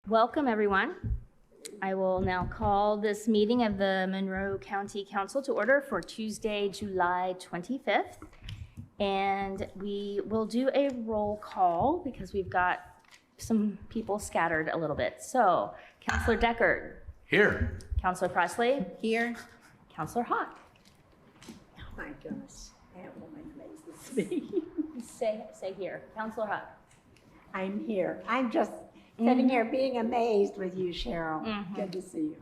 Welcome, everyone. I will now call this meeting of the Monroe County Council to order for Tuesday, July 25th. And we will do a roll call because we've got some people scattered a little bit. So, Councilor Deckard. Here. Councilor Presley. Here. Councilor Hott. Oh my goodness, that woman amazes me. Say here. Councilor Hott. I'm here. I'm just sitting here being amazed with you, Cheryl. Good to see you.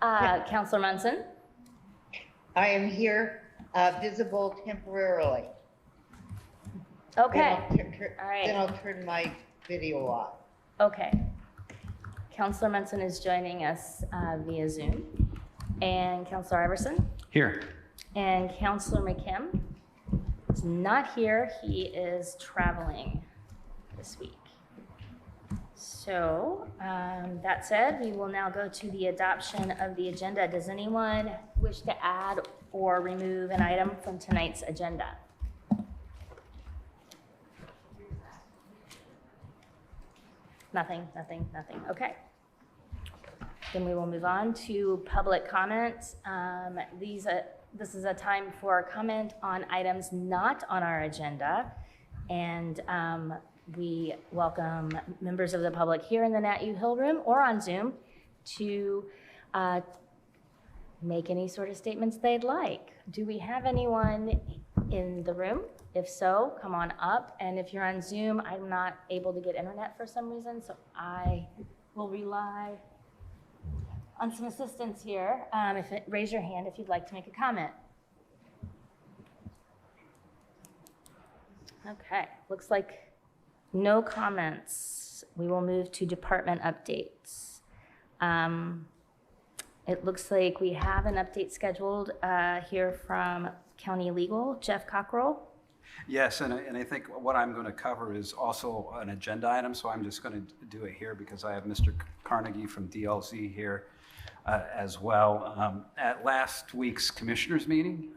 Councilor Munson. I am here, visible temporarily. Okay. All right. Then I'll turn my video off. Okay. Councilor Munson is joining us via Zoom. And Councilor Iverson. Here. And Councilor McKim is not here. He is traveling this week. So that said, we will now go to the adoption of the agenda. Does anyone wish to add or remove an item from tonight's agenda? Nothing. Okay. Then we will move on to public comments. This is a time for comment on items not on our agenda. And we welcome members of the public here in the Nat U Hill Room or on Zoom to make any sort of statements they'd like. Do we have anyone in the room? If so, come on up. And if you're on Zoom, I'm not able to get internet for some reason, so I will rely on some assistance here. Raise your hand if you'd like to make a comment. Okay, looks like no comments. We will move to department updates. It looks like we have an update scheduled here from County Legal, Jeff Cockrell. Yes, and I think what I'm going to cover is also an agenda item, so I'm just going to do it here because I have Mr. Carnegie from DLZ here as well. At last week's commissioners meeting,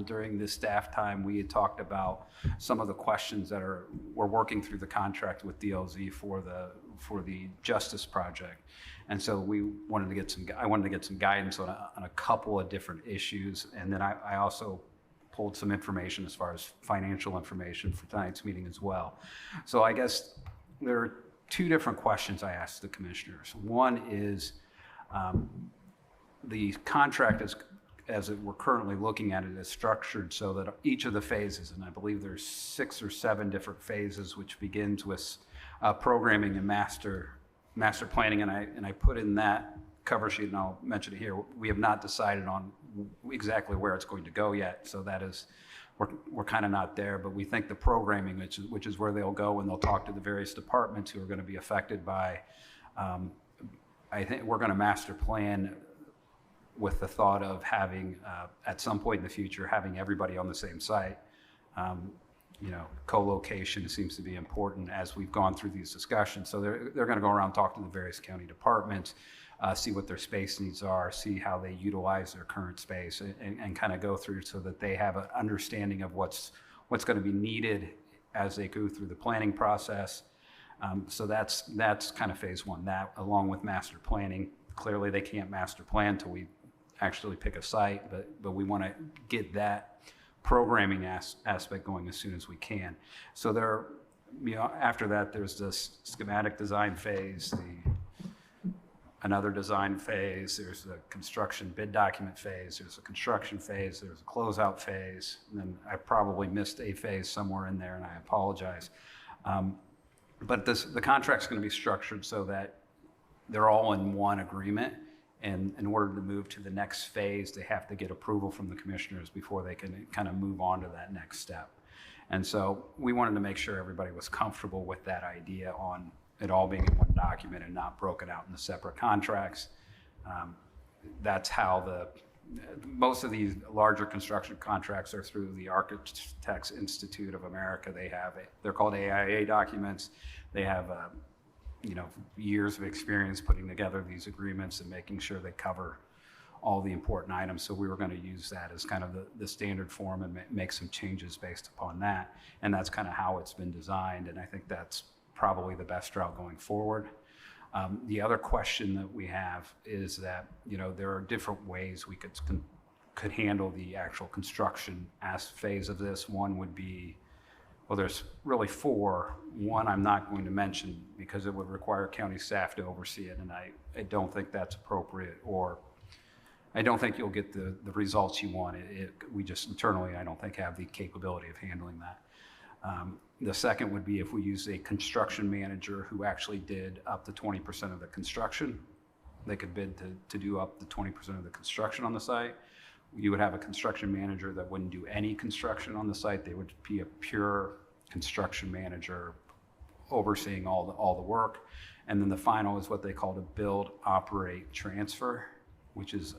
during this staff time, we had talked about some of the questions that we're working through the contract with DLZ for the Justice Project. And so I wanted to get some guidance on a couple of different issues. And then I also pulled some information as far as financial information for tonight's meeting as well. So I guess there are two different questions I asked the commissioners. One is the contract as we're currently looking at it is structured so that each of the phases, and I believe there's 6 or 7 different phases, which begins with programming and master planning, and I put in that cover sheet, and I'll mention it here, we have not decided on exactly where it's going to go yet, so that is, we're kind of not there, but we think the programming, which is where they'll go and they'll talk to the various departments who are going to be affected by, I think we're going to master plan with the thought of having, at some point in the future, having everybody on the same site. Co-location seems to be important as we've gone through these discussions. So they're going to go around, talk to the various county departments, see what their space needs are, see how they utilize their current space, and kind of go through so that they have an understanding of what's going to be needed as they go through the planning process. So that's kind of phase one. That, along with master planning. Clearly, they can't master plan until we actually pick a site, but we want to get that programming aspect going as soon as we can. So after that, there's this schematic design phase, another design phase, there's the construction bid document phase, there's a construction phase, there's a closeout phase, and then I probably missed a phase somewhere in there, and I apologize. But the contract's going to be structured so that they're all in one agreement, and in order to move to the next phase, they have to get approval from the commissioners before they can kind of move on to that next step. And so we wanted to make sure everybody was comfortable with that idea on it all being in one document and not broken out into separate contracts. That's how most of these larger construction contracts are through the Architects Institute of America. They're called AIA documents. They have years of experience putting together these agreements and making sure they cover all the important items. So we were going to use that as kind of the standard form and make some changes based upon that. And that's kind of how it's been designed. And I think that's probably the best route going forward. The other question that we have is that, there are different ways we could handle the actual construction phase of this. One would be, well, there's really four. One I'm not going to mention because it would require county staff to oversee it, and I don't think that's appropriate, or I don't think you'll get the results you want. We just internally, I don't think, have the capability of handling that. The second would be if we use a construction manager who actually did up to 20% of the construction. They could bid to do up to 20% of the construction on the site. You would have a construction manager that wouldn't do any construction on the site. They would be a pure construction manager overseeing all the work. And then the final is what they call the build, operate, transfer, which is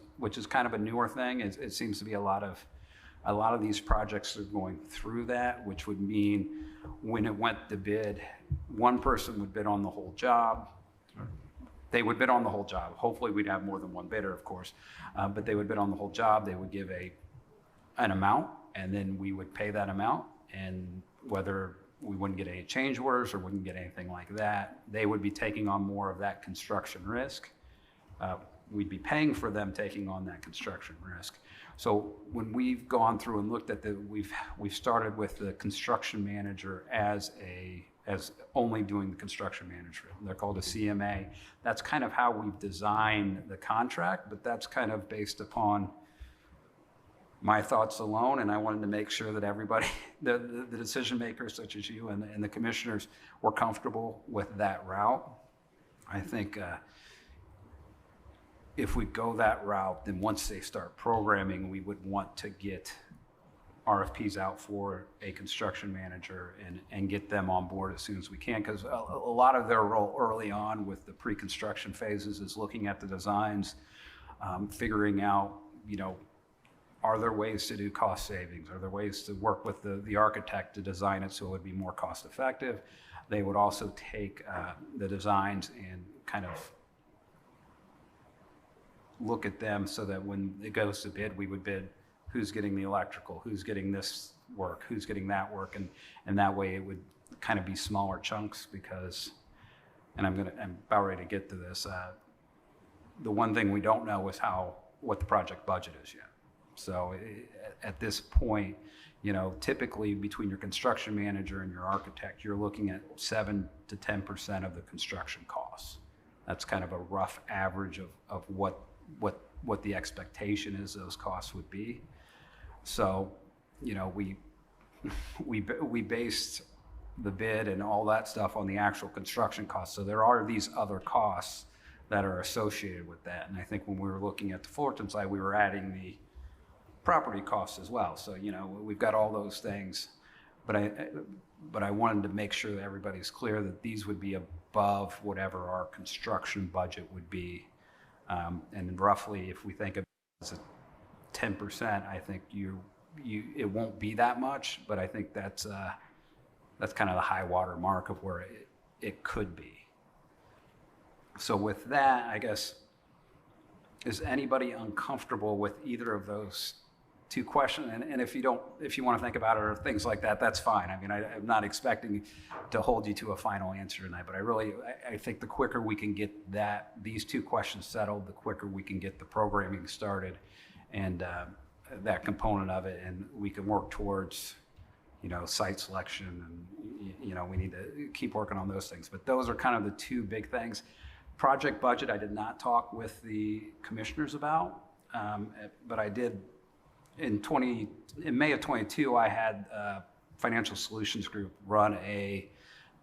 kind of a newer thing. It seems to be a lot of these projects are going through that, which would mean when it went to bid, one person would bid on the whole job. They would bid on the whole job. Hopefully we'd have more than one bidder, of course, but they would bid on the whole job. They would give an amount, and then we would pay that amount, and whether we wouldn't get any change orders or wouldn't get anything like that, they would be taking on more of that construction risk. We'd be paying for them taking on that construction risk. So when we've gone through and looked at we've started with the construction manager as only doing the construction management. They're called a CMA. That's kind of how we've designed the contract, but that's kind of based upon my thoughts alone, and I wanted to make sure that everybody, the decision makers such as you and the commissioners, were comfortable with that route. I think if we go that route, then once they start programming, we would want to get RFPs out for a construction manager and get them on board as soon as we can, because a lot of their role early on with the pre-construction phases is looking at the designs, figuring out, are there ways to do cost savings? Are there ways to work with the architect to design it so it would be more cost effective? They would also take the designs and kind of look at them so that when it goes to bid, we would bid who's getting the electrical, who's getting this work, who's getting that work, and that way it would kind of be smaller chunks because, and I'm about ready to get to this, the one thing we don't know is what the project budget is yet. So at this point, typically between your construction manager and your architect, you're looking at 7 to 10% of the construction costs. That's kind of a rough average of what the expectation is those costs would be. So, we based the bid and all that stuff on the actual construction costs. So there are these other costs that are associated with that. And I think when we were looking at the Fullerton side, we were adding the property costs as well. So, we've got all those things, but I wanted to make sure that everybody's clear that these would be above whatever our construction budget would be. And roughly, if we think of it as a 10%, I think it won't be that much, but I think that's kind of the high water mark of where it could be. So with that, I guess, is anybody uncomfortable with either of those two questions? And if you want to think about it or things like that, that's fine. I mean, I'm not expecting to hold you to a final answer tonight, but I think the quicker we can get these two questions settled, the quicker we can get the programming started and that component of it, and we can work towards, site selection, and, we need to keep working on those things. But those are kind of the two big things. Project budget, I did not talk with the commissioners about, but I did in May of 22, I had Financial Solutions Group run a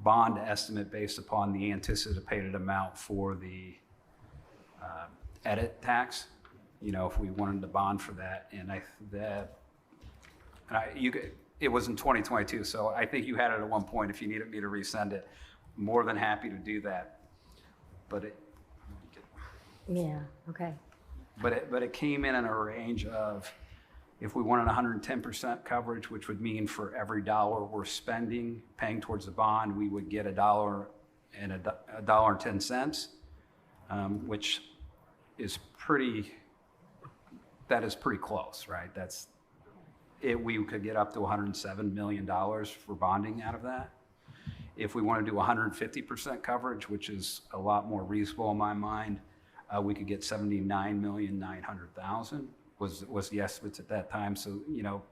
bond estimate based upon the anticipated amount for the edit tax. If we wanted to bond for that, it was in 2022. So I think you had it at one point. If you needed me to resend it, more than happy to do that. But Yeah, okay. But it came in a range of, if we wanted 110% coverage, which would mean for every dollar we're paying towards the bond, we would get $1.10, which is pretty close, right? We could get up to $107 million for bonding out of that. If we want to do 150% coverage, which is a lot more reasonable in my mind, we could get 79,900,000 was the estimates at that time. So, you know,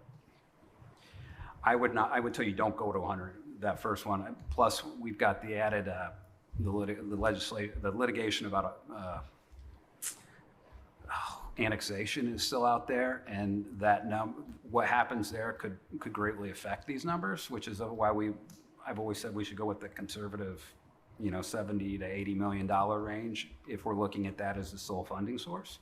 I would tell you don't go to 100, that first one. Plus, we've got the added, the litigation about annexation is still out there, and that what happens there could greatly affect these numbers, which is why I've always said we should go with the conservative, you know, 70 to 80 million dollar range if we're looking at that as the sole funding source.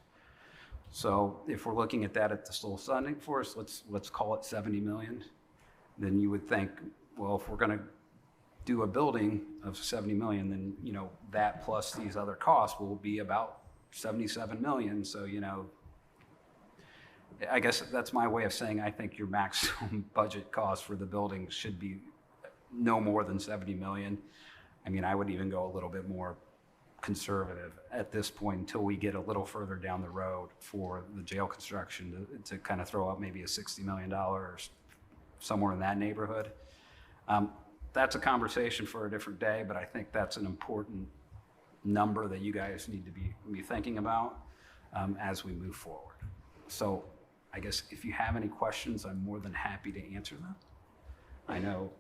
So if we're looking at that at the sole funding source, let's call it 70 million. Then you would think, well, if we're going to do a building of 70 million, then, you know, that plus these other costs will be about 77 million. So, you know, I guess that's my way of saying I think your maximum budget cost for the building should be no more than 70 million. I mean, I would even go a little bit more conservative at this point until we get a little further down the road for the jail construction to kind of throw up maybe a $60 million or somewhere in that neighborhood. That's a conversation for a different day, but I think that's an important number that you guys need to be thinking about as we move forward. So I guess if you have any questions, I'm more than happy to answer them. I know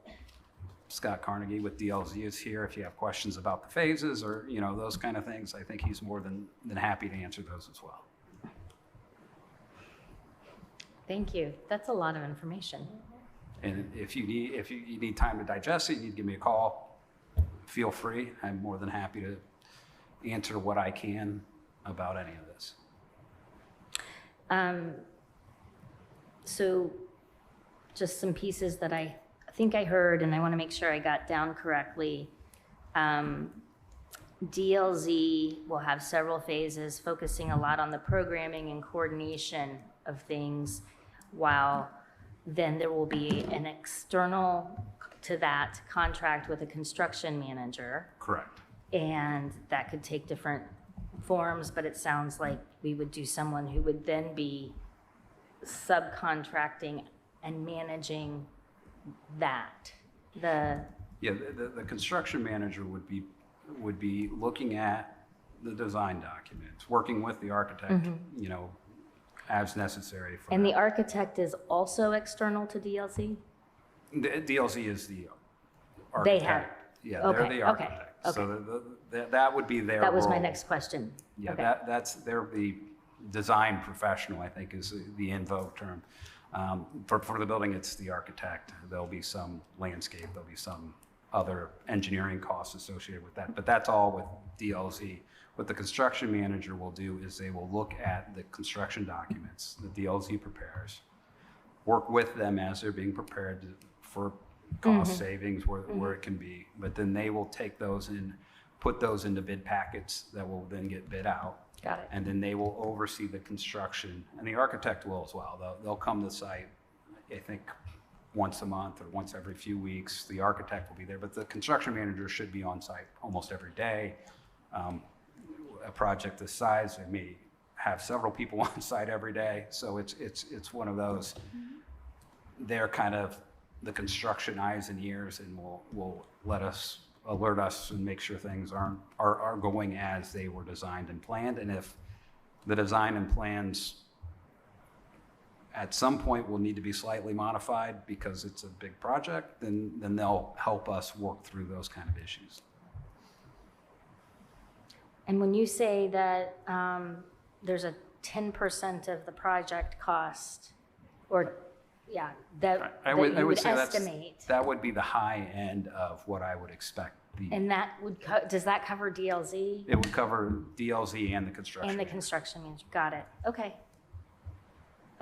Scott Carnegie with DLZ is here. If you have questions about the phases or, you know, those kind of things, I think he's more than happy to answer those as well. Thank you. That's a lot of information. And if you need time to digest it, you need to give me a call. Feel free. I'm more than happy to answer what I can about any of this. So just some pieces that I think I heard, and I want to make sure I got down correctly. DLZ will have several phases, focusing a lot on the programming and coordination of things, while then there will be an external to that contract with a construction manager. Correct. And that could take different forms, but it sounds like we would do someone who would then be subcontracting and managing that. The construction manager would be looking at the design documents, working with the architect, you know, as necessary. And the architect is also external to DLZ? The DLC is the architect. They have. Yeah, Okay, they're the architect. okay. So that would be their That was my role. next question. Yeah, Okay. they're the design professional, I think is the in vogue term. For the building, it's the architect. There'll be some landscape, there'll be some other engineering costs associated with that, but that's all with DLZ. What the construction manager will do is they will look at the construction documents that DLZ prepares, work with them as they're being prepared for cost savings where it can be, but then they will take those and put those into bid packets that will then get bid out. Got it. And then they will oversee the construction, and the architect will as well. They'll come to the site, I think, once a month or once every few weeks. The architect will be there, but the construction manager should be on site almost every day. A project this size, they may have several people on site every day, so it's one of those. They're kind of the construction eyes and ears, and will alert us and make sure things are going as they were designed and planned. And if the design and plans at some point will need to be slightly modified because it's a big project, then they'll help us work through those kind of issues. And when you say that there's a 10% of the project cost, or, yeah, that I you would say estimate. that would be the high end of what I would expect. And that would, does that cover DLZ? It would cover DLZ and the construction. And the construction manager, got it, okay.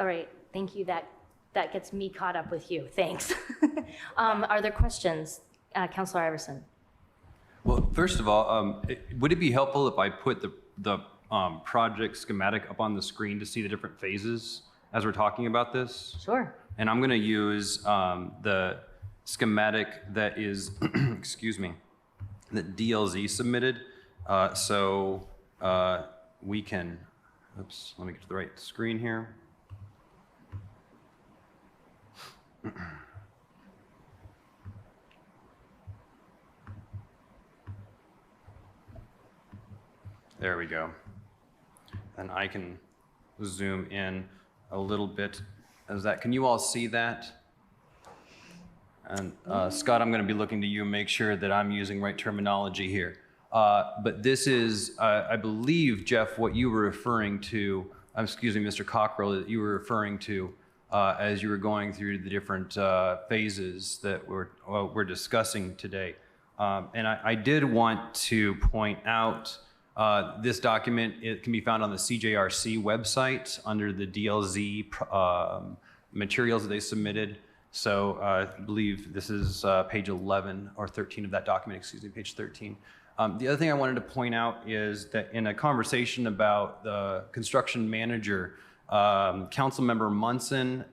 All right, thank you, that gets me caught up with you, thanks. Are there questions? Councilor Iverson? Well, first of all, would it be helpful if I put the project schematic up on the screen to see the different phases as we're talking about this? Sure. And I'm going to use the schematic that is, excuse me, that DLZ submitted. So we can, oops, let me get to the right screen here. There we go. And I can zoom in a little bit as that. Can you all see that? And Scott, I'm going to be looking to you, make sure that I'm using right terminology here. But this is, I believe, Jeff, what you were referring to, excuse me, Mr. Cockrell, that you were referring to as you were going through the different phases that we're discussing today. And I did want to point out this document. It can be found on the CJRC website under the DLZ materials that they submitted. So I believe this is page 11 or 13 of that document, excuse me, page 13. The other thing I wanted to point out is that in a conversation about the construction manager, Councilmember Munson,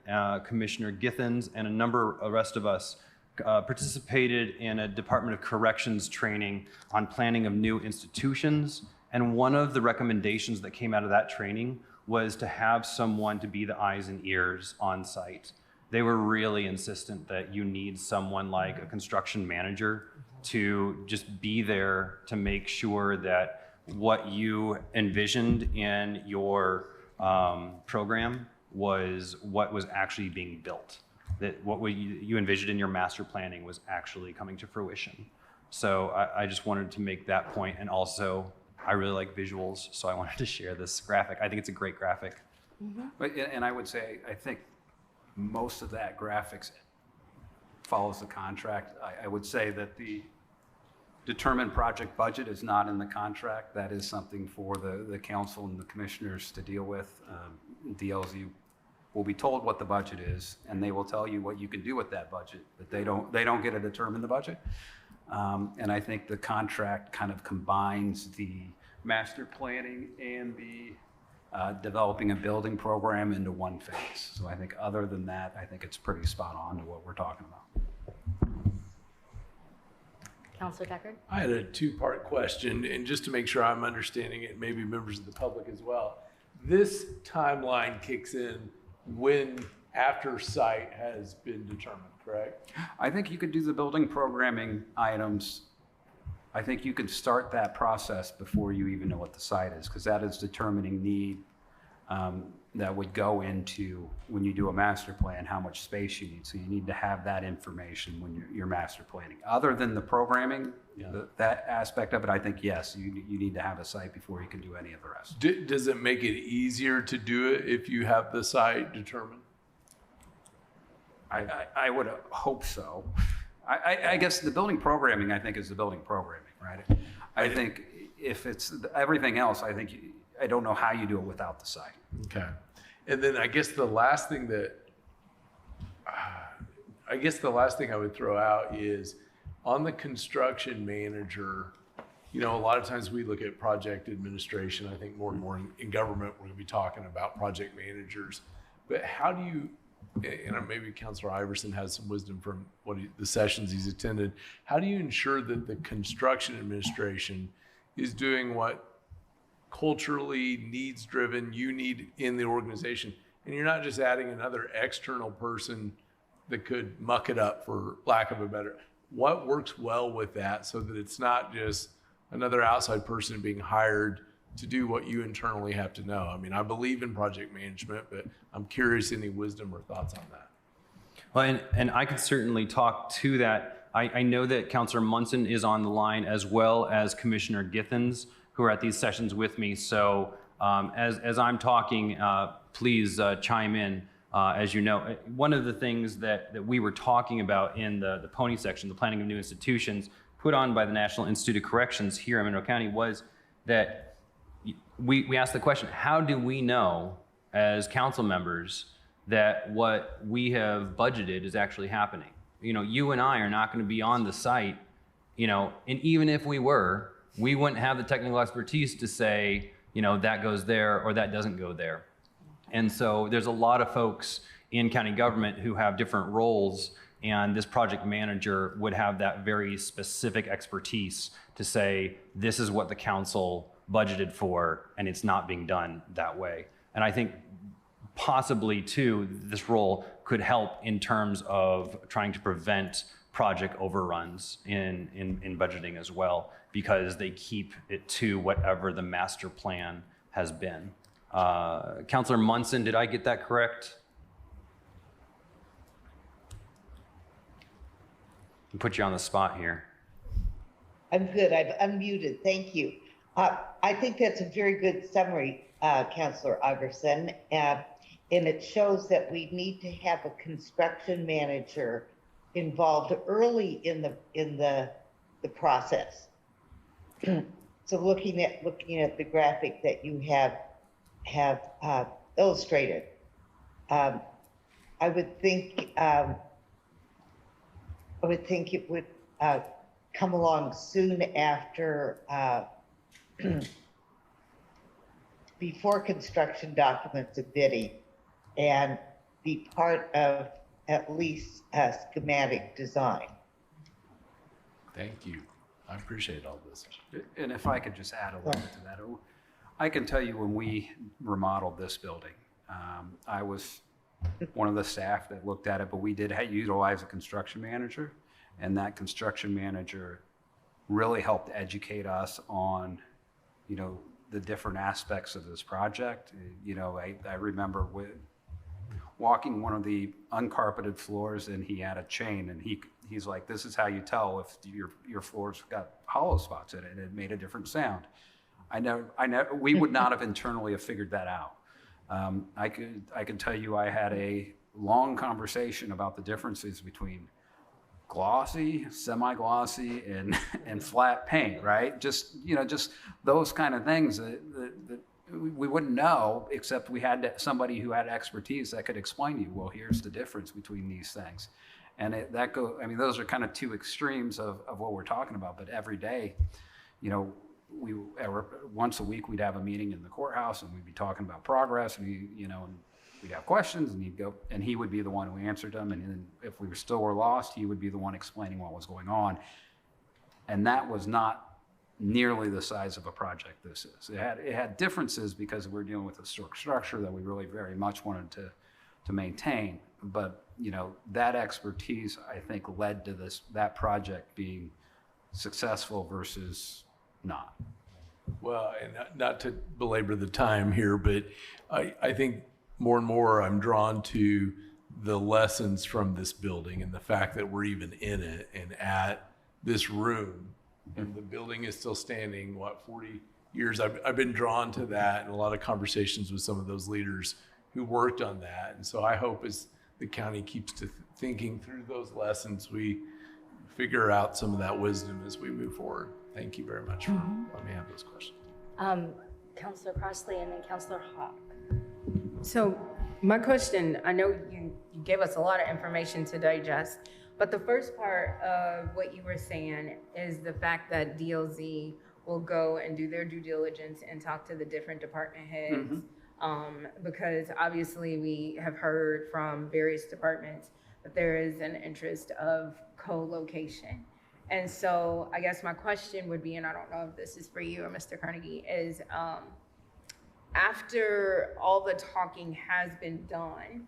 Commissioner Githens, and a number of the rest of us participated in a Department of Corrections training on planning of new institutions. And one of the recommendations that came out of that training was to have someone to be the eyes and ears on site. They were really insistent that you need someone like a construction manager to just be there to make sure that what you envisioned in your program was what was actually being built, that what you envisioned in your master planning was actually coming to fruition. So I just wanted to make that point, and also I really like visuals, so I wanted to share this graphic. I think it's a great graphic. And I would say, I think most of that graphics follows the contract. I would say that the determined project budget is not in the contract. That is something for the council and the commissioners to deal with. DLZ will be told what the budget is, and they will tell you what you can do with that budget, but they don't get to determine the budget. And I think the contract kind of combines the master planning and the developing a building program into one phase. So I think other than that, I think it's pretty spot on to what we're talking about. Councilor Deckard? I had a two-part question, and just to make sure I'm understanding it, maybe members of the public as well. This timeline kicks in when after site has been determined, correct? I think you could do the building programming items. I think you could start that process before you even know what the site is, because that is determining need that would go into, when you do a master plan, how much space you need. So you need to have that information when you're master planning. Other than the programming, that aspect of it, I think, yes, you need to have a site before you can do any of the rest. Does it make it easier to do it if you have the site determined? I would hope so. I guess the building programming, I think, is the building programming, right? I think if it's everything else, I don't know how you do it without the site. Okay. And then I guess the last thing I would throw out is on the construction manager, you know, a lot of times we look at project administration. I think more and more in government, we're going to be talking about project managers. But how do you, and maybe Councilor Iverson has some wisdom from the sessions he's attended, how do you ensure that the construction administration is doing what culturally needs driven you need in the organization, and you're not just adding another external person that could muck it up, for lack of a better, what works well with that so that it's not just another outside person being hired to do what you internally have to know? I mean, I believe in project management, but I'm curious any wisdom or thoughts on that. Well, and I could certainly talk to that. I know that Councilor Munson is on the line, as well as Commissioner Githens, who are at these sessions with me. So as I'm talking, please chime in. As you know, one of the things that we were talking about in the pony section, the planning of new institutions, put on by the National Institute of Corrections here in Monroe County, was that we asked the question, how do we know as council members that what we have budgeted is actually happening? You know, you and I are not going to be on the site, you know, and even if we were, we wouldn't have the technical expertise to say, you know, that goes there or that doesn't go there. And so there's a lot of folks in county government who have different roles, and this project manager would have that very specific expertise to say, this is what the council budgeted for, and it's not being done that way. And I think possibly too, this role could help in terms of trying to prevent project overruns in budgeting as well, because they keep it to whatever the master plan has been. Councilor Munson, did I get that correct? Put you on the spot here. I'm good. I've unmuted. Thank you. I think that's a very good summary, Councilor Iverson. And it shows that we need to have a construction manager involved early in the process. So looking at the graphic that you have illustrated, I would think it would come along soon after, before construction documents and bidding, and be part of at least a schematic design. Thank you. I appreciate all this. And if I could just add a little bit to that, I can tell you when we remodeled this building, I was one of the staff that looked at it, but we did utilize a construction manager, and that construction manager really helped educate us on, the different aspects of this project. I remember walking one of the uncarpeted floors, and he had a chain, and he's like, "This is how you tell if your floor's got hollow spots in it," and it made a different sound. We would not have internally have figured that out. I could tell you I had a long conversation about the differences between glossy, semi-glossy, and flat paint, right? Just those kind of things that we wouldn't know, except we had somebody who had expertise that could explain to you, well, here's the difference between these things. And those are kind of two extremes of what we're talking about, but every day, once a week we'd have a meeting in the courthouse, and we'd be talking about progress, and we'd have questions, and he'd go, and he would be the one who answered them, and then if we were lost, he would be the one explaining what was going on. And that was not nearly the size of a project this is. It had differences because we're dealing with a historic structure that we really very much wanted to maintain, but that expertise, I think, led to that project being successful versus not. Well, and not to belabor the time here, but I think more and more I'm drawn to the lessons from this building and the fact that we're even in it and at this room, and the building is still standing, 40 years. I've been drawn to that, and a lot of conversations with some of those leaders who worked on that. And so I hope as the county keeps thinking through those lessons, we figure out some of that wisdom as we move forward. Thank you very much for letting me have those questions. Councilor Crossley and then Councilor Hawk. So my question, I know you gave us a lot of information to digest, but the first part of what you were saying is the fact that DLZ will go and do their due diligence and talk to the different department heads. Because obviously we have heard from various departments that there is an interest of co-location. And so I guess my question would be, and I don't know if this is for you or Mr. Carnegie, is after all the talking has been done,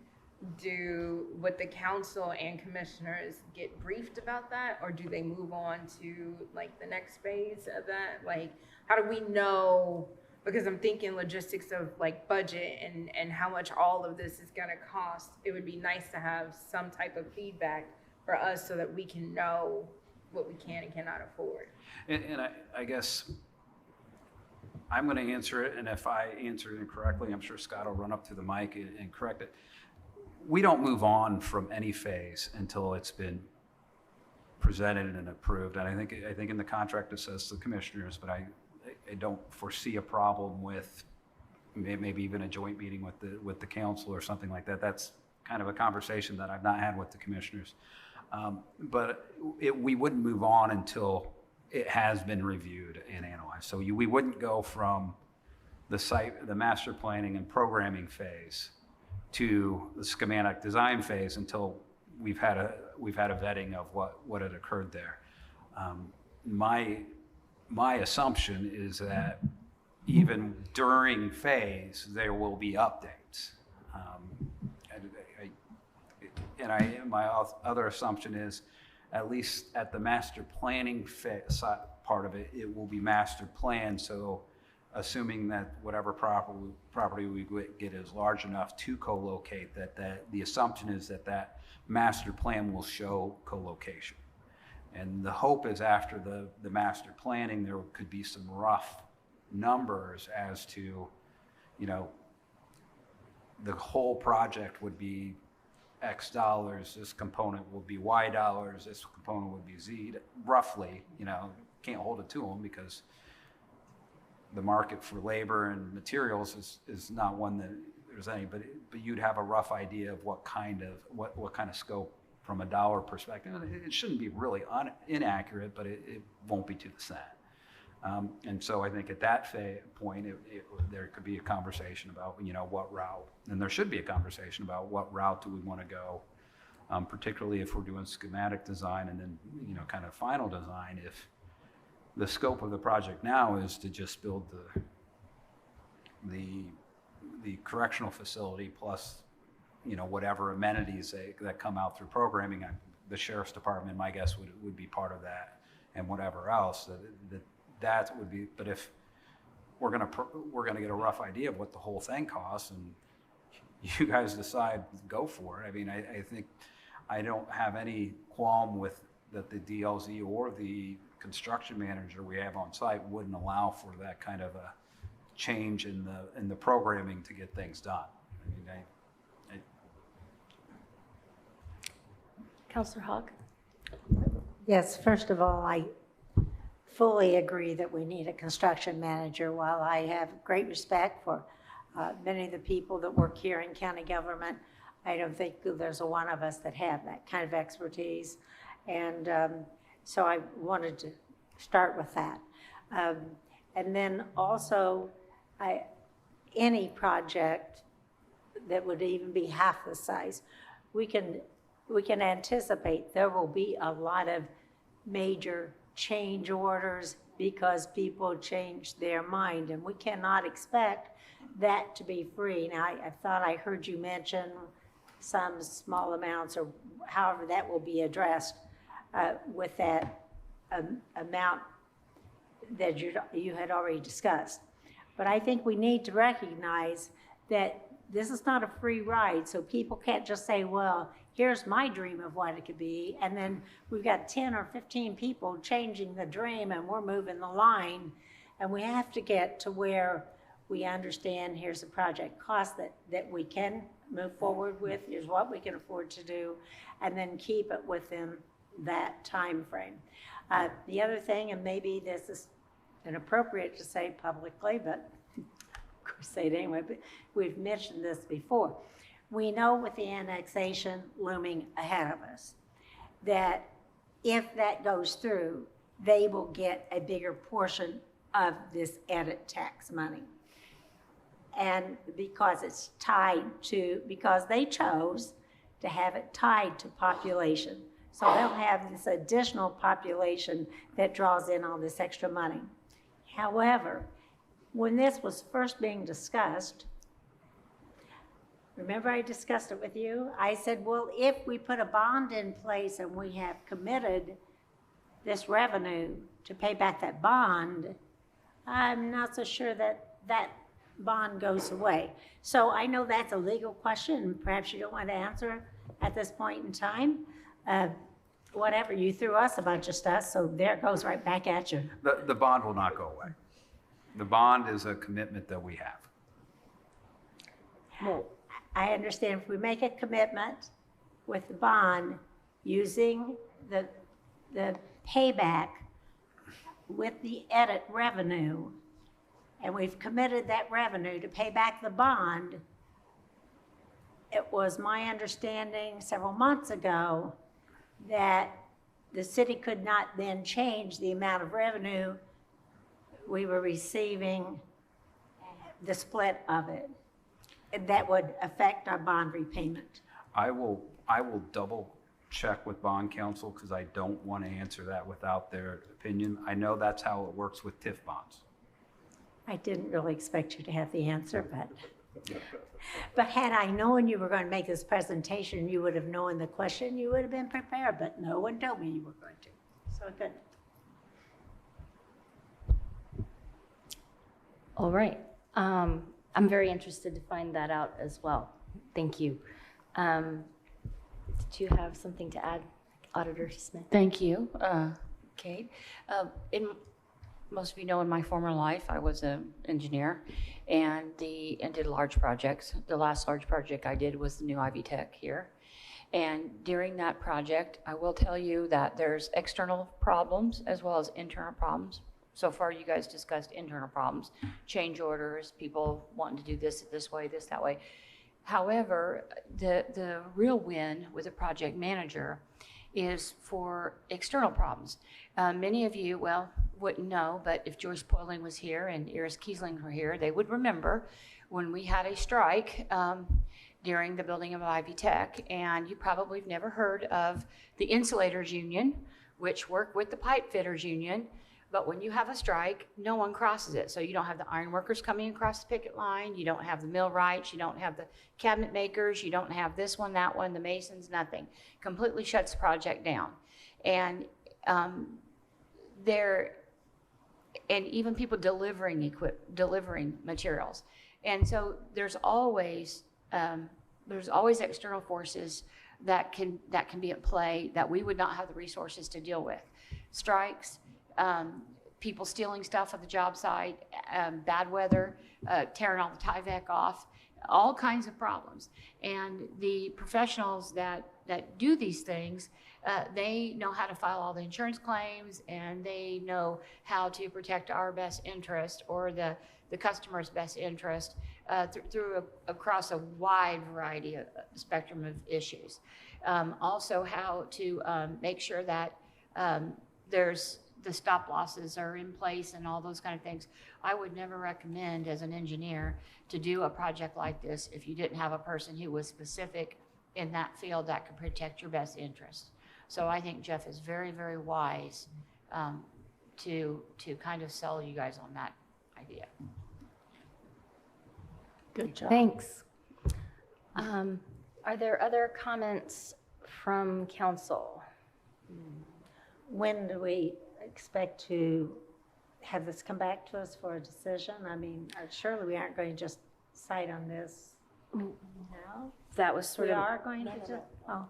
would the council and commissioners get briefed about that, or do they move on to like the next phase of that? Like, how do we know? Because I'm thinking logistics of like budget and how much all of this is gonna cost. It would be nice to have some type of feedback for us so that we can know what we can and cannot afford. And I guess I'm going to answer it, and if I answer it incorrectly, I'm sure Scott will run up to the mic and correct it. We don't move on from any phase until it's been presented and approved. And I think in the contract it says the commissioners, but I don't foresee a problem with maybe even a joint meeting with the council or something like that. That's kind of a conversation that I've not had with the commissioners. But we wouldn't move on until it has been reviewed and analyzed. So we wouldn't go from the master planning and programming phase to the schematic design phase until we've had a vetting of what had occurred there. My assumption is that even during phase, there will be updates. My other assumption is at least at the master planning part of it, it will be master planned. So assuming that whatever property we get is large enough to co-locate, that the assumption is that master plan will show co-location. And the hope is after the master planning, there could be some rough numbers as to, you know, the whole project would be X dollars, this component will be Y dollars, this component would be Z, roughly, you know, can't hold it to them because the market for labor and materials is not one that there's any, but you'd have a rough idea of what kind of scope from a dollar perspective. It shouldn't be really inaccurate, but it won't be to the cent. And so I think at that point, there could be a conversation about, you know, what route, and there should be a conversation about what route do we want to go, particularly if we're doing schematic design and then, you know, kind of final design. If the scope of the project now is to just build the correctional facility plus, you know, whatever amenities that come out through programming, the sheriff's department, my guess would be part of that, and whatever else that would be. But if we're gonna get a rough idea of what the whole thing costs, and you guys decide, go for it. I mean, I think I don't have any qualm with that the DLZ or the construction manager we have on site wouldn't allow for that kind of a change in the programming to get things done. I mean, Counselor Hogg? Yes, first of all, I fully agree that we need a construction manager. While I have great respect for many of the people that work here in county government, I don't think there's a one of us that have that kind of expertise. And so I wanted to start with that. And then also, any project that would even be half the size, we can anticipate there will be a lot of major change orders because people change their mind, and we cannot expect that to be free. Now, I thought I heard you mention some small amounts or however that will be addressed with that amount that you had already discussed. But I think we need to recognize that this is not a free ride, so people can't just say, well, here's my dream of what it could be, and then we've got 10 or 15 people changing the dream and we're moving the line, and we have to get to where we understand here's a project cost that we can move forward with, here's what we can afford to do, and then keep it within that time frame. The other thing, and maybe this is inappropriate to say publicly, but of course say it anyway, but we've mentioned this before. We know with the annexation looming ahead of us, that if that goes through, they will get a bigger portion of this edit tax money. And because it's tied to, because they chose to have it tied to population. So they'll have this additional population that draws in all this extra money. However, when this was first being discussed, remember I discussed it with you? I said, well, if we put a bond in place and we have committed this revenue to pay back that bond, I'm not so sure that that bond goes away. So I know that's a legal question, and perhaps you don't want to answer at this point in time. Whatever, you threw us a bunch of stuff, so there it goes right back at you. the bond will not go away. The bond is a commitment that we have. Well, I understand if we make a commitment with the bond using the payback with the edit revenue, and we've committed that revenue to pay back the bond, it was my understanding several months ago that the city could not then change the amount of revenue we were receiving, the split of it. And that would affect our bond repayment. I will double check with bond counsel because I don't want to answer that without their opinion. I know that's how it works with TIF bonds. I didn't really expect you to have the answer, but But had I known you were going to make this presentation, you would have known the question, you would have been prepared, but no one told me you were going to. So good. All right. I'm very interested to find that out as well. Thank you. Did you have something to add, Auditor Smith? Thank you, Kate. Most of you know, in my former life, I was an engineer and did large projects. The last large project I did was the new Ivy Tech here. And during that project, I will tell you that there's external problems as well as internal problems. So far, you guys discussed internal problems, change orders, people wanting to do this way, that way. However, the real win with a project manager is for external problems. Many of you, well, wouldn't know, but if Joyce Poiling was here and Iris Kiesling were here, they would remember when we had a strike during the building of Ivy Tech, and you probably have never heard of the Insulators Union, which work with the Pipe Fitters Union. But when you have a strike, no one crosses it. So you don't have the iron workers coming across the picket line. You don't have the millwrights. You don't have the cabinet makers. You don't have this one, that one, the masons, nothing. Completely shuts the project down. And and even people delivering materials. And so there's always external forces that can be at play that we would not have the resources to deal with. Strikes, people stealing stuff at the job site, bad weather, tearing all the Tyvek off, all kinds of problems. And the professionals that do these things, they know how to file all the insurance claims, and they know how to protect our best interest or the customer's best interest across a wide variety of spectrum of issues. Also how to make sure that the stop losses are in place and all those kind of things. I would never recommend as an engineer to do a project like this if you didn't have a person who was specific in that field that could protect your best interests. So I think Jeff is very, very wise to kind of sell you guys on that idea. Good job. Thanks. Are there other comments from council? When do we expect to have this come back to us for a decision? I mean, surely we aren't going to just cite on this now? That was sort We of. are going to just, oh,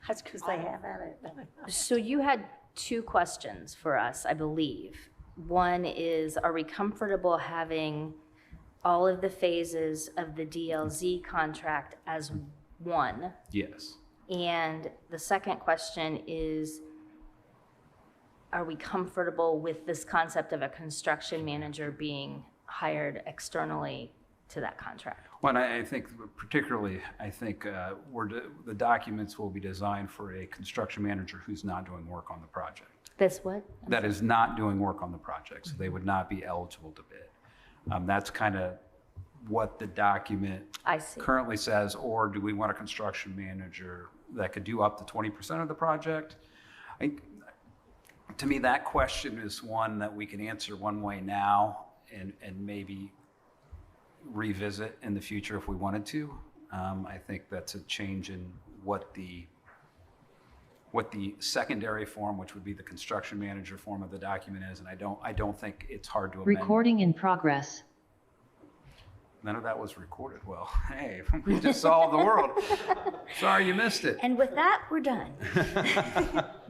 that's because they have at it. So you had two questions for us, I believe. One is, are we comfortable having all of the phases of the DLZ contract as one? Yes. And the second question is, are we comfortable with this concept of a construction manager being hired externally to that contract? Well, and I think particularly, the documents will be designed for a construction manager who's not doing work on the project. This what? That is not doing work on the project, so they would not be eligible to bid. That's kind of what the document I see. currently says, or do we want a construction manager that could do up to 20% of the project? To me, that question is one that we can answer one way now and maybe revisit in the future if we wanted to. I think that's a change in what the secondary form, which would be the construction manager form of the document is, and I don't think it's hard to amend. Recording in progress. None of that was recorded. Well, hey, we just solved the world. Sorry you missed it. And with that, we're done.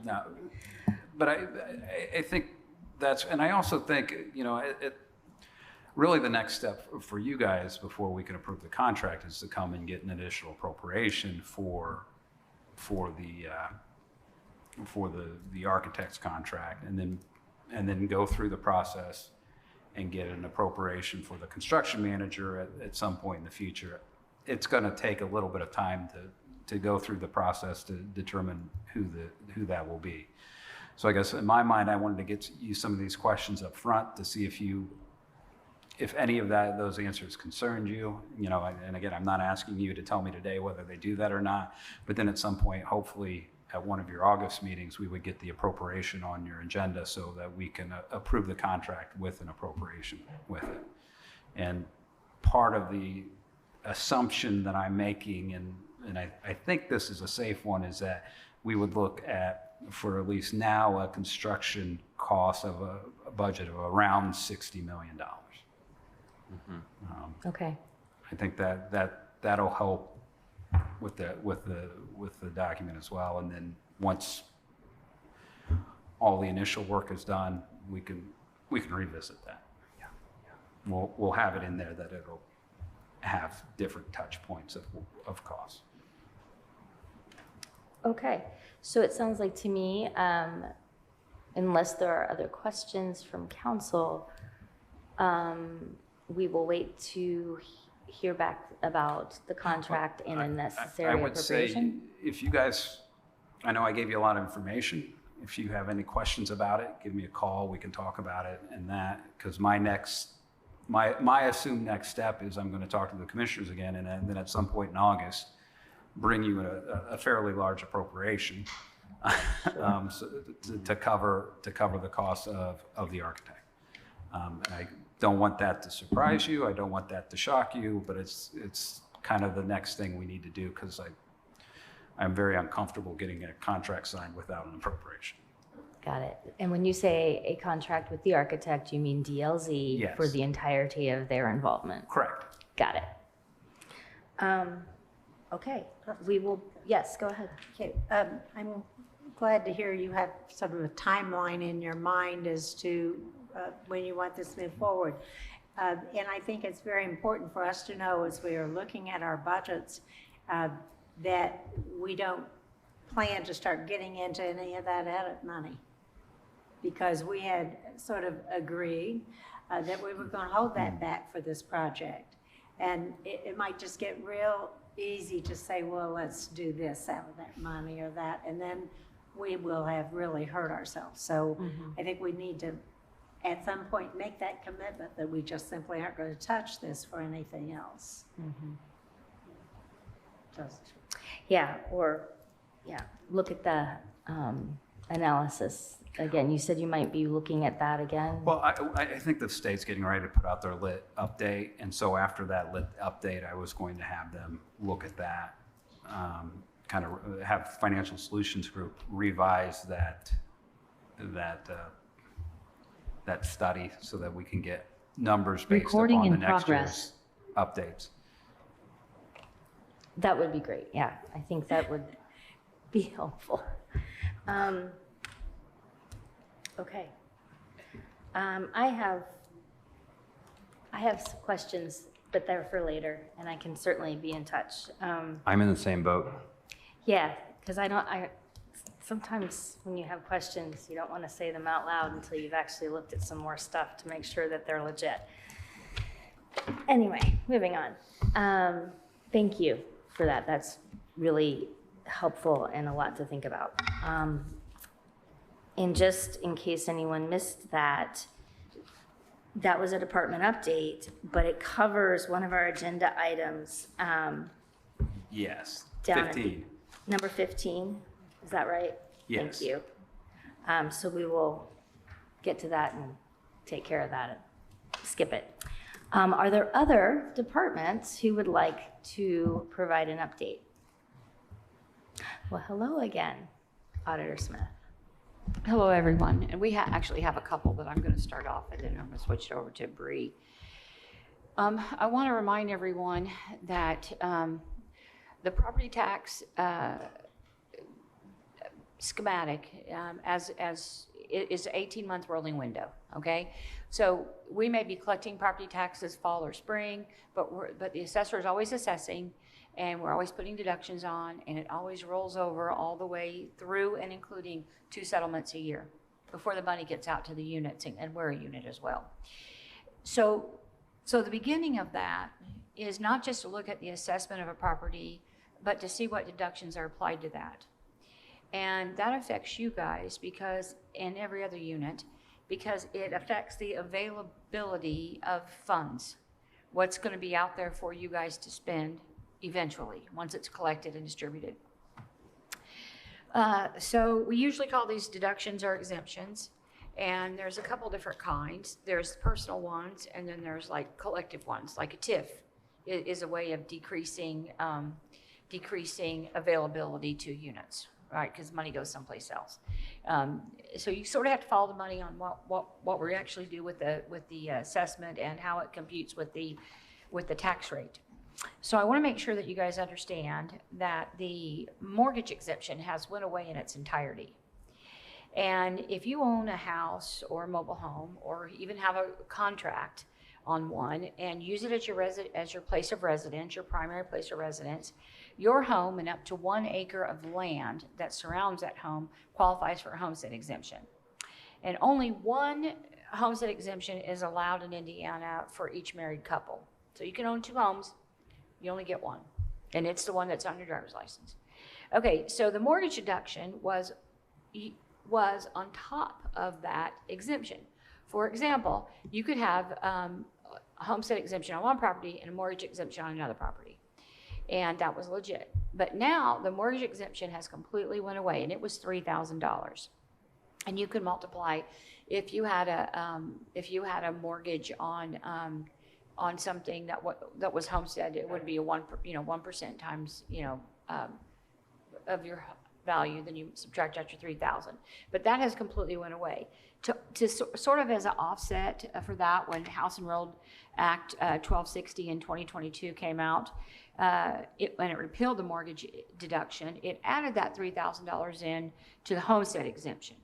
No, but I think and I also think, really the next step for you guys before we can approve the contract is to come and get an additional appropriation for the architect's contract, and then go through the process and get an appropriation for the construction manager at some point in the future. It's going to take a little bit of time to go through the process to determine who that will be. So I guess in my mind, I wanted to get you some of these questions up front to see if any of those answers concerned you. And again, I'm not asking you to tell me today whether they do that or not, but then at some point, hopefully at one of your August meetings, we would get the appropriation on your agenda so that we can approve the contract with an appropriation with it. And part of the assumption that I'm making, and I think this is a safe one, is that we would look at, for at least now, a construction cost of a budget of around $60 million. Okay. I think that'll help with the document as well. And then once all the initial work is done, we can revisit that. We'll have it in there that it'll have different touch points of costs. Okay, so it sounds like to me, unless there are other questions from council, we will wait to hear back about the contract and a necessary I would say, appropriation. if you guys, I know I gave you a lot of information. If you have any questions about it, give me a call. We can talk about it and that, because my assumed next step is I'm going to talk to the commissioners again, and then at some point in August, bring you a fairly large appropriation so to cover the cost of the architect. And I don't want that to surprise you. I don't want that to shock you, but it's kind of the next thing we need to do, because I'm very uncomfortable getting a contract signed without an appropriation. Got it. And when you say a contract with the architect, you mean DLZ Yes. for the entirety of their involvement? Correct. Got it. Okay, we will, yes, go ahead. Okay, I'm glad to hear you have sort of a timeline in your mind as to when you want this to move forward. And I think it's very important for us to know, as we are looking at our budgets, that we don't plan to start getting into any of that edit money. Because we had sort of agreed that we were going to hold that back for this project. And it might just get real easy to say, well, let's do this out of that money or that, and then we will have really hurt ourselves. So I think we need to, at some point, make that commitment that we just simply aren't going to touch this for anything else. Just, Yeah, or, look at the analysis. Again, you said you might be looking at that again? Well, I think the state's getting ready to put out their lit update, and so after that lit update, I was going to have them look at that, kind of have Financial Solutions Group revise that study so that we can get numbers based Recording upon the in next progress. year's updates. That would be great, yeah. I think that would be helpful. Okay. I have some questions, but they're for later, and I can certainly be in touch. I'm in the same boat. Yeah, because sometimes when you have questions, you don't want to say them out loud until you've actually looked at some more stuff to make sure that they're legit. Anyway, moving on. Thank you for that. That's really helpful and a lot to think about. And just in case anyone missed that, that was a department update, but it covers one of our agenda items. Yes, Down at 15. Number 15, is that right? Yes. Thank you. So we will get to that and take care of that and skip it. Are there other departments who would like to provide an update? Well, hello again, Auditor Smith. Hello, everyone. And we actually have a couple, but I'm going to start off and then I'm going to switch it over to Bree. I want to remind everyone that the property tax schematic as it is an 18-month rolling window, okay? So we may be collecting property taxes fall or spring, but the assessor is always assessing, and we're always putting deductions on, and it always rolls over all the way through and including 2 settlements a year before the money gets out to the units, and we're a unit as well. So the beginning of that is not just to look at the assessment of a property, but to see what deductions are applied to that. And that affects you guys because, and every other unit, because it affects the availability of funds. What's going to be out there for you guys to spend eventually, once it's collected and distributed. So we usually call these deductions or exemptions, and there's a couple different kinds. There's personal ones, and then there's like collective ones, like a TIF. is a way of decreasing availability to units, right? Because money goes someplace else. So you sort of have to follow the money on what we actually do with the assessment and how it computes with the tax rate. So I want to make sure that you guys understand that the mortgage exemption has went away in its entirety. And if you own a house or a mobile home, or even have a contract on one and use it as your place of residence, your primary place of residence, your home and up to 1 acre of land that surrounds that home qualifies for a homestead exemption. And only one homestead exemption is allowed in Indiana for each married couple. So you can own 2 homes, you only get one, and it's the one that's on your driver's license. Okay, so the mortgage deduction was on top of that exemption. For example, you could have a homestead exemption on one property and a mortgage exemption on another property, and that was legit. But now the mortgage exemption has completely went away, and it was $3,000. And you can multiply, if you had a mortgage on something that was homestead, it would be a 1% times of your value, then you subtract out your 3,000. But that has completely went away. To sort of as an offset for that, when House Enrolled Act 1260 in 2022 came out, when it repealed the mortgage deduction, it added that $3,000 in to the homestead exemption.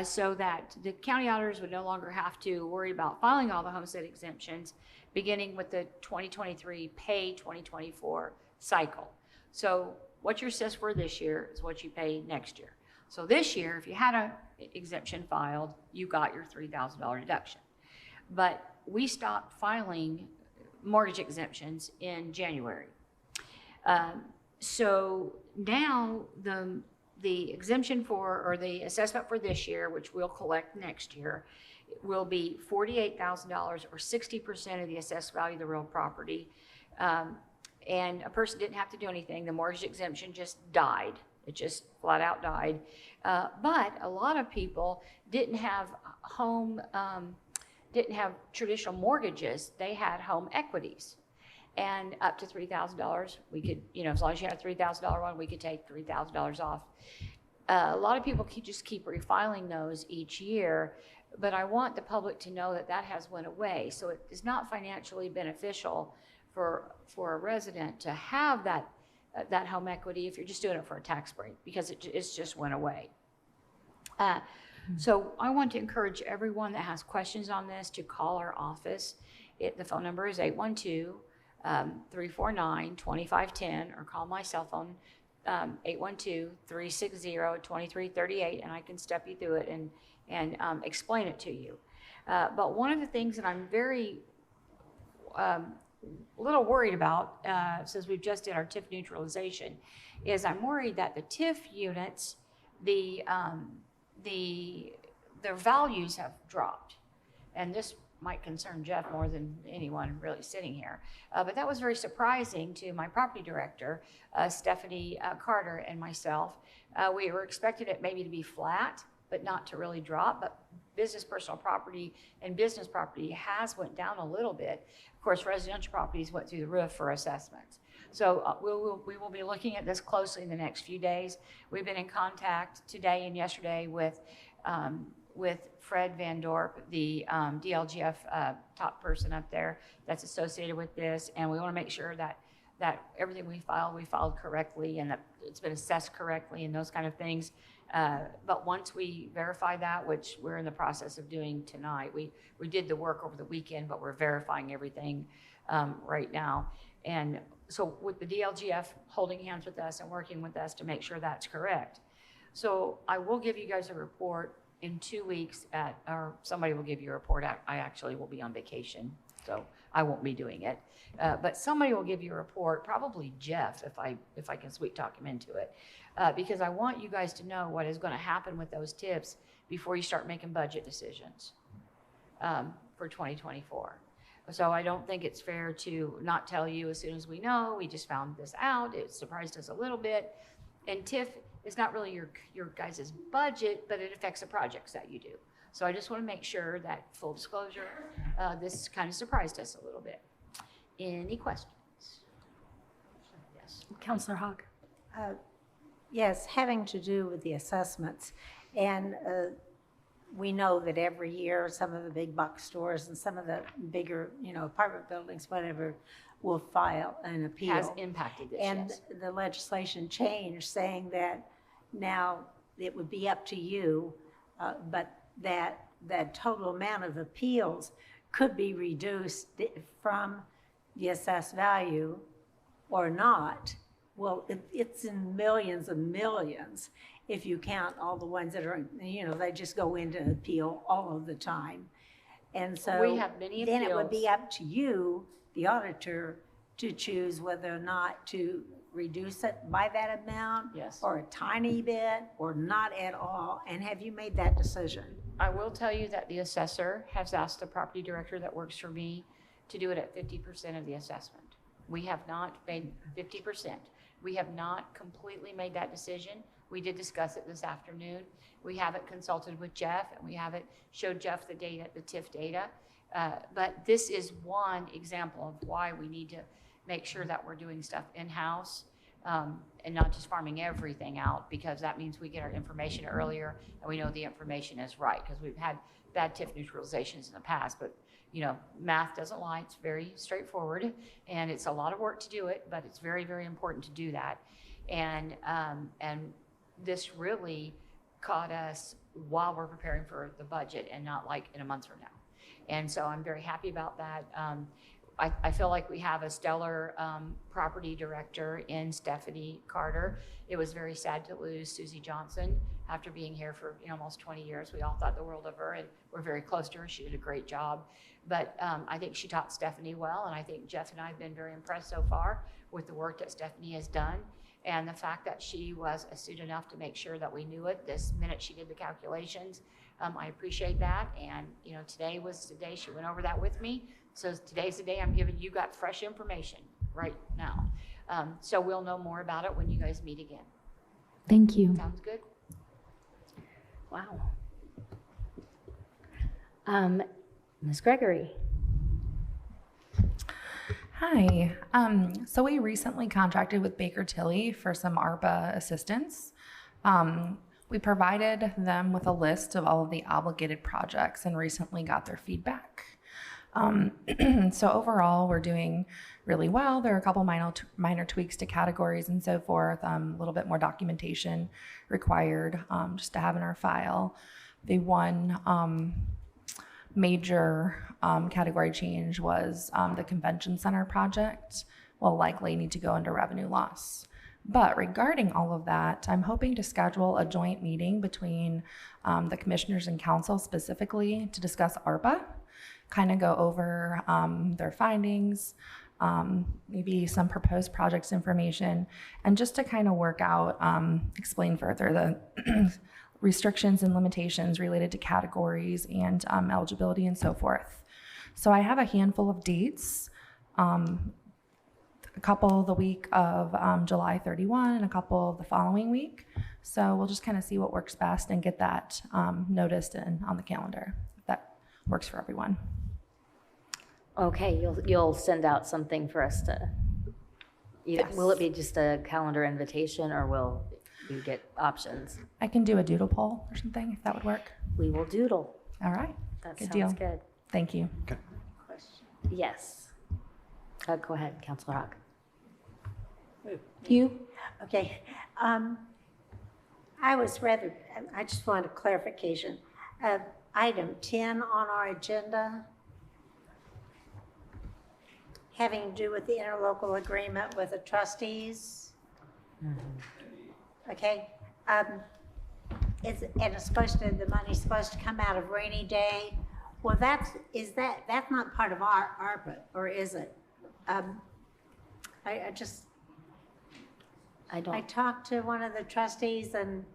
So that the county auditors would no longer have to worry about filing all the homestead exemptions beginning with the 2023 pay 2024 cycle. So what you're assessed for this year is what you pay next year. So this year, if you had an exemption filed, you got your $3,000 deduction. But we stopped filing mortgage exemptions in January. So now the exemption or the assessment for this year, which we'll collect next year, will be $48,000 or 60% of the assessed value of the real property. And a person didn't have to do anything. The mortgage exemption just died. It just flat out died. But a lot of people didn't have traditional mortgages. They had home equities. And up to $3,000, we could, as long as you had a $3,000 one, we could take $3,000 off. A lot of people just keep refiling those each year, but I want the public to know that has went away. So it is not financially beneficial for a resident to have that home equity if you're just doing it for a tax break, because it's just went away. So I want to encourage everyone that has questions on this to call our office. The phone number is 812-349-2510, or call my cell phone, 812-360-2338, and I can step you through it and explain it to you. But one of the things that I'm very a little worried about, since we've just did our TIF neutralization, is I'm worried that the TIF units, their values have dropped. And this might concern Jeff more than anyone really sitting here. But that was very surprising to my property director, Stephanie Carter, and myself. We were expecting it maybe to be flat, but not to really drop. But business personal property and business property has went down a little bit. Of course, residential properties went through the roof for assessments. So we will be looking at this closely in the next few days. We've been in contact today and yesterday with Fred Van Dorp, the DLGF top person up there that's associated with this, and we want to make sure that everything we filed correctly, and that it's been assessed correctly and those kind of things. But once we verify that, which we're in the process of doing tonight, we did the work over the weekend, but we're verifying everything right now. And so with the DLGF holding hands with us and working with us to make sure that's correct. So I will give you guys a report in 2 weeks or somebody will give you a report. I actually will be on vacation, so I won't be doing it. But somebody will give you a report, probably Jeff, if I can sweet talk him into it. Because I want you guys to know what is going to happen with those tips before you start making budget decisions for 2024. So I don't think it's fair to not tell you as soon as we know. We just found this out. It surprised us a little bit. And TIF is not really your guys' budget, but it affects the projects that you do. So I just want to make sure that, full disclosure, this kind of surprised us a little bit. Any questions? Counselor Hawk? Yes, having to do with the assessments. And we know that every year, some of the big box stores and some of the bigger, apartment buildings, whatever, will file an appeal. Has impacted this, And yes. the legislation changed, saying that now it would be up to you, but that total amount of appeals could be reduced from the assessed value or not. Well, it's in millions and millions if you count all the ones that are, they just go into appeal all of the time. And so We have many then it would appeals. be up to you, the auditor, to choose whether or not to reduce it by that amount. Yes. Or a tiny bit, or not at all. And have you made that decision? I will tell you that the assessor has asked the property director that works for me to do it at 50% of the assessment. We have not made 50%. We have not completely made that decision. We did discuss it this afternoon. We haven't consulted with Jeff, and we haven't showed Jeff the data, the TIF data. But this is one example of why we need to make sure that we're doing stuff in-house and not just farming everything out, because that means we get our information earlier and we know the information is right, because we've had bad TIF neutralizations in the past. But math doesn't lie. It's very straightforward, and it's a lot of work to do it, but it's very, very important to do that. And this really caught us while we're preparing for the budget, and not like in a month from now. And so I'm very happy about that. I feel like we have a stellar property director in Stephanie Carter. It was very sad to lose Susie Johnson after being here for almost 20 years. We all thought the world of her, and we're very close to her. She did a great job. But I think she taught Stephanie well, and I think Jeff and I have been very impressed so far with the work that Stephanie has done. And the fact that she was astute enough to make sure that we knew it this minute she did the calculations, I appreciate that. And today was the day she went over that with me. So today's the day I'm giving you got fresh information right now. So we'll know more about it when you guys meet again. Thank you. Sounds good? Wow. Ms. Gregory? Hi. So we recently contracted with Baker Tilly for some ARPA assistance. We provided them with a list of all of the obligated projects and recently got their feedback. So overall, we're doing really well. There are a couple minor tweaks to categories and so forth, a little bit more documentation required just to have in our file. The one major category change was the convention center project will likely need to go into revenue loss. But regarding all of that, I'm hoping to schedule a joint meeting between the commissioners and council specifically to discuss ARPA, kind of go over their findings, maybe some proposed projects information, and just to kind of work out, explain further the restrictions and limitations related to categories and eligibility and so forth. So I have a handful of dates, a couple the week of July 31 and a couple the following week. So we'll just kind of see what works best and get that noticed and on the calendar, if that works for everyone. Okay, you'll send out something for us to, Yes. will it be just a calendar invitation, or will you get options? I can do a doodle poll or something, if that would work. We will doodle. All right. That Good sounds deal. good. Thank you. Yes. Go ahead, Counselor Hawk. You? Okay. I just wanted clarification. Item 10 on our agenda, having to do with the interlocal agreement with the trustees. Okay. And it's supposed to, the money's supposed to come out of rainy day. Well, that's not part of our ARPA, or is it? I talked to one of the trustees and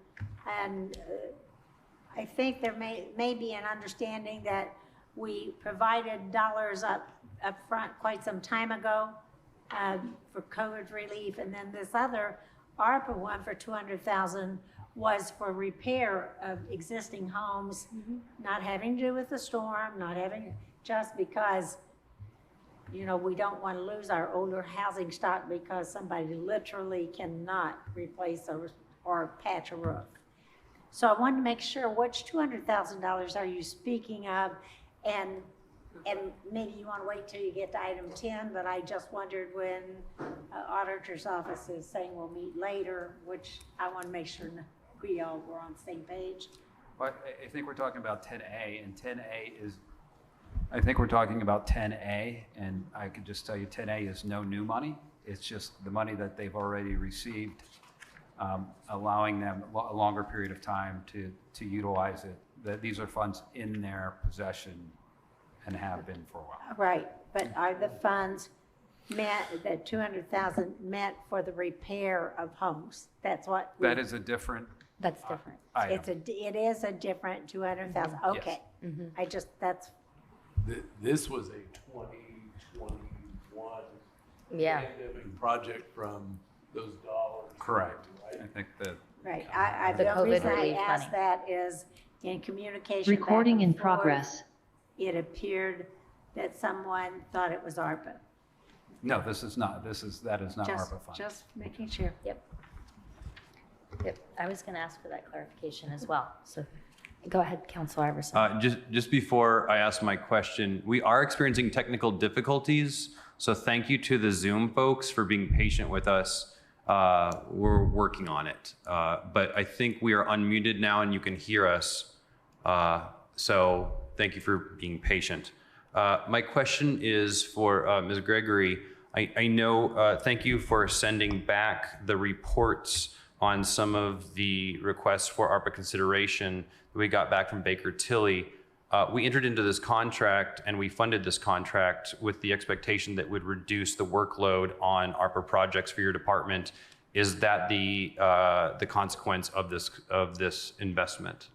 I think there may be an understanding that we provided dollars up front quite some time ago for COVID relief, and then this other ARPA one for $200,000 was for repair of existing homes, not having to do with the storm, just because you know, we don't want to lose our older housing stock because somebody literally cannot replace or patch a roof. So I wanted to make sure, which $200,000 are you speaking of? And maybe you want to wait till you get to item 10, but I just wondered when auditor's office is saying we'll meet later, which I want to make sure we all were on the same page. But I think we're talking about 10A, and 10A is, I think we're talking about 10A, and I could just tell you 10A is no new money. It's just the money that they've already received, allowing them a longer period of time to utilize it. These are funds in their possession and have been for a while. Right, but are the funds meant, that 200,000 meant for the repair of homes? That's what? That is a different That's different. item. It is a different 200,000, okay. I just, that's, This was a 2021 Yeah. pandemic project from those dollars. Correct. Right? I think that right. The The COVID reason I relief asked money. that is in communication. back Recording and in forth, progress. It appeared that someone thought it was ARPA. no, this is not. That is not Just, ARPA funds. just making sure. Yep. I was going to ask for that clarification as well. So go ahead, Councilor Iverson. Just before I ask my question, we are experiencing technical difficulties. So thank you to the Zoom folks for being patient with us. We're working on it. But I think we are unmuted now and you can hear us. So thank you for being patient. My question is for Ms. Gregory. I know, thank you for sending back the reports on some of the requests for ARPA consideration that we got back from Baker Tilly. We entered into this contract and we funded this contract with the expectation that would reduce the workload on ARPA projects for your department. Is that the consequence of this investment?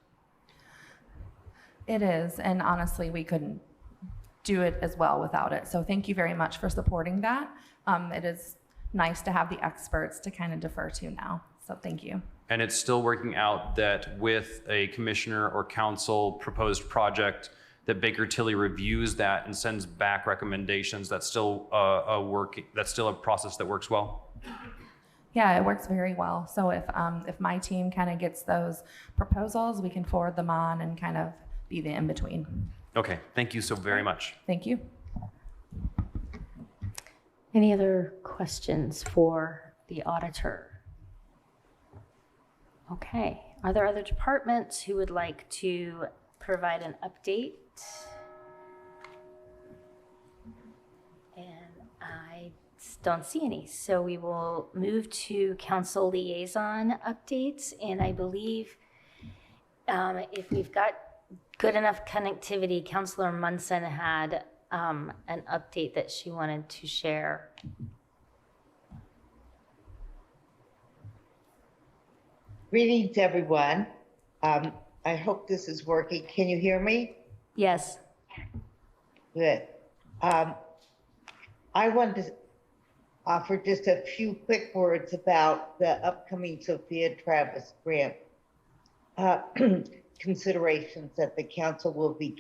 It is, and honestly, we couldn't do it as well without it. So thank you very much for supporting that. It is nice to have the experts to kind of defer to now. So thank you. And it's still working out that with a commissioner or council proposed project, that Baker Tilly reviews that and sends back recommendations. That's still that's still a process that works well. Yeah, it works very well. So if my team kind of gets those proposals, we can forward them on and kind of be the in-between. Okay, thank you so very much. Thank you. Any other questions for the auditor? Okay, are there other departments who would like to provide an update? And I don't see any, so we will move to council liaison updates. And I believe if we've got good enough connectivity, Councilor Munson had an update that she wanted to share. Greetings, everyone. I hope this is working. Can you hear me? Yes. Good. I wanted to offer just a few quick words about the upcoming Sophia Travis grant considerations that the council will be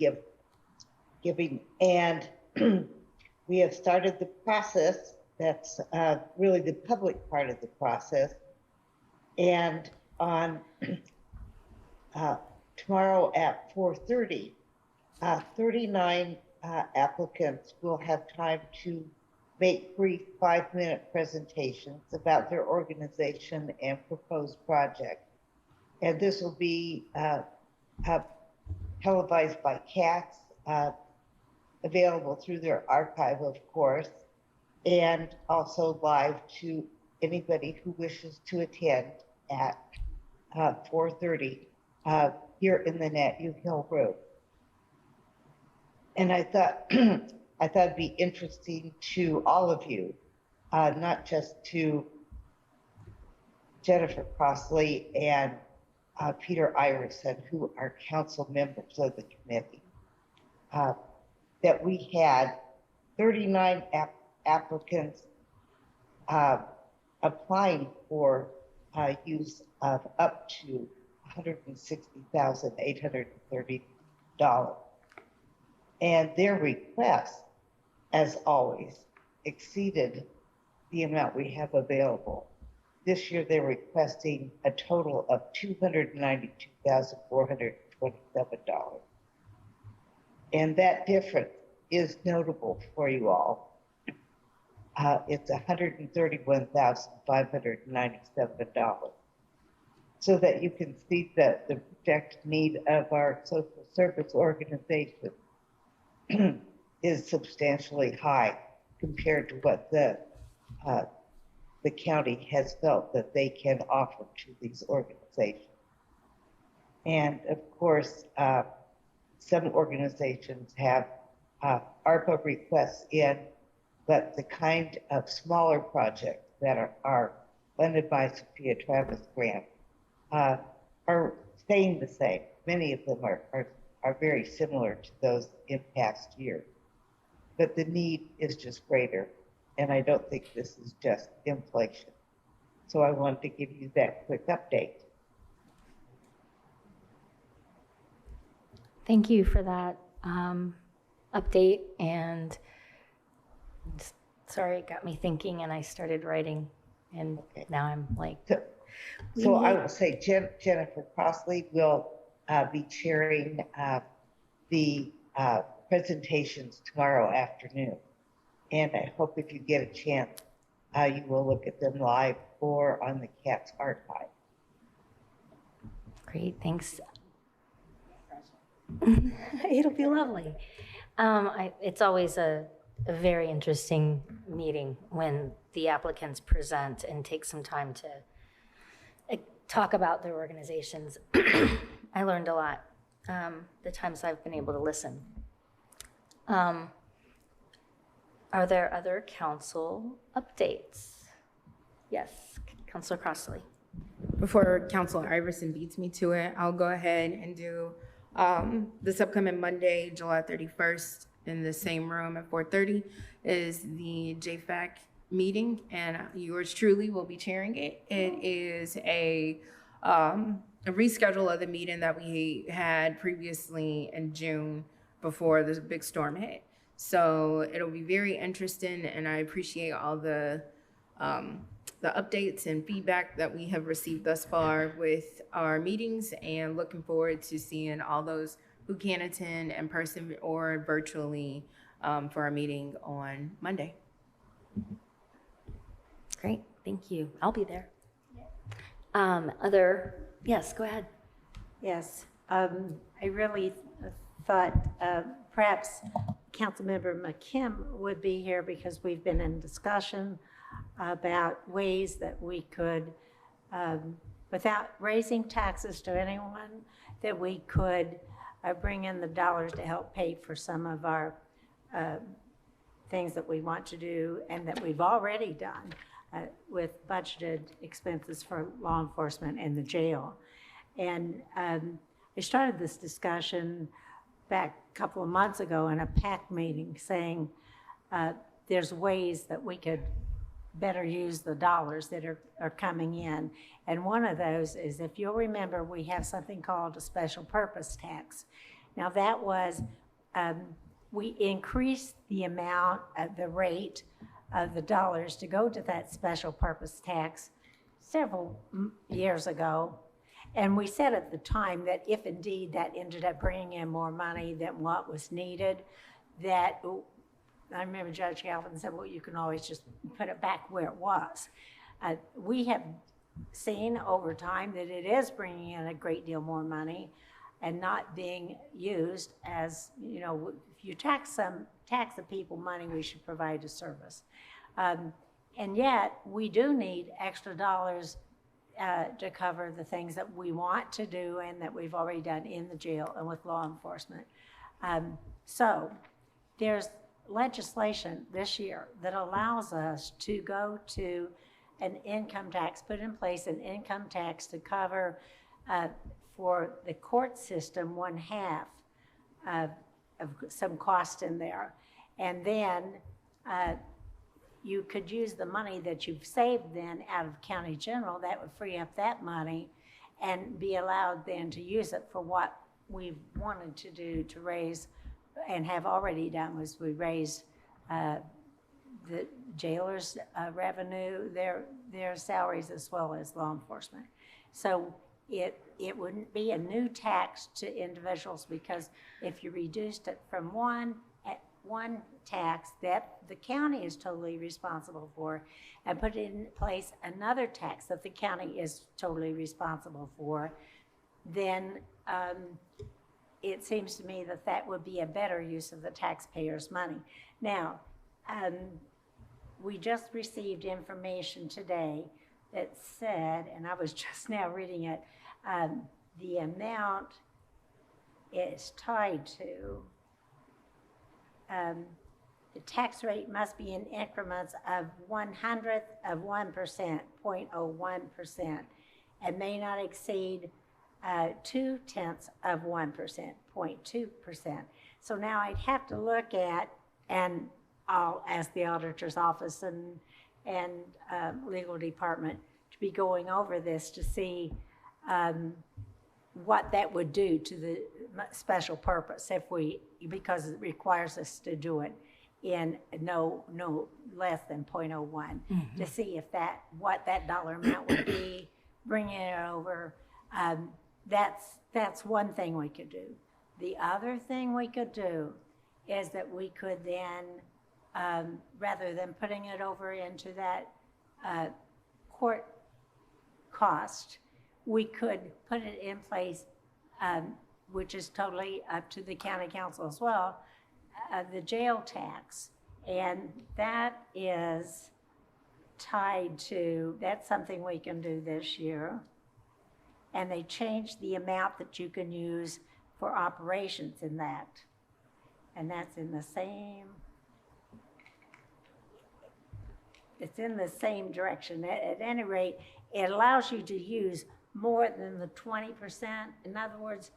giving. And we have started the process. That's really the public part of the process. And on tomorrow at 4:30, 39 applicants will have time to make brief 5-minute presentations about their organization and proposed project. And this will be televised by CATS, available through their archive, of course, and also live to anybody who wishes to attend at 4:30 here in the Nat U Hill Road. And I thought it'd be interesting to all of you, not just to Jennifer Crossley and Peter Iverson, who are council members of the committee, that we had 39 applicants applying for use of up to $160,830. And their request as always, exceeded the amount we have available. This year, they're requesting a total of $292,427. And that difference is notable for you all. It's $131,597. So that you can see that the projected need of our social service organization is substantially high compared to what the county has felt that they can offer to these organizations. And of course, some organizations have ARPA requests in, but the kind of smaller projects that are funded by Sophia Travis Grant are staying the same. Many of them are very similar to those in past years. But the need is just greater, and I don't think this is just inflation. So I wanted to give you that quick update. Thank you for that update, and sorry, it got me thinking, and I started writing, and now I'm like. So I will say Jennifer Crossley will be chairing the presentations tomorrow afternoon. And I hope if you get a chance, you will look at them live or on the CATS archive. Great, thanks. It'll be lovely. It's always a very interesting meeting when the applicants present and take some time to talk about their organizations. I learned a lot the times I've been able to listen. Are there other council updates? Yes, Councilor Crossley. Before Councilor Iverson beats me to it, I'll go ahead and do this upcoming Monday, July 31st, in the same room at 4:30 is the JFAC meeting, and yours truly will be chairing it. It is a reschedule of the meeting that we had previously in June before the big storm hit. So it'll be very interesting, and I appreciate all the updates and feedback that we have received thus far with our meetings, and looking forward to seeing all those who can attend in person or virtually for our meeting on Monday. Great, thank you. I'll be there. Yes, go ahead. Yes, I really thought perhaps Councilmember McKim would be here because we've been in discussion about ways that we could, without raising taxes to anyone, that we could bring in the dollars to help pay for some of our things that we want to do and that we've already done with budgeted expenses for law enforcement and the jail. And I started this discussion back a couple of months ago in a PAC meeting saying there's ways that we could better use the dollars that are coming in. And one of those is, if you'll remember, we have something called a special purpose tax. Now that was, we increased the amount of the rate of the dollars to go to that special purpose tax several years ago. And we said at the time that if indeed that ended up bringing in more money than what was needed, that, I remember Judge Galvin said, well, you can always just put it back where it was. We have seen over time that it is bringing in a great deal more money and not being used as, you know, if you tax the people money, we should provide a service. And yet we do need extra dollars to cover the things that we want to do and that we've already done in the jail and with law enforcement. So there's legislation this year that allows us to go to an income tax, put in place an income tax to cover for the court system 1/2 of some cost in there. And then you could use the money that you've saved then out of county general, that would free up that money and be allowed then to use it for what we've wanted to do to raise and have already done, was we raised the jailers' revenue, their salaries, as well as law enforcement. So it wouldn't be a new tax to individuals, because if you reduced it from one tax that the county is totally responsible for, and put in place another tax that the county is totally responsible for, then it seems to me that that would be a better use of the taxpayers' money. Now, we just received information today that said, and I was just now reading it, the amount is tied to, the tax rate must be in increments of 1/100th of 1%, 0.01%, and may not exceed 0.2% of 1%, 0.2%. So now I'd have to look at, and I'll ask the auditor's office and legal department to be going over this to see what that would do to the special purpose because it requires us to do it in no less than 0.01, to see what that dollar amount would be, bringing it over. That's one thing we could do. The other thing we could do is that we could then, rather than putting it over into that court cost, we could put it in place, which is totally up to the county council as well, the jail tax. And that is tied to, that's something we can do this year. And they changed the amount that you can use for operations in that. And that's in the same, it's in the same direction. At any rate, it allows you to use more than the 20%. In other words,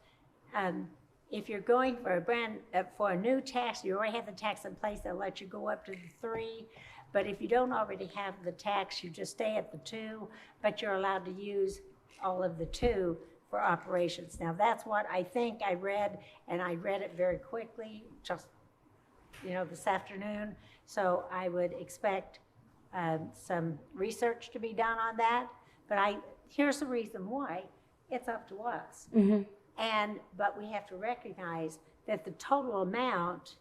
if you're going for a new tax, you already have the tax in place, they'll let you go up to the 3. But if you don't already have the tax, you just stay at the 2, but you're allowed to use all of the 2 for operations. Now, that's what I think I read, and I read it very quickly, just, this afternoon. So I would expect some research to be done on that. But here's the reason why. It's up to us. But we have to recognize that the total amount,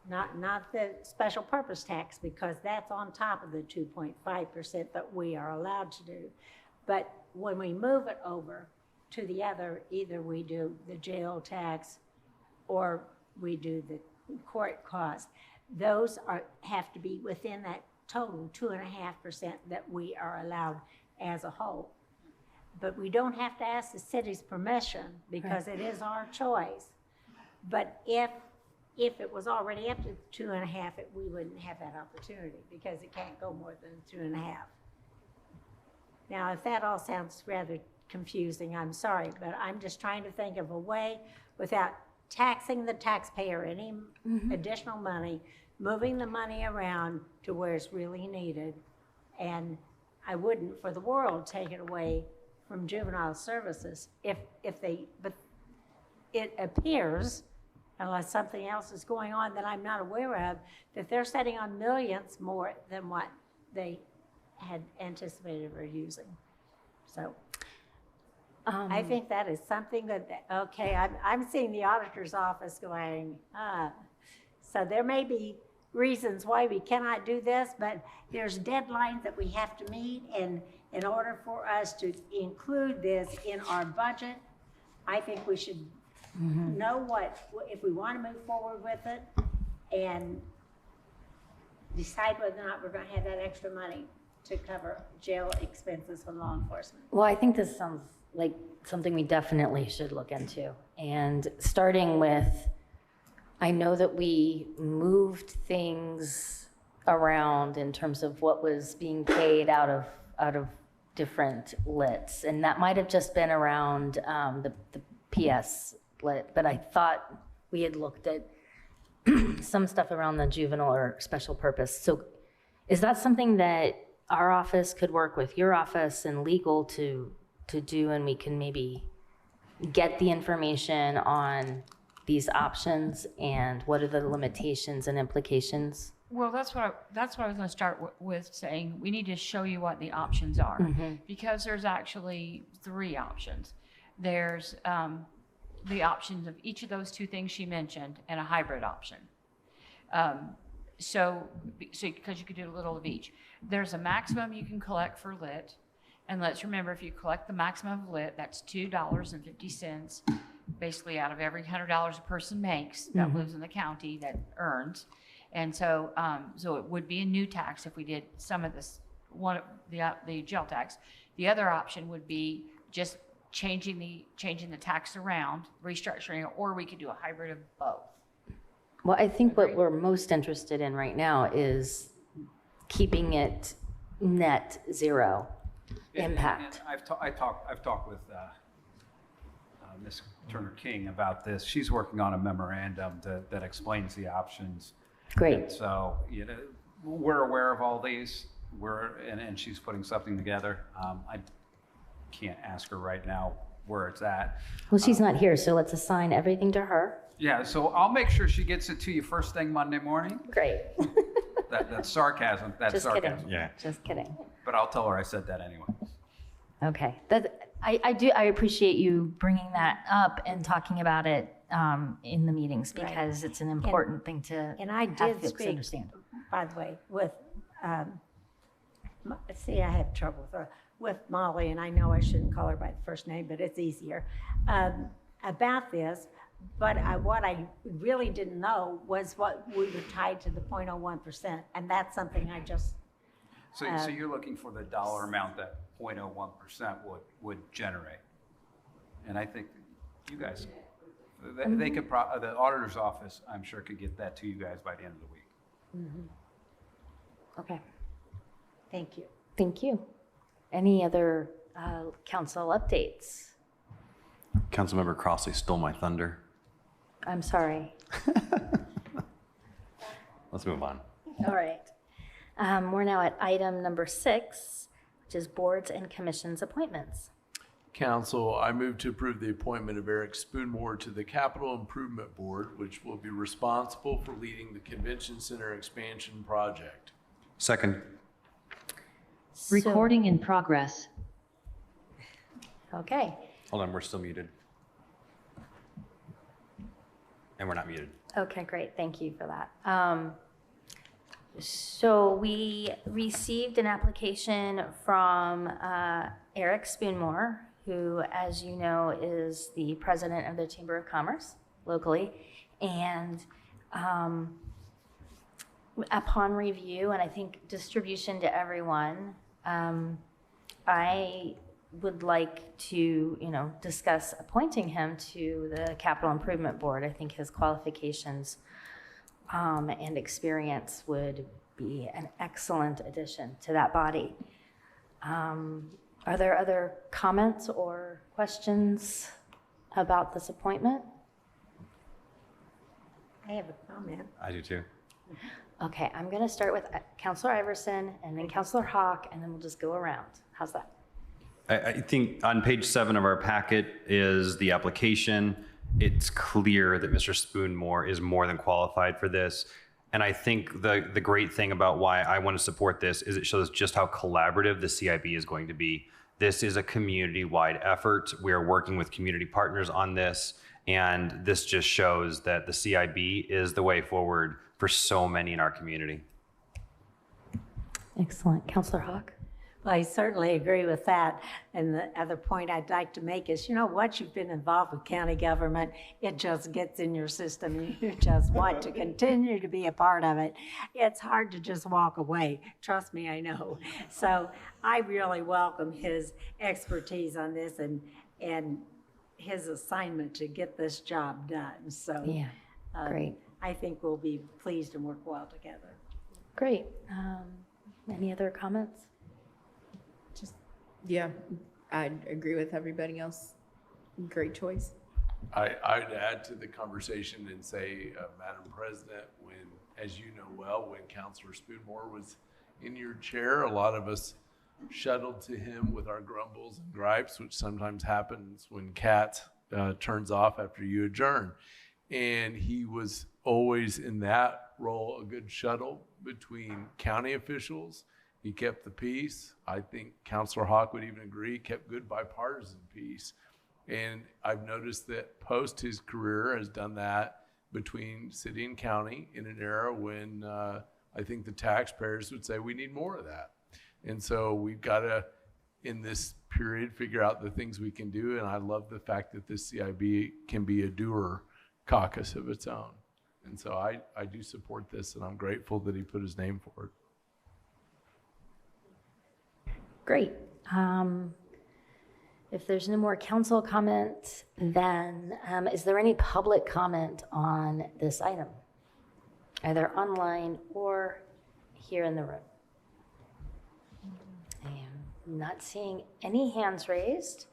not the special purpose tax, because that's on top of the 2.5% that we are allowed to do. But when we move it over to the other, either we do the jail tax or we do the court cost, those have to be within that total 2.5% that we are allowed as a whole. But we don't have to ask the city's permission, because it is our choice. But if it was already up to 2.5%, we wouldn't have that opportunity, because it can't go more than 2.5%. Now, if that all sounds rather confusing, I'm sorry, but I'm just trying to think of a way without taxing the taxpayer any additional money, moving the money around to where it's really needed. And I wouldn't for the world take it away from juvenile services but it appears, unless something else is going on that I'm not aware of, that they're setting on millions more than what they had anticipated or using. So I think that is something okay, I'm seeing the auditor's office going, so there may be reasons why we cannot do this, but there's deadlines that we have to meet, and in order for us to include this in our budget, I think we should know if we want to move forward with it, and decide whether or not we're going to have that extra money to cover jail expenses for law enforcement. Well, I think this sounds like something we definitely should look into. And starting with, I know that we moved things around in terms of what was being paid out of different lits, and that might have just been around the PS lit, but I thought we had looked at some stuff around the juvenile or special purpose. So is that something that our office could work with your office and legal to do, and we can maybe get the information on these options, and what are the limitations and implications? Well, that's what I was going to start with saying. We need to show you what the options are, because there's actually 3 options. There's the options of each of those 2 things she mentioned, and a hybrid option. So because you could do a little of each. There's a maximum you can collect for lit, and let's remember, if you collect the maximum of lit, that's $2.50, basically out of every $100 a person makes that lives in the county that earns. And so, so it would be a new tax if we did some of this, the jail tax. The other option would be just changing the tax around, restructuring it, or we could do a hybrid of both. Well, I think what we're most interested in right now is keeping it net zero impact. And I've talked with Ms. Turner King about this. She's working on a memorandum that explains the options. Great. And so, you know, we're aware of all these. And she's putting something together. I can't ask her right now where it's at. Well, she's not here, so let's assign everything to her. Yeah, so I'll make sure she gets it to you first thing Monday morning. Great. That's sarcasm. That's Just sarcasm. kidding. Yeah. Just kidding. But I'll tell her I said that anyway. Okay. I appreciate you bringing that up and talking about it in the meetings, because it's an important thing to And I have did folks speak, understand. by the way, with, see, I have trouble with Molly, and I know I shouldn't call her by the first name, but it's easier, about this. But what I really didn't know was what we were tied to the 0.01%, and that's something I just, So you're looking for the dollar amount that 0.01% would generate. And I think you guys, they could, the auditor's office, I'm sure, could get that to you guys by the end of the week. Okay. thank you. Thank you. Any other council updates? Councilmember Crossley stole my thunder. I'm sorry. Let's move on. All right. We're now at item number 6, which is boards and commissions appointments. Council, I move to approve the appointment of Eric Spoonmore to the Capital Improvement Board, which will be responsible for leading the Convention Center expansion project. Second. Recording in progress. Okay. Hold on, we're still muted. And we're not muted. Okay, great. Thank you for that. So we received an application from Eric Spoonmore, who, as you know, is the president of the Chamber of Commerce locally. And upon review, and I think distribution to everyone, I would like to, discuss appointing him to the Capital Improvement Board. I think his qualifications and experience would be an excellent addition to that body. Are there other comments or questions about this appointment? I have a comment. I do too. Okay, I'm going to start with Councilor Iverson and then Councilor Hawk, and then we'll just go around. How's that? I think on page 7 of our packet is the application. It's clear that Mr. Spoonmore is more than qualified for this. And I think the great thing about why I want to support this is it shows just how collaborative the CIB is going to be. This is a community-wide effort. We are working with community partners on this. And this just shows that the CIB is the way forward for so many in our community. Excellent. Councilor Hawk? Well, I certainly agree with that. And the other point I'd like to make is, once you've been involved with county government, it just gets in your system. You just want to continue to be a part of it. It's hard to just walk away. Trust me, I know. So I really welcome his expertise on this and his assignment to get this job done. So Yeah, great. I think we'll be pleased and work well together. Great. Any other comments? Yeah, I agree with everybody else. Great choice. I'd add to the conversation and say, Madam President, as you know well, when Councilor Spoonmore was in your chair, a lot of us shuttled to him with our grumbles and gripes, which sometimes happens when Cat turns off after you adjourn. And he was always in that role a good shuttle between county officials. He kept the peace. I think Councilor Hawk would even agree, kept good bipartisan peace. And I've noticed that post his career has done that between city and county in an era when I think the taxpayers would say we need more of that. And so we've got to, in this period, figure out the things we can do. And I love the fact that this CIB can be a doer caucus of its own. And so I do support this, and I'm grateful that he put his name forward. Great. If there's no more council comment, then is there any public comment on this item, either online or here in the room? I am not seeing any hands raised.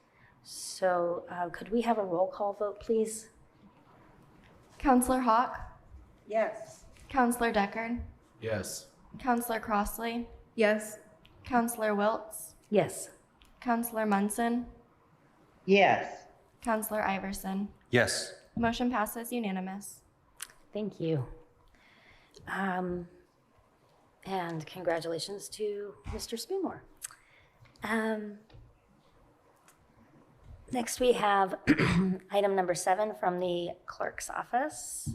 So could we have a roll call vote, please? Counselor Hawk, Yes. Counselor Deckard, Yes. Counselor Crossley, Yes. Counselor Wiltz, Yes. Counselor Munson, Yes. Counselor Iverson. Yes. Motion passes unanimous. Thank you. And congratulations to Mr. Spoonmore. Next, we have item number 7 from the clerk's office.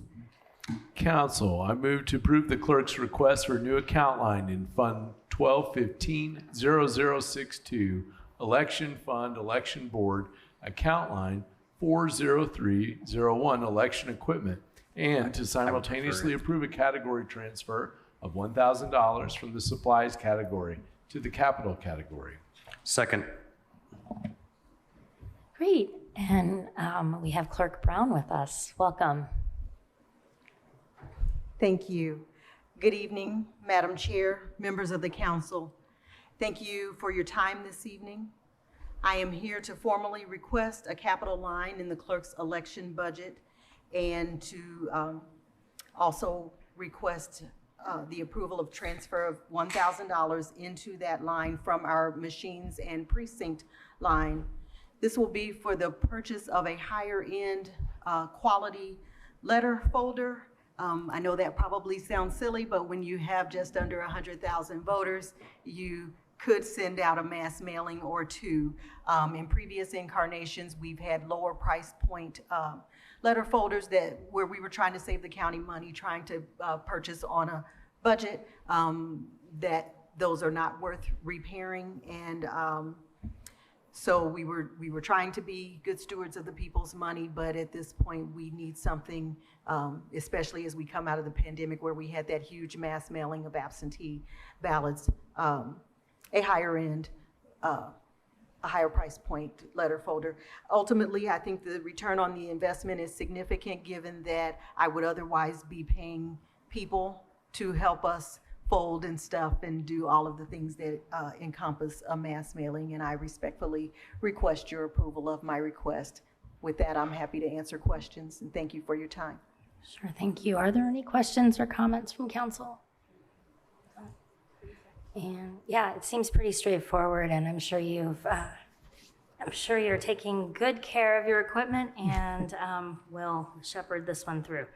Council, I move to approve the clerk's request for a new account line in Fund 1215-0062, Election Fund, Election Board, account line 40301, Election Equipment, and to simultaneously approve a category transfer of $1,000 from the supplies category to the capital category. Second. Great. And we have Clerk Brown with us. Welcome. Thank you. Good evening, Madam Chair, members of the council. Thank you for your time this evening. I am here to formally request a capital line in the clerk's election budget and to also request the approval of transfer of $1,000 into that line from our machines and precinct line. This will be for the purchase of a higher end quality letter folder. I know that probably sounds silly, but when you have just under 100,000 voters, you could send out a mass mailing or two. In previous incarnations, we've had lower price point letter folders where we were trying to save the county money, trying to purchase on a budget, that those are not worth repairing. And so we were trying to be good stewards of the people's money, but at this point we need something, especially as we come out of the pandemic where we had that huge mass mailing of absentee ballots, a higher end, a higher price point letter folder. Ultimately, I think the return on the investment is significant given that I would otherwise be paying people to help us fold and stuff and do all of the things that encompass a mass mailing, and I respectfully request your approval of my request. With that, I'm happy to answer questions, and thank you for your time. Sure, thank you. Are there any questions or comments from council? And yeah, it seems pretty straightforward, and I'm sure you're taking good care of your equipment, and will shepherd this one through.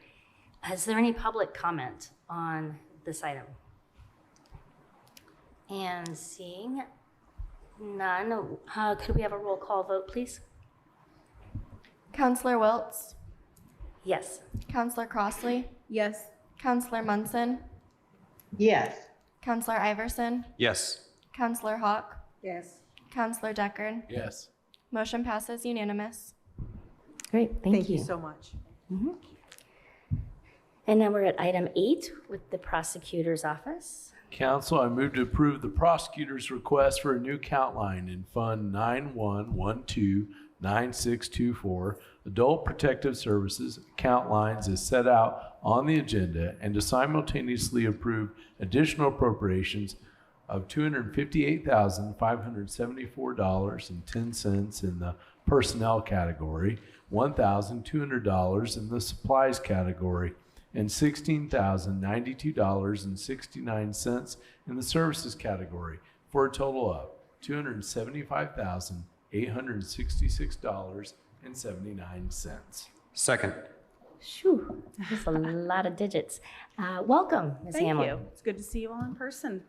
Is there any public comment on this item? And seeing none, could we have a roll call vote, please? Counselor Wiltz, Yes. Counselor Crossley, Yes. Counselor Munson, Yes. Counselor Iverson, Yes. Counselor Hawk, Yes. Counselor Deckard. Yes. Motion passes unanimous. Great, Thank you so much. And now we're at item 8 with the prosecutor's office. Council, I move to approve the prosecutor's request for a new count line in Fund 91129624, Adult Protective Services, count lines as set out on the agenda, and to simultaneously approve additional appropriations of $258,574.10 in the personnel category, $1,200 in the supplies category, and $16,092.69 in the services category, for a total of $275,866.79. Second. Shoo, that's a lot of digits. Welcome, Ms. Thank Hamlin. you. It's good to see you all in person.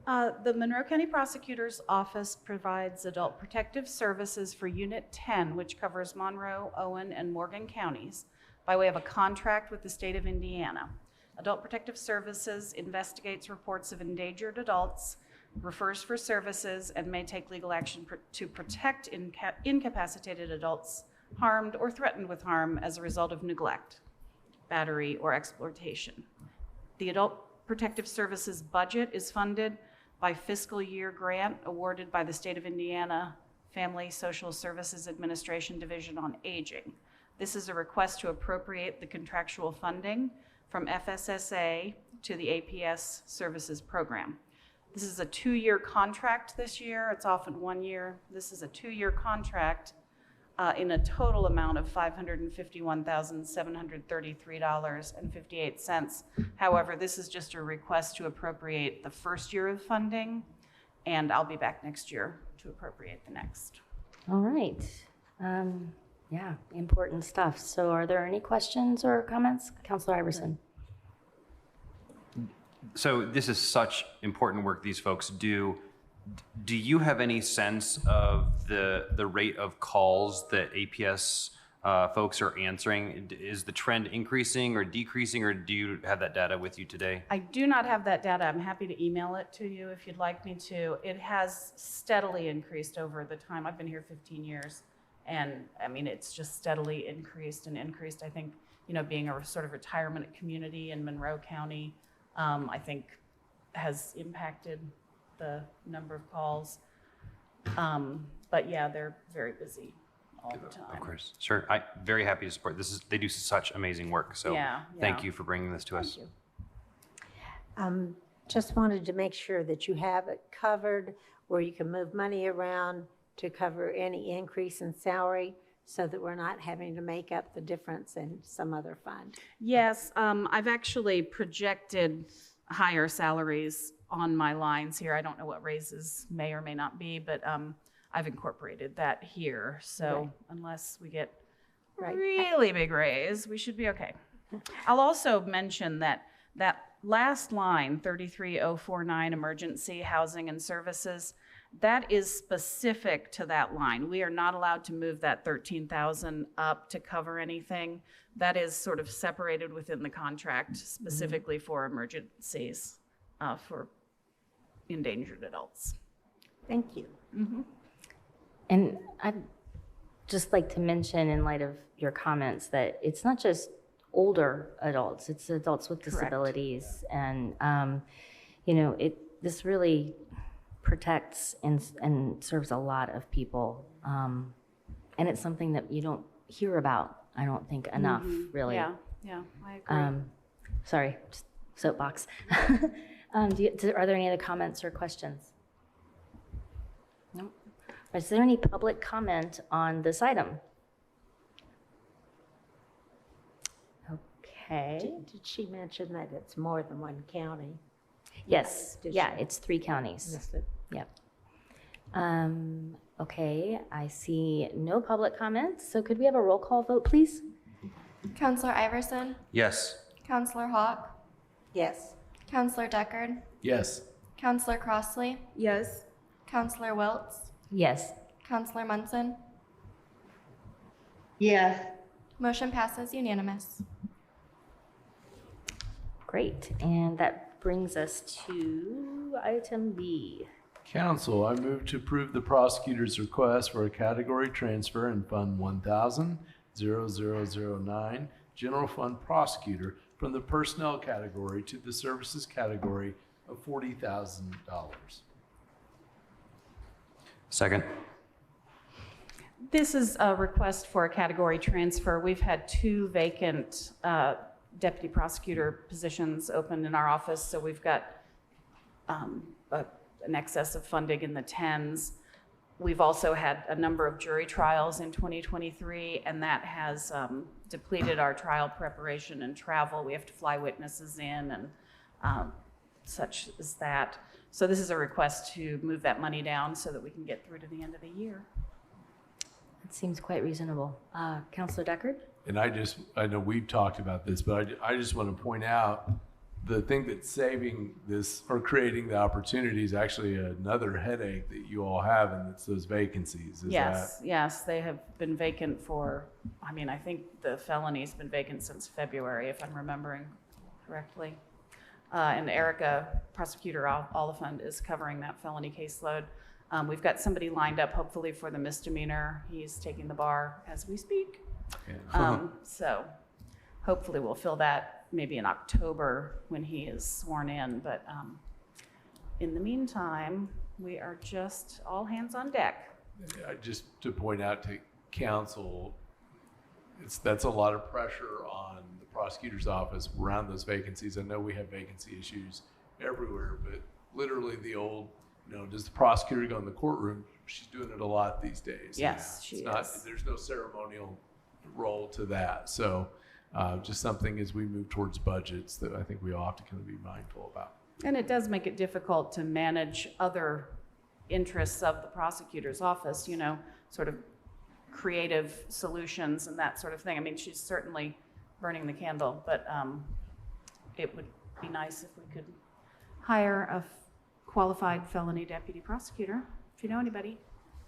The Monroe County Prosecutor's Office provides adult protective services for Unit 10, which covers Monroe, Owen, and Morgan counties, by way of a contract with the state of Indiana. Adult Protective Services investigates reports of endangered adults, refers for services, and may take legal action to protect incapacitated adults harmed or threatened with harm as a result of neglect, battery, or exploitation. The Adult Protective Services budget is funded by fiscal year grant awarded by the state of Indiana Family Social Services Administration Division on Aging. This is a request to appropriate the contractual funding from FSSA to the APS services program. This is a 2-year contract this year. It's often 1 year. This is a 2-year contract in a total amount of $551,733.58. However, this is just a request to appropriate the first year of funding, and I'll be back next year to appropriate the next. All right. Yeah, important stuff. So are there any questions or comments? Counselor Iverson. So this is such important work these folks do. Do you have any sense of the rate of calls that APS folks are answering? Is the trend increasing or decreasing, or do you have that data with you today? I do not have that data. I'm happy to email it to you if you'd like me to. It has steadily increased over the time. I've been here 15 years, and I mean, it's just steadily increased and increased. I think, being a sort of retirement community in Monroe County, I think has impacted the number of calls. But yeah, they're very busy all the time. Of course, sure. I'm very happy to support this. They do such amazing work. So thank you for bringing this to us. Just wanted to make sure that you have it covered where you can move money around to cover any increase in salary so that we're not having to make up the difference in some other fund. Yes, I've actually projected higher salaries on my lines here. I don't know what raises may or may not be, but I've incorporated that here. So unless we get really big raise, we should be okay. I'll also mention that last line, 33049, emergency housing and services, that is specific to that line. We are not allowed to move that 13,000 up to cover anything. That is sort of separated within the contract specifically for emergencies, for endangered adults. Thank you. And I'd just like to mention, in light of your comments, that it's not just older adults, it's adults with disabilities. And, this really protects and serves a lot of people. And it's something that you don't hear about, I don't think, enough, really. Yeah, I agree. Sorry, soapbox. Are there any other comments or questions? No. Is there any public comment on this item? Okay. Did she mention that it's more than one county? Yes. Did Yeah, she? it's 3 counties. Missed it. Yep. Okay, I see no public comments. So could we have a roll call vote, please? Counselor Iverson, Yes. Counselor Hawk, Yes. Counselor Deckard, Yes. Counselor Crossley, Yes. Counselor Wiltz, Yes. Counselor Munson. Yes. Motion passes unanimous. Great. And that brings us to item B. Council, I move to approve the prosecutor's request for a category transfer in Fund 1000-0009, General Fund Prosecutor, from the Personnel category to the Services category of $40,000. Second. This is a request for a category transfer. We've had 2 vacant deputy prosecutor positions open in our office, so we've got an excess of funding in the tens. We've also had a number of jury trials in 2023, and that has depleted our trial preparation and travel. We have to fly witnesses in and such as that. So this is a request to move that money down so that we can get through to the end of the year. It seems quite reasonable. Counselor Deckard? and I know we've talked about this, but I just want to point out the thing that's saving this or creating the opportunity is actually another headache that you all have, and it's those vacancies. Yes, they have been vacant for, I mean, I think the felony's been vacant since February, if I'm remembering correctly. And Erica, Prosecutor Oliphant, is covering that felony caseload. We've got somebody lined up, hopefully, for the misdemeanor. He's taking the bar as we speak. So hopefully we'll fill that maybe in October when he is sworn in. But in the meantime, we are just all hands on deck. Just to point out to council, that's a lot of pressure on the prosecutor's office around those vacancies. I know we have vacancy issues everywhere, but literally the old, does the prosecutor go in the courtroom? She's doing it a lot these days. Yes, she is. There's no ceremonial role to that. So just something as we move towards budgets that I think we all have to kind of be mindful about. And it does make it difficult to manage other interests of the prosecutor's office, sort of creative solutions and that sort of thing. I mean, she's certainly burning the candle, but it would be nice if we could hire a qualified felony deputy prosecutor. If you know anybody,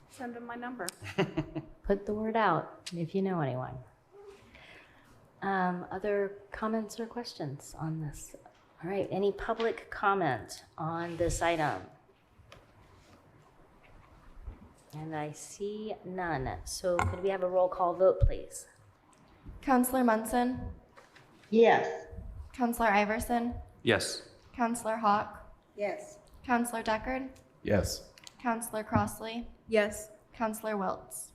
send them my number. Put the word out if you know anyone. Other comments or questions on this? All right, any public comment on this item? And I see none. So could we have a roll call vote, please? Counselor Munson, Yes. Counselor Iverson, Yes. Counselor Hawk, Yes. Counselor Deckard, Yes. Counselor Crossley, Yes. Counselor Wiltz.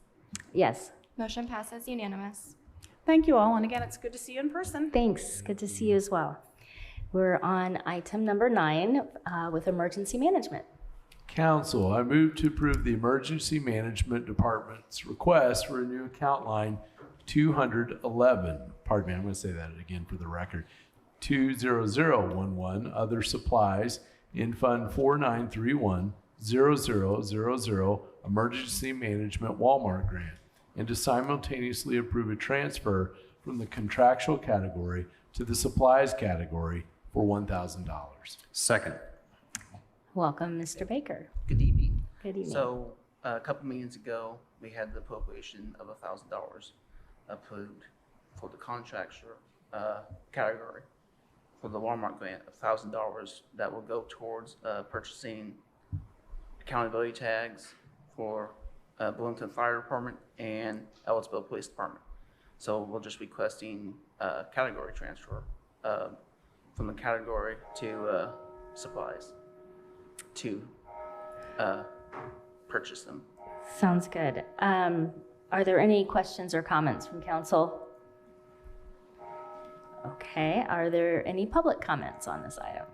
Yes. Motion passes unanimous. Thank you all, and again, it's good to see you in person. Thanks. Good to see you as well. We're on item number 9 with emergency management. Council, I move to approve the Emergency Management Department's request for a new account line 211. Pardon me, I'm going to say that again for the record. 20011, other supplies, in Fund 4931 0000, Emergency Management Walmart Grant, and to simultaneously approve a transfer from the contractual category to the supplies category for $1,000. Second. Welcome, Mr. Baker. Good evening. Good evening. So a couple meetings ago, we had the appropriation of $1,000 approved for the contractor category for the Walmart grant, $1,000 that will go towards purchasing accountability tags for Bloomington Fire Department and Ellisville Police Department. So we're just requesting a category transfer from the category to supplies to purchase them. Sounds good. Are there any questions or comments from council? Okay, are there any public comments on this item?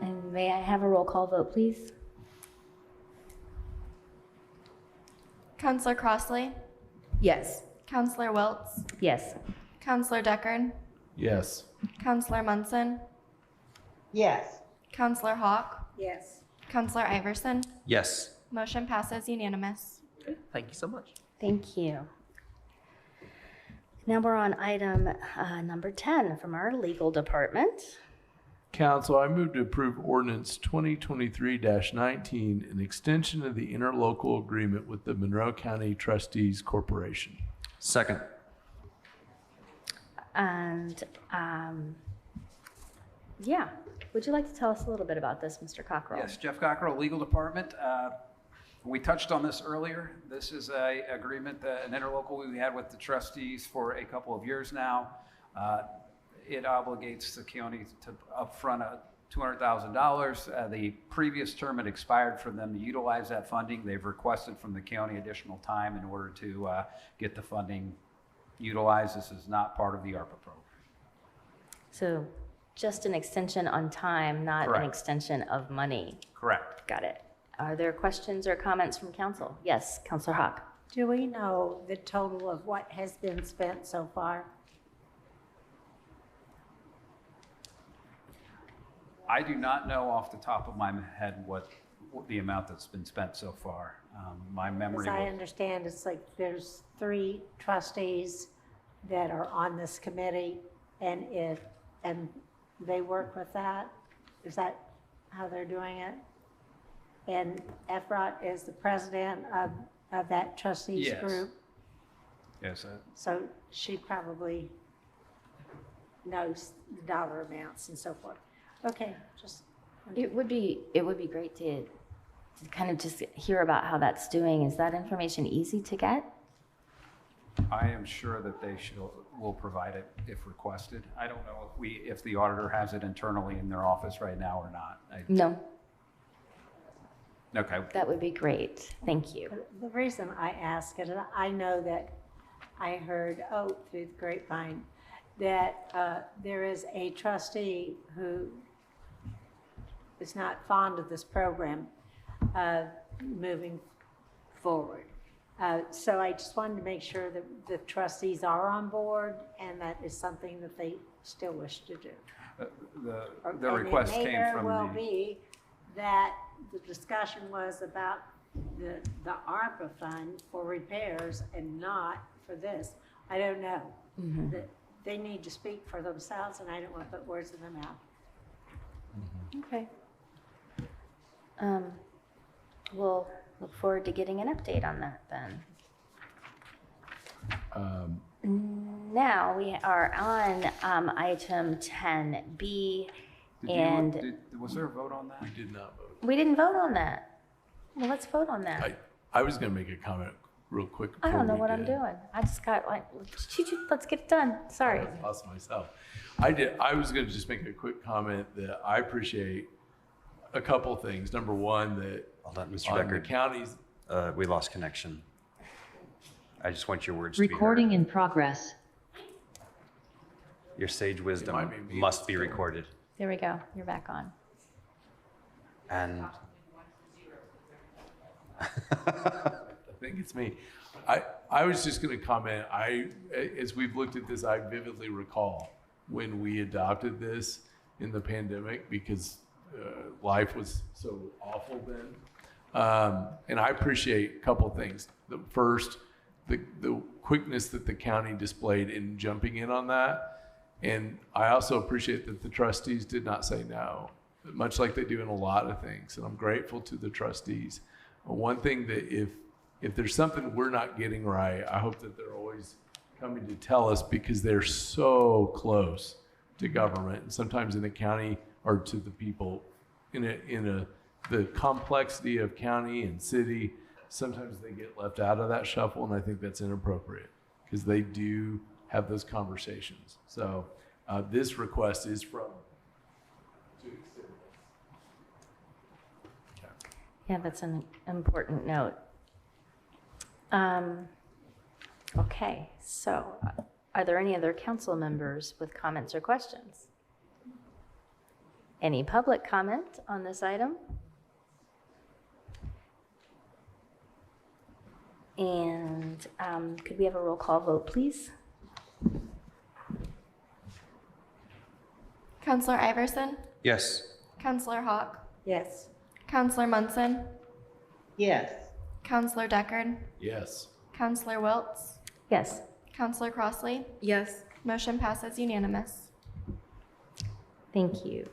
And may I have a roll call vote, please? Counselor Crossley, Yes. Counselor Wiltz, Yes. Counselor Deckard, Yes. Counselor Munson, Yes. Counselor Hawk, Yes. Counselor Iverson. Yes. Motion passes unanimous. Okay, thank you so much. Thank you. Now we're on item number 10 from our legal department. Council, I move to approve ordinance 2023-19, an extension of the interlocal agreement with the Monroe County Trustees Corporation. Second. And yeah, would you like to tell us a little bit about this, Mr. Cockrell? Yes, Jeff Cockrell, Legal Department. We touched on this earlier. This is an agreement, an interlocal we had with the trustees for a couple of years now. It obligates the county to upfront $200,000. The previous term had expired for them to utilize that funding. They've requested from the county additional time in order to get the funding utilized. This is not part of the ARPA program. So just an extension on time, not Correct. an extension of money. Correct. Got it. Are there questions or comments from council? Yes, Counselor Hawk. Do we know the total of what has been spent so far? I do not know off the top of my head what the amount that's been spent so far. My memory. As I understand, it's like there's 3 trustees that are on this committee, and they work with that. Is that how they're doing it? And Efrat is the president of that trustees Yes. group, Yes, so she probably knows the dollar amounts and so forth. Okay, just. It would be great to kind of just hear about how that's doing. Is that information easy to get? I am sure that will provide it if requested. I don't know if the auditor has it internally in their office right now or not. No, Okay. that would be great. Thank you. The reason I ask it, and I know that I heard, through the grapevine, that there is a trustee who is not fond of this program moving forward. So I just wanted to make sure that the trustees are on board and that is something that they still wish to do. The request came from And it may very well the. be that the discussion was about the ARPA fund for repairs and not for this. I don't know. That they need to speak for themselves, and I don't want to put words in their mouth. Okay. We'll look forward to getting an update on that then. Now we are on item 10B, and Was there a vote on that? We did not vote. we didn't vote on that. Well, let's vote on that. I was going to make a comment real quick. I don't know before what we I'm did. doing. I just got like, let's get it done. Sorry. I lost myself. I was going to just make a quick comment that I appreciate a couple things. Number one, that Hold on, Mr. on the Decker. counties, We lost connection. I just want your words to be heard. Recording in progress. Your sage wisdom might be me. must be recorded. There we go. You're back on. And I think it's me. I was just going to comment. As we've looked at this, I vividly recall when we adopted this in the pandemic because life was so awful then. And I appreciate a couple things. The first, the quickness that the county displayed in jumping in on that. And I also appreciate that the trustees did not say no, much like they do in a lot of things. And I'm grateful to the trustees. One thing that if there's something we're not getting right, I hope that they're always coming to tell us because they're so close to government and sometimes in the county or to the people the complexity of county and city, sometimes they get left out of that shuffle, and I think that's inappropriate because they do have those conversations. So this request is from to extend this. Okay. Yeah, that's an important note. Okay, so are there any other council members with comments or questions? Any public comment on this item? And could we have a roll call vote, please? Counselor Iverson, yes, Counselor Hawk, Yes. Counselor Munson, Yes. Counselor Deckard, Yes. Counselor Wiltz, Yes. Counselor Crossley. Yes. Motion passes unanimous. Thank you.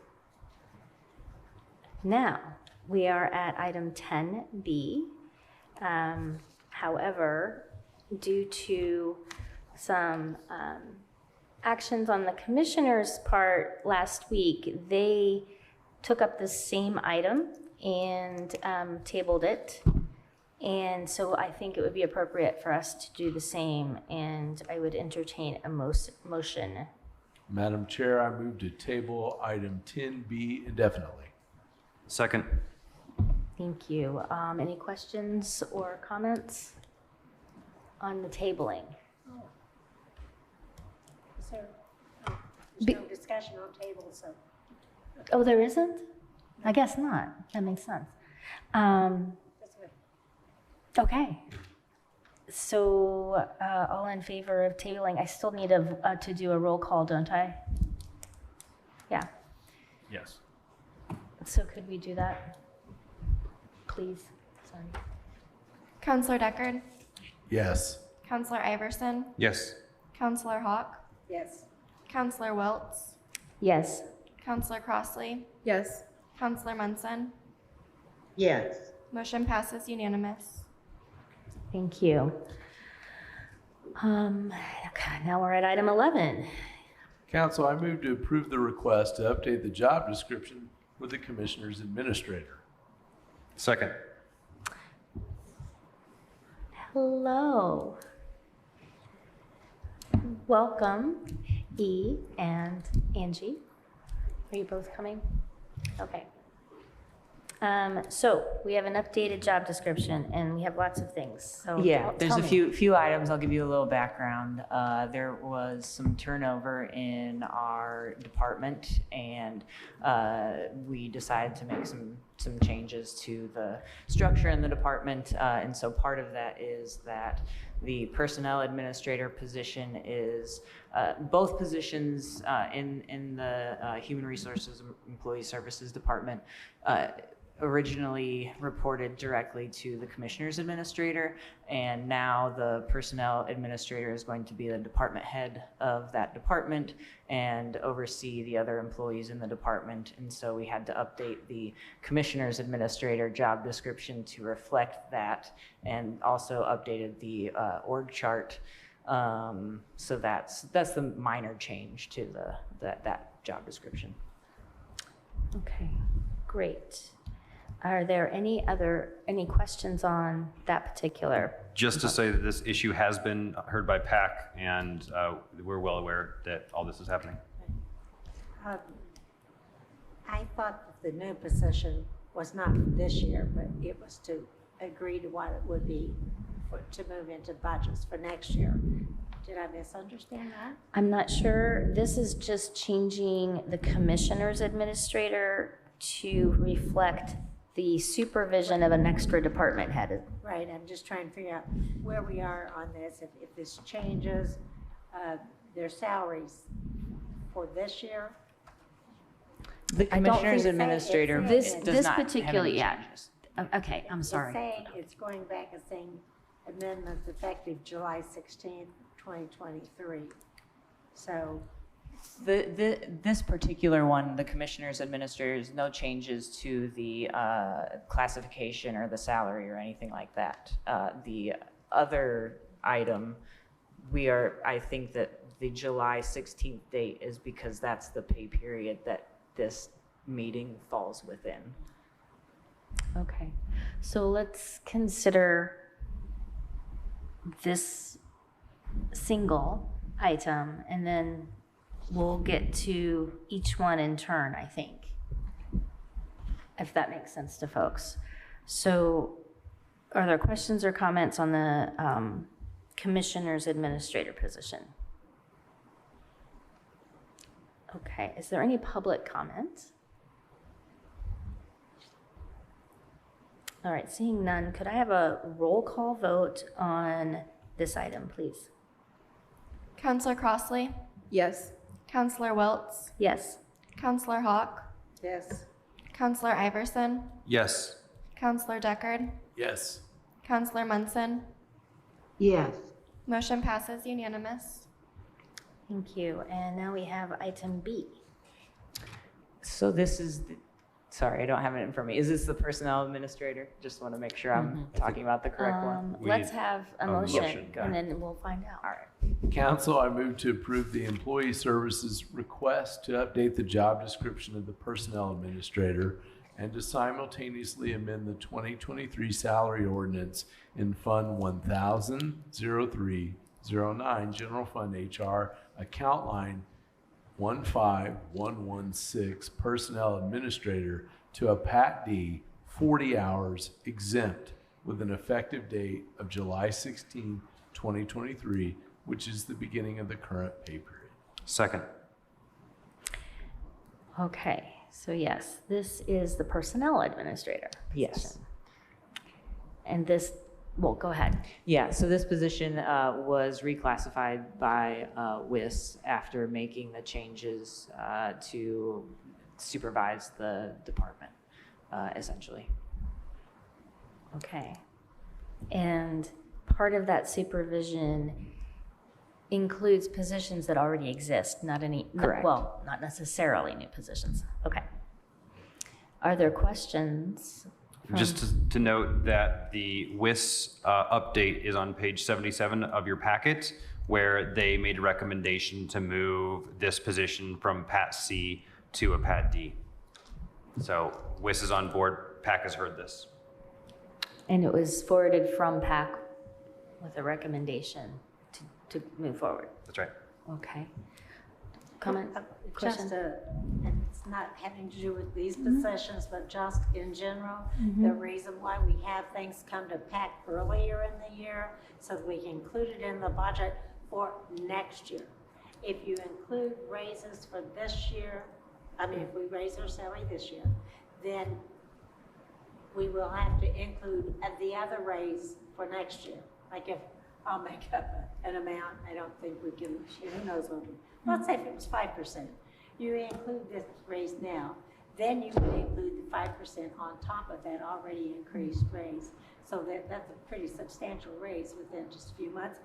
Now, we are at item 10B. However, due to some actions on the commissioner's part last week, they took up the same item and tabled it. And so I think it would be appropriate for us to do the same, and I would entertain a motion. Madam Chair, I move to table item 10B indefinitely. second, Thank you. Any questions or comments on the tabling? There's no discussion on table, so. Oh, there isn't? I guess not. That makes sense. That's good. Okay. So, all in favor of tabling, I still need to do a roll call, don't I? Yeah. Yes. So could we do that? please. Sorry. Counselor Deckard, Yes. Counselor Iverson, Yes. Counselor Hawk, Yes. Counselor Welts, Yes. Counselor Crossley, Yes. Counselor Munson. Yes. Motion passes unanimous. Thank you. Okay, now we're at item 11. Council, I move to approve the request to update the job description for the Commissioner's Administrator. Second. Hello. Welcome, E and Angie. Are you both coming? Okay. So we have an updated job description and we have lots of things. So Yeah, there's tell a me. few items. I'll give you a little background. There was some turnover in our department, and we decided to make some changes to the structure in the department. And so part of that is that the personnel administrator position is both positions in the Human Resources Employee Services Department originally reported directly to the Commissioner's Administrator, and now the Personnel Administrator is going to be the department head of that department and oversee the other employees in the department. And so we had to update the Commissioner's Administrator job description to reflect that, and also updated the org chart. So that's the minor change to that job description. Okay, great. Are there any questions on that particular? Just to say that this issue has been heard by PAC, and we're well aware that all this is happening. I thought that the new position was not for this year, but it was to agree to what it would be to move into budgets for next year. Did I misunderstand that? I'm not sure. This is just changing the Commissioner's Administrator to reflect the supervision of an extra department head. Right, I'm just trying to figure out where we are on this, if this changes their salaries for this year. The I don't Commissioner's think- Administrator This does not have particular, any yeah. changes. Okay, I'm sorry. It's saying, it's going back and saying amendments effective July 16, 2023. So, This particular one, the Commissioner's Administrators, no changes to the classification or the salary or anything like that. The other item, I think that the July 16th date is because that's the pay period that this meeting falls within. Okay, so let's consider this single item and then we'll get to each one in turn, I think, if that makes sense to folks. So are there questions or comments on the Commissioner's Administrator position? Okay, is there any public comment? All right, seeing none, could I have a roll call vote on this item, please? Counselor Crossley, Yes. Counselor Welts, Yes. Counselor Hawk, yes. Counselor Iverson, Yes. Counselor Deckard, Yes. Counselor Munson. Yes. Motion passes unanimous. Thank you. And now we have item B. So this is, sorry, I don't have it in front of me. Is this the Personnel Administrator? Just want to make sure I'm talking about the correct one. Let's have a motion motion. and then we'll find out. All right. Council, I move to approve the Employee Services request to update the job description of the Personnel Administrator and to simultaneously amend the 2023 salary ordinance in Fund 1000-0309, General Fund HR, account line 15116, Personnel Administrator, to a Pat D, 40 hours exempt with an effective date of July 16, 2023, which is the beginning of the current pay period. Second. Okay, so yes, this is the Personnel Administrator Yes. position. And this, well, go ahead. Yeah, so this position was reclassified by WIS after making the changes to supervise the department, essentially. Okay. And part of that supervision includes positions that already exist, not any, Correct. well, not necessarily new positions. Okay. Are there questions? Just to note that the WIS update is on page 77 of your packet, where they made a recommendation to move this position from Pat C to a Pat D. So WIS is on board, PAC has heard this. And it was forwarded from PAC with a recommendation to move forward. That's right. Okay. Comment? Just Question? and it's not having to do with these positions, but just in general, the reason why we have things come to PAC earlier in the year, so that we can include it in the budget for next year. If you include raises for this year, I mean, if we raise our salary this year, then we will have to include the other raise for next year. Like if I'll make up an amount, I don't think we can, who knows what we, let's say if it was 5%. You include this raise now, then you would include the 5% on top of that already increased raise. So that's a pretty substantial raise within just a few months.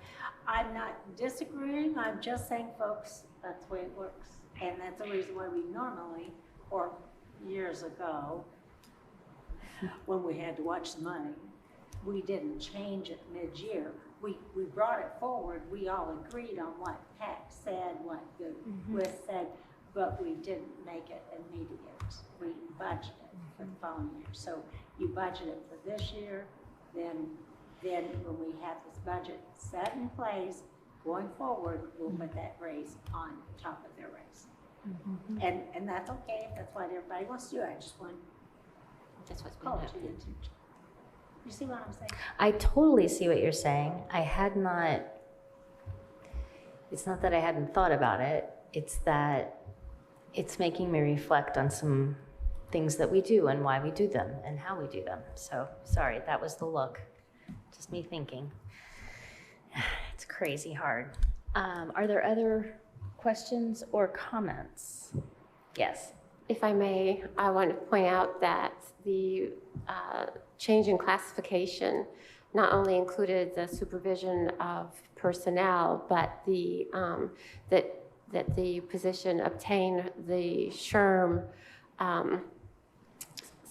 I'm not disagreeing, I'm just saying, folks, that's the way it works. And that's the reason why we normally, or years ago, when we had to watch the money, we didn't change it mid-year. We brought it forward, we all agreed on what PAC said, what the WIS said, but we didn't make it immediate. We budgeted for the following year. So you budget it for this year, then when we have this budget set in place, going forward, we'll put that raise on top of their raise. And that's okay, if that's what everybody wants to do. I just want That's what's been call it to happening. your attention. You see what I'm saying? I totally see what you're saying. I had not, it's not that I hadn't thought about it, it's that it's making me reflect on some things that we do and why we do them and how we do them. So, sorry, that was the look. Just me thinking. It's crazy hard. Are there other questions or comments? Yes. If I may, I want to point out that the change in classification not only included the supervision of personnel, but the that the position obtained the SHRM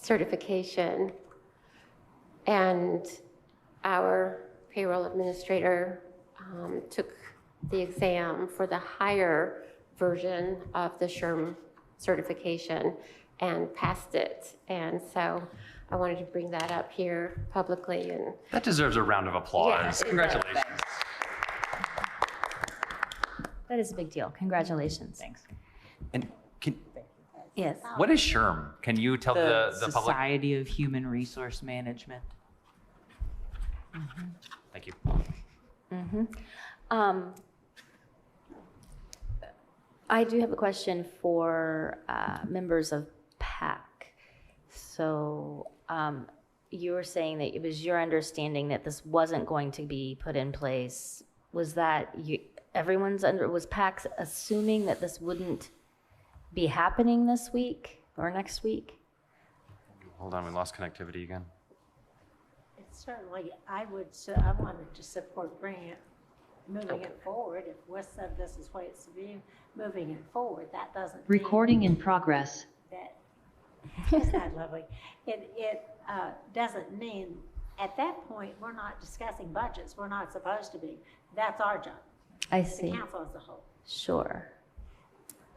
certification, and our payroll administrator took the exam for the higher version of the SHRM certification and passed it. And so I wanted to bring that up here publicly. And That deserves a round of applause. Yeah, Congratulations. That is a big deal. Congratulations. Thanks. And Yes. what is SHRM? Can you tell the public? Society of Human Resource Management. Thank you. I do have a question for members of PAC. So you were saying that it was your understanding that this wasn't going to be put in place. Was that was PAC assuming that this wouldn't be happening this week or next week? Hold on, we lost connectivity again. It's certainly, I wanted to support moving it forward. If Wes said this is what it's being, moving it forward, that doesn't mean Recording in progress. that, isn't that lovely? It doesn't mean, at that point, we're not discussing budgets. We're not supposed to be. That's our job. I The see. council as a whole. Sure.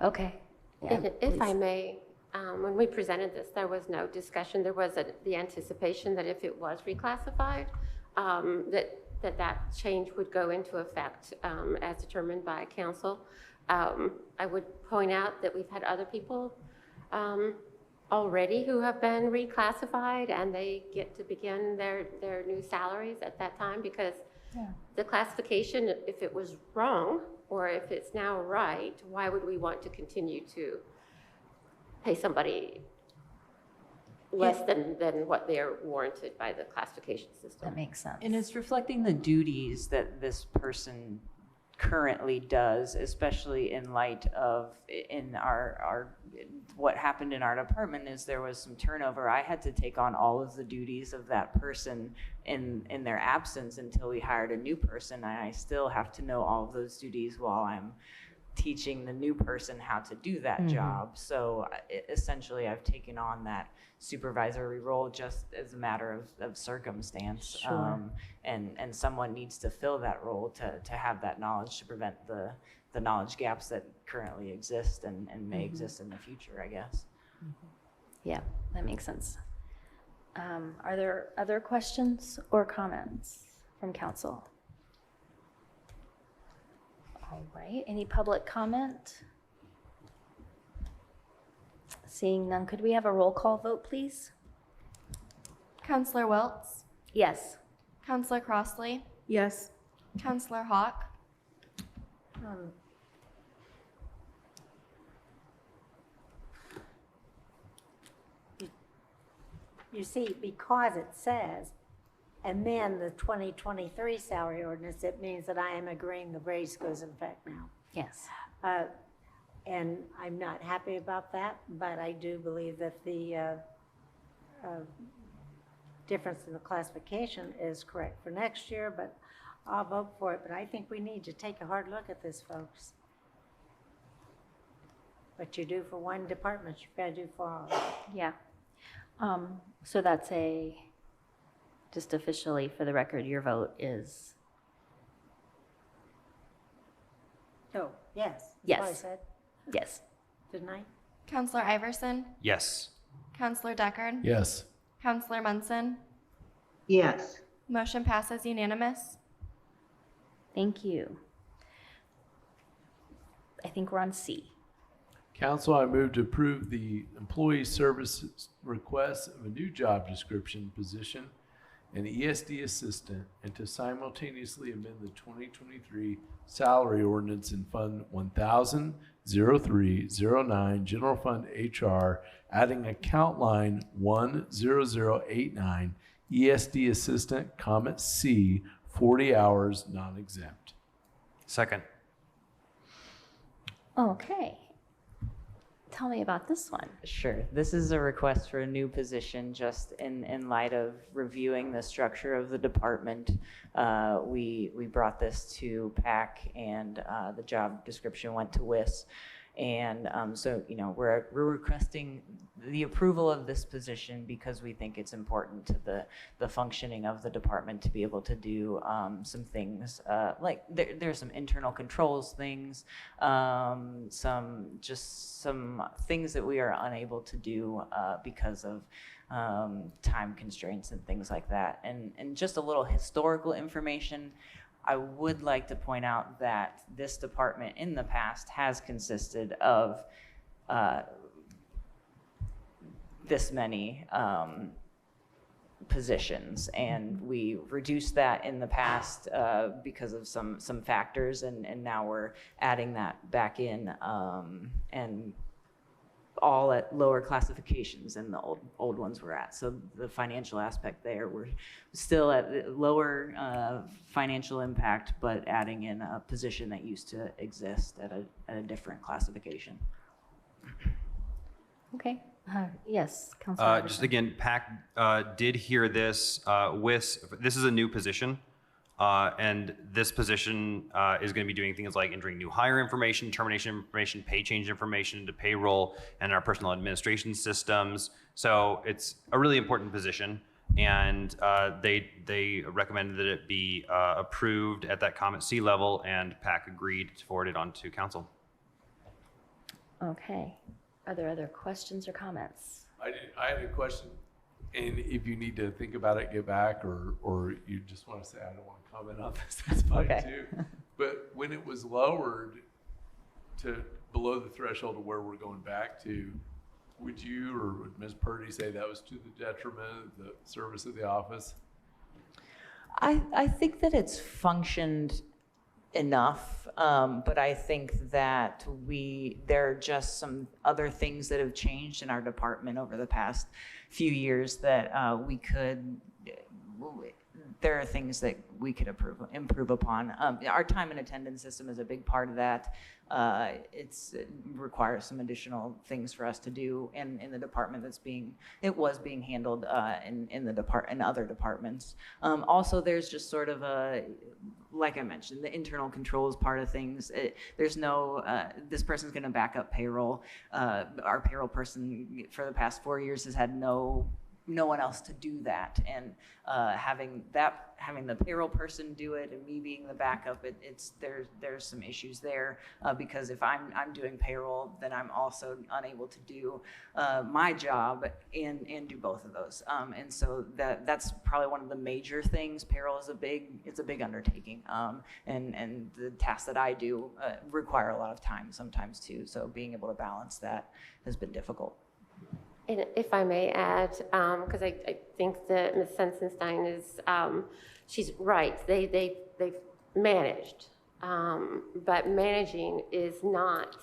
Okay. Yeah, if I please. may, when we presented this, there was no discussion. There was the anticipation that if it was reclassified, that change would go into effect as determined by council. I would point out that we've had other people already who have been reclassified, and they get to begin their new salaries at that time, because the classification, if it was wrong or if it's now right, why would we want to continue to pay somebody less than what they're warranted by the classification system? That makes sense. And it's reflecting the duties that this person currently does, especially in light of what happened in our department is there was some turnover. I had to take on all of the duties of that person in their absence until we hired a new person, and I still have to know all of those duties while I'm teaching the new person how to do that job. So essentially I've taken on that supervisory role just as a matter of circumstance. Sure. And someone needs to fill that role to have that knowledge to prevent the knowledge gaps that currently exist and may exist in the future, I guess. Yeah, that makes sense. Are there other questions or comments from council? All right, any public comment? Seeing none, could we have a roll call vote, please? Counselor Wiltz, Yes. Counselor Crossley, Yes. Counselor Hawk, You see, because it says, amend the 2023 salary ordinance, it means that I am agreeing the raise goes in effect now. Yes. And I'm not happy about that, but I do believe that the difference in the classification is correct for next year, but I'll vote for it. But I think we need to take a hard look at this, folks. What you do for one department, you've got to do for all. Yeah. So that's just officially for the record, your vote is? Oh, yes. That's Yes. what I said, Yes. didn't I? Counselor Iverson, Yes. Counselor Deckard, Yes. Counselor Munson. Yes. Motion passes unanimous. Thank you. I think we're on C. Council, I move to approve the employee services request of a new job description position, an ESD assistant, and to simultaneously amend the 2023 salary ordinance in Fund 1000-0309 General Fund HR, adding account line 10089 ESD assistant, comment C, 40 hours non-exempt. Second. Okay. Tell me about this one. Sure. This is a request for a new position just in light of reviewing the structure of the department. We brought this to PAC and the job description went to WIS. And so, you know, we're requesting the approval of this position because we think it's important to the functioning of the department to be able to do some things like there's some internal controls things, some things that we are unable to do because of time constraints and things like that. And just a little historical information. I would like to point out that this department in the past has consisted of this many positions, and we reduced that in the past because of some factors, and now we're adding that back in, and all at lower classifications than the old ones were at. So the financial aspect there, we're still at lower financial impact, but adding in a position that used to exist at a different classification. Okay. Yes, Councilor. Just again, PAC did hear this. This is a new position. And this position is going to be doing things like entering new hire information, termination information, pay change information into payroll and our personal administration systems. So it's a really important position, and they recommended that it be approved at that comment C level, and PAC agreed to forward it on to council. Okay. Are there other questions or comments? I had a question, and if you need to think about it, get back, or you just want to say, I don't want to comment on this, that's fine too. But when it was lowered to below the threshold of where we're going back to, would you or would Ms. Purdy say that was to the detriment of the service of the office? I think that it's functioned enough, but I think that there are just some other things that have changed in our department over the past few years that there are things that we could improve upon. Our time and attendance system is a big part of that. It requires some additional things for us to do in the department it was being handled in other departments. Also, there's just sort of like I mentioned, the internal controls part of things. There's no, this person's going to back up payroll. Our payroll person for the past 4 years has had no one else to do that, and having the payroll person do it and me being the backup, there's some issues there, because if I'm doing payroll, then I'm also unable to do my job and do both of those, and so that's probably one of the major things. Payroll is a big undertaking, and the tasks that I do require a lot of time sometimes too, so being able to balance that has been difficult. And if I may add, because I think that Ms. Sensenstein is, she's right. They've managed, but managing is not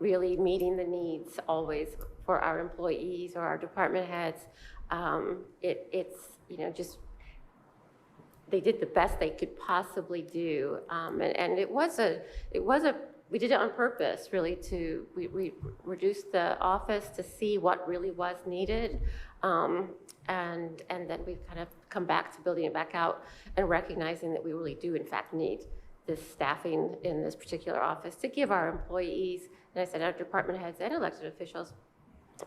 really meeting the needs always for our employees or our department heads. It's just they did the best they could possibly do, and we did it on purpose, really, we reduced the office to see what really was needed, and then we've kind of come back to building it back out and recognizing that we really do, in fact, need this staffing in this particular office to give our employees, and I said our department heads and elected officials,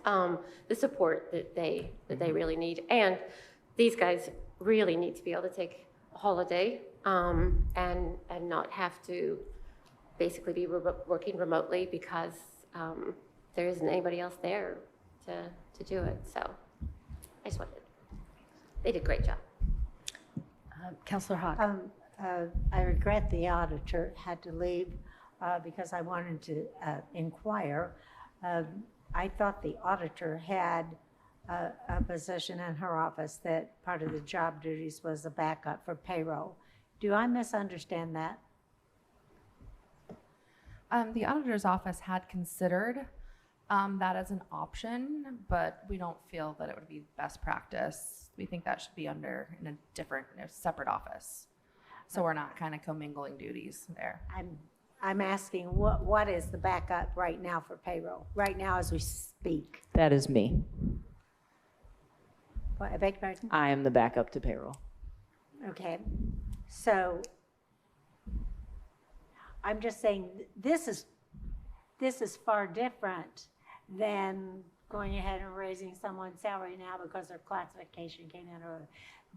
the support that they really need. And these guys really need to be able to take a holiday and not have to basically be working remotely because there isn't anybody else there to do it. So I just wanted, they did a great job. Councilor Hawk. I regret the auditor had to leave because I wanted to inquire. I thought the auditor had a position in her office that part of the job duties was a backup for payroll. Do I misunderstand that? The auditor's office had considered that as an option, but we don't feel that it would be best practice. We think that should be in a separate office. So we're not kind of commingling duties there. I'm asking what is the backup right now for payroll, right now as we speak? That is me. What, I beg your pardon? I am the backup to payroll. Okay, so I'm just saying this is far different than going ahead and raising someone's salary now because their classification came in early.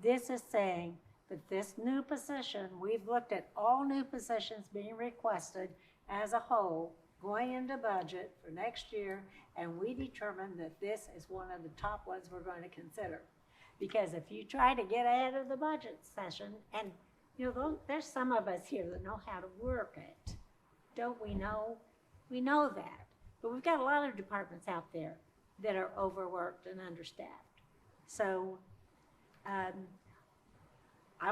This is saying that this new position, we've looked at all new positions being requested as a whole, going into budget for next year, and we determined that this is one of the top ones we're going to consider. Because if you try to get ahead of the budget session, and there's some of us here that know how to work it, don't we know? We know that. But we've got a lot of departments out there that are overworked and understaffed. So I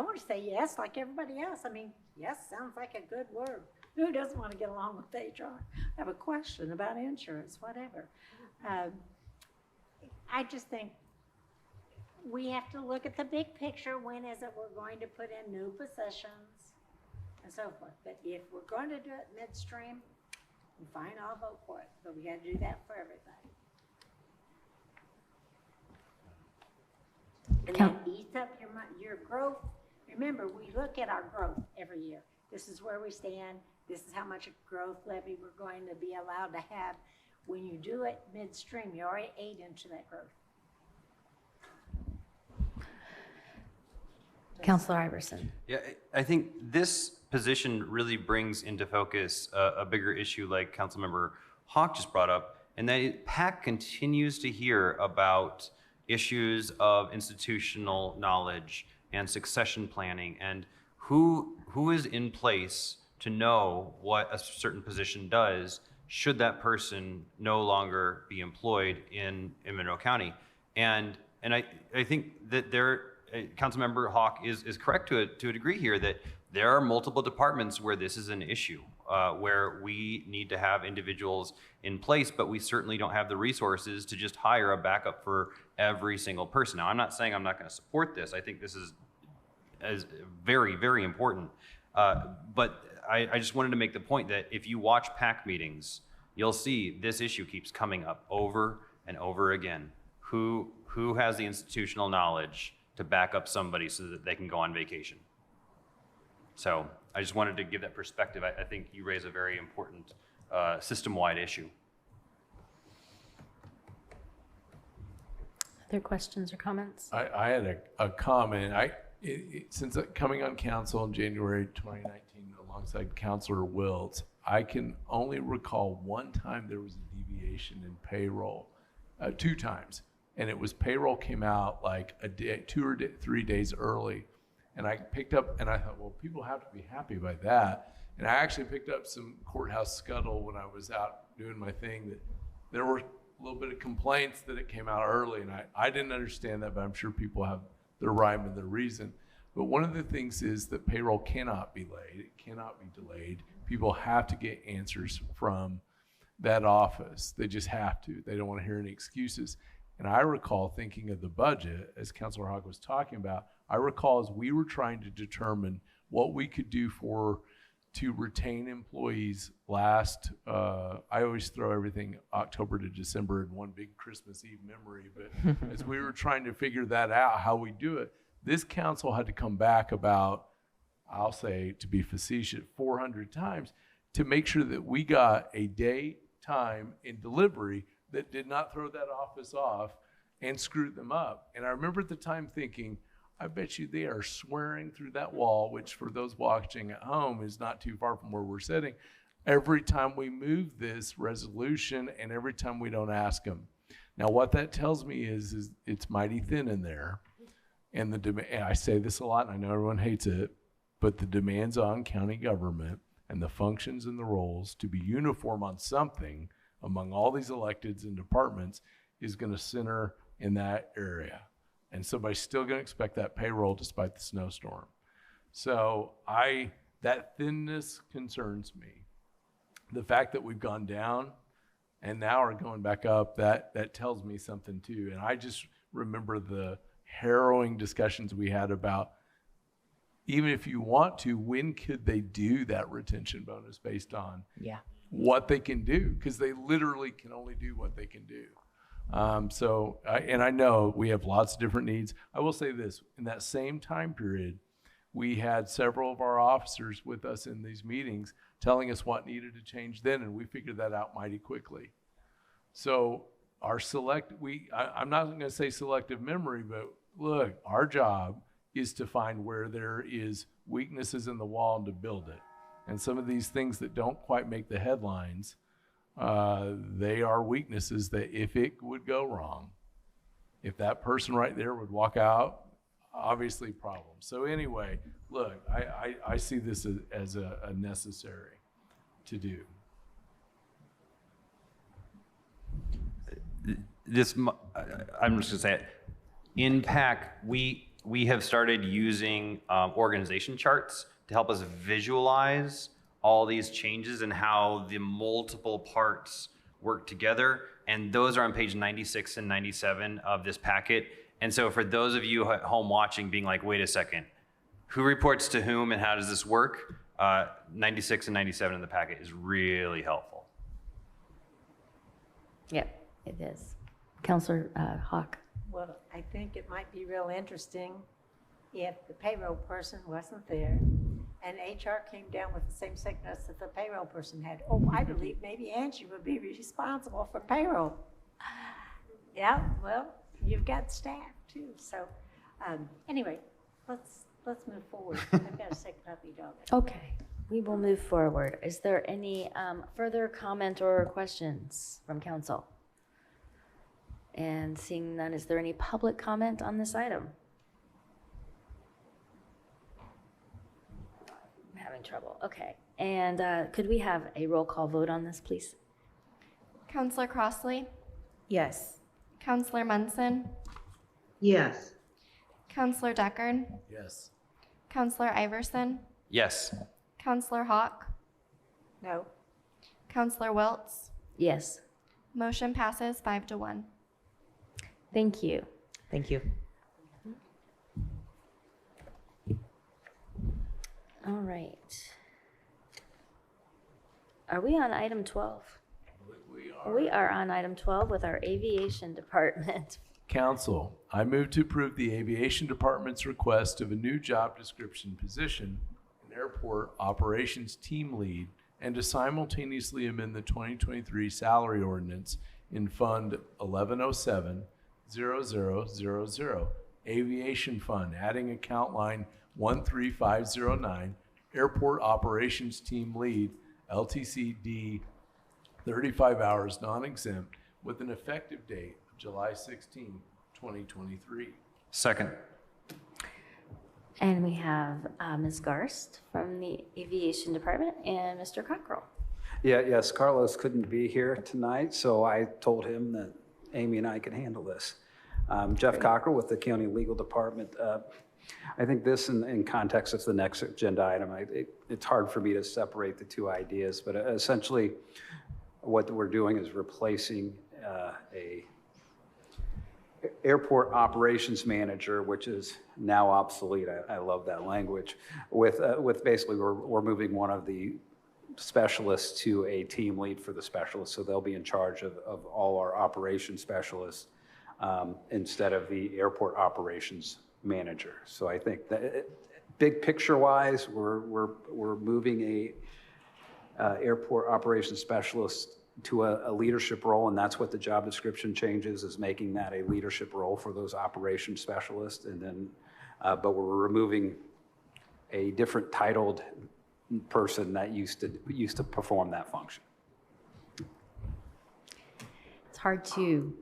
want to say yes, like everybody else. I mean, yes sounds like a good word. Who doesn't want to get along with HR? I have a question about insurance, whatever. I just think we have to look at the big picture. When is it we're going to put in new positions and so forth? But if we're going to do it midstream, fine, I'll vote for it. But we got to do that for everybody. And that eats up your growth. Remember, we look at our growth every year. This is where we stand. This is how much growth levy we're going to be allowed to have. When you do it midstream, you already ate into that growth. Councilor Iverson. Yeah, I think this position really brings into focus a bigger issue like Councilmember Hawk just brought up, and that PAC continues to hear about issues of institutional knowledge and succession planning and who is in place to know what a certain position does should that person no longer be employed in Monroe County. And I think that Councilmember Hawk is correct to a degree here that there are multiple departments where this is an issue. where we need to have individuals in place, but we certainly don't have the resources to just hire a backup for every single person. Now, I'm not saying I'm not going to support this. I think this is very, very important. But I just wanted to make the point that if you watch PAC meetings, you'll see this issue keeps coming up over and over again. Who has the institutional knowledge to back up somebody so that they can go on vacation? So I just wanted to give that perspective. I think you raise a very important system-wide issue. Other questions or comments? I had a comment. Since coming on council in January 2019 alongside Councilor Wiltz, I can only recall one time there was a deviation in payroll, 2 times. And it was payroll came out like a day, 2 or 3 days early. And I picked up, and I thought, well, people have to be happy by that. And I actually picked up some courthouse scuttle when I was out doing my thing that there were a little bit of complaints that it came out early. And I didn't understand that, but I'm sure people have their rhyme and their reason. But one of the things is that payroll cannot be late. It cannot be delayed. People have to get answers from that office. They just have to. They don't want to hear any excuses. And I recall thinking of the budget, as Councilor Hogg was talking about, I recall as we were trying to determine what we could do to retain employees last, I always throw everything October to December in one big Christmas Eve memory, but as we were trying to figure that out, how we do it, this council had to come back about, I'll say, to be facetious, 400 times to make sure that we got a date, time, and delivery that did not throw that office off and screw them up. And I remember at the time thinking, I bet you they are swearing through that wall, which for those watching at home is not too far from where we're sitting, every time we move this resolution and every time we don't ask them. Now, what that tells me is it's mighty thin in there. And I say this a lot, and I know everyone hates it, but the demands on county government and the functions and the roles to be uniform on something among all these electeds and departments is going to center in that area. And somebody's still going to expect that payroll despite the snowstorm. So that thinness concerns me. The fact that we've gone down and now are going back up, that tells me something too. And I just remember the harrowing discussions we had about, even if you want to, when could they do that retention bonus based on what they can do? Because they literally can only do what they can do. And I know we have lots of different needs. I will say this, in that same time period, we had several of our officers with us in these meetings telling us what needed to change then, and we figured that out mighty quickly. So I'm not going to say selective memory, but look, our job is to find where there is weaknesses in the wall and to build it. And some of these things that don't quite make the headlines, they are weaknesses that if it would go wrong, if that person right there would walk out, obviously problems. So anyway, look, I see this as a necessary to do. I'm just gonna say it. In PAC, we have started using organization charts to help us visualize all these changes and how the multiple parts work together. And those are on page 96 and 97 of this packet. And so for those of you at home watching being like, wait a second, who reports to whom and how does this work? 96 and 97 in the packet is really helpful. Yep, it is. Councilor Hawk. Well, I think it might be real interesting if the payroll person wasn't there and HR came down with the same sickness that the payroll person had. Oh, I believe maybe Angie would be responsible for payroll. Yeah, well, you've got staff too. So anyway, let's move forward. I've got a sick puppy dog. Okay, we will move forward. Is there any further comment or questions from council? And seeing none, is there any public comment on this item? I'm having trouble. Okay. And could we have a roll call vote on this, please? Counselor Crossley? Yes. Counselor Munson? Yes. Counselor Deckard? Yes. Counselor Iverson? Yes. Counselor Hawk? No. Counselor Wiltz. Yes. Motion passes 5-1. Thank you. Thank you. All right. Are we on item 12? We are on item 12 with our aviation department. Council, I move to approve the Aviation Department's request of a new job description position, an airport operations team lead, and to simultaneously amend the 2023 salary ordinance in Fund 1107-0000, Aviation Fund, adding account line 13509, Airport Operations Team Lead, LTCD, 35 hours non-exempt, with an effective date of July 16, 2023. Second. And we have Ms. Garst from the aviation department and Mr. Cockrell. Yes, Carlos couldn't be here tonight, so I told him that Amy and I could handle this. Jeff Cockrell with the County Legal Department. I think this in context of the next agenda item, it's hard for me to separate the two ideas, but essentially what we're doing is replacing a airport operations manager, which is now obsolete. I love that language. With basically we're moving one of the specialists to a team lead for the specialist, so they'll be in charge of all our operations specialists instead of the airport operations manager. So I think that big picture wise, we're moving a airport operations specialist to a leadership role, and that's what the job description changes, is making that a leadership role for those operations specialists. And then, but we're removing a different titled person that used to perform that function. It's hard to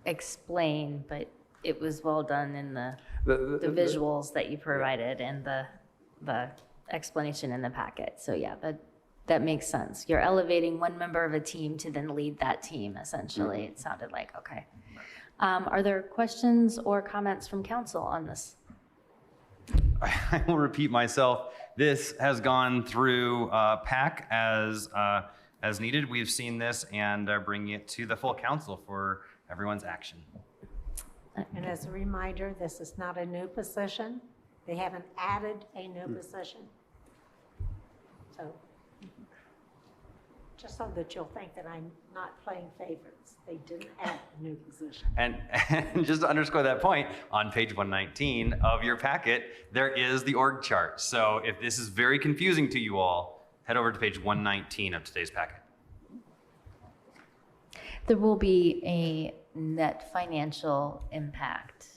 explain, but it was well done in the visuals that you provided and the explanation in the packet. So yeah, that makes sense. You're elevating one member of a team to then lead that team, essentially. It sounded like, okay. Are there questions or comments from council on this? I will repeat myself. This has gone through PAC as needed. We've seen this and are bringing it to the full council for everyone's action. And as a reminder, this is not a new position. They haven't added a new position. So just so that you'll think that I'm not playing favorites. They didn't add a new position. And just to underscore that point, on page 119 of your packet, there is the org chart. So if this is very confusing to you all, head over to page 119 of today's packet. There will be a net financial impact,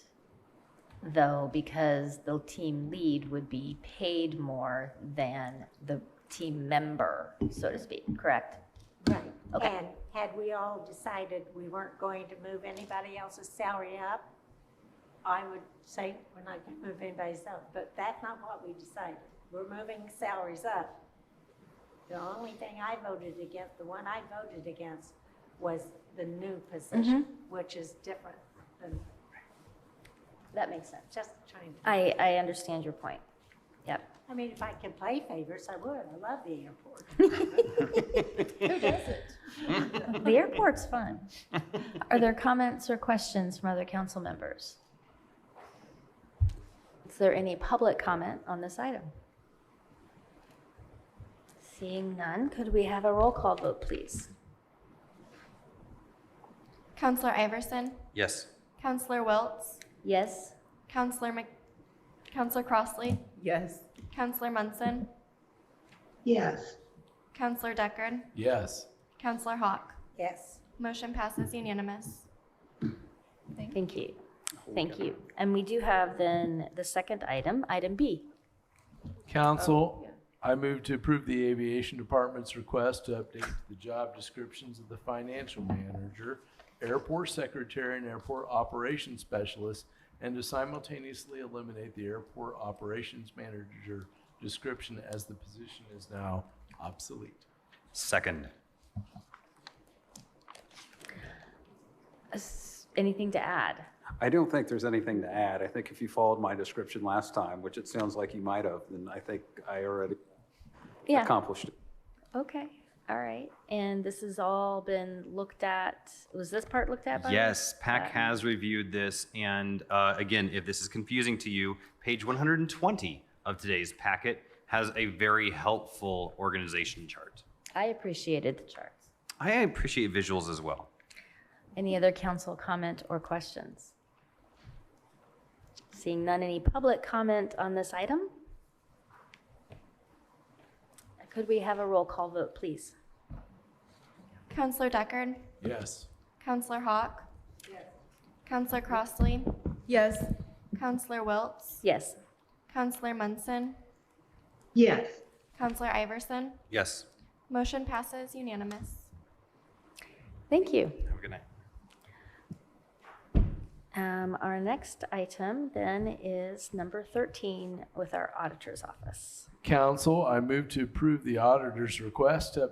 though, because the team lead would be paid more than the team member, so to speak, correct? Right. Okay. And had we all decided we weren't going to move anybody else's salary up, I would say we're not going to move anybody's salary, but that's not what we decided. We're moving salaries up. The only thing I voted against, the one I voted against, was the new position, which is different than. That makes sense. Just trying to. I understand your point. Yep. I mean, if I could play favorites, I would. I love the airport. Who doesn't? The airport's fun. Are there comments or questions from other council members? Is there any public comment on this item? Seeing none, could we have a roll call vote, please? Counselor Iverson. Yes. Counselor Wiltz. Yes. Counselor Crossley. Yes. Counselor Munson. Yes. Counselor Deckard. Yes. Counselor Hawk. Yes. Motion passes unanimous. Thank you. Thank you. And we do have then the second item, item B. Council, I move to approve the Aviation Department's request to update the job descriptions of the financial manager, airport secretary, and airport operations specialist, and to simultaneously eliminate the airport operations manager description as the position is now obsolete. Second. Anything to add? I don't think there's anything to add. I think if you followed my description last time, which it sounds like you might have, then I think I already accomplished it. Okay, all right. And this has all been looked at, was this part looked at by? Yes, PAC has reviewed this, and again, if this is confusing to you, page 120 of today's packet has a very helpful organization chart. I appreciated the charts. I appreciate visuals as well. Any other council comment or questions? Seeing none, any public comment on this item? Could we have a roll call vote, please? Counselor Deckard? Yes. Counselor Hawk? Yes. Counselor Crossley? Yes. Counselor Wiltz? Yes. Counselor Munson? Yes. Counselor Iverson? Yes. Motion passes unanimous. Thank you. Have a good night. Our next item then is number 13 with our auditor's office. Council, I move to approve the auditor's request to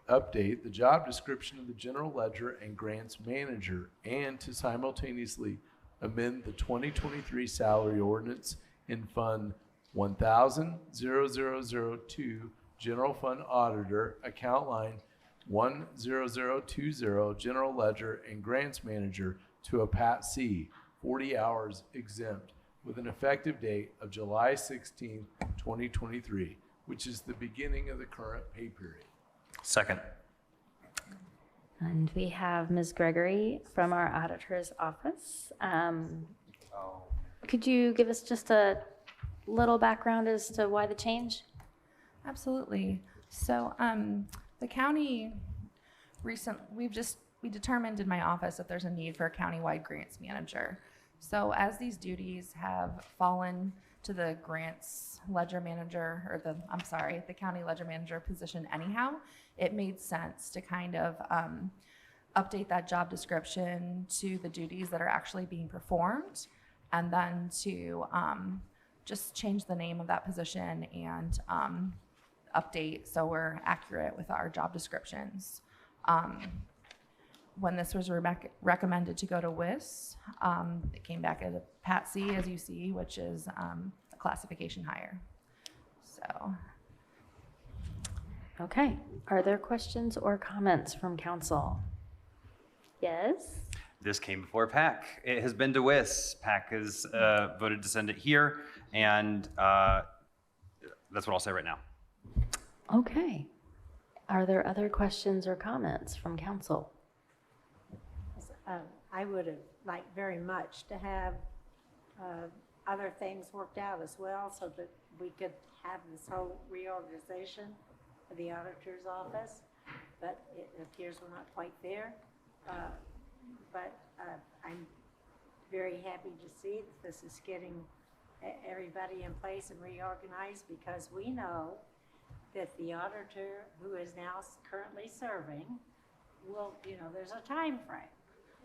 update the job description of the general ledger and grants manager and to simultaneously amend the 2023 salary ordinance in Fund 1000-0002 General Fund Auditor, account line 10020 General Ledger and Grants Manager to a Pat C, 40 hours exempt, with an effective date of July 16, 2023, which is the beginning of the current pay period. Second. And we have Ms. Gregory from our auditor's office. Could you give us just a little background as to why the change? Absolutely. So the county we determined in my office that there's a need for a countywide grants manager. So as these duties have fallen to the grants ledger manager, or the county ledger manager position anyhow, it made sense to kind of update that job description to the duties that are actually being performed, and then to just change the name of that position and update so we're accurate with our job descriptions. When this was recommended to go to WIS, it came back as a Pat C, as you see, which is a classification higher. So. Okay, are there questions or comments from council? Yes? This came before PAC. It has been to WIS. PAC has voted to send it here, and that's what I'll say right now. Okay. Are there other questions or comments from council? I would have liked very much to have other things worked out as well so that we could have this whole reorganization of the auditor's office, but it appears we're not quite there. But I'm very happy to see that this is getting everybody in place and reorganized, because we know that the auditor who is now currently serving will, there's a time frame.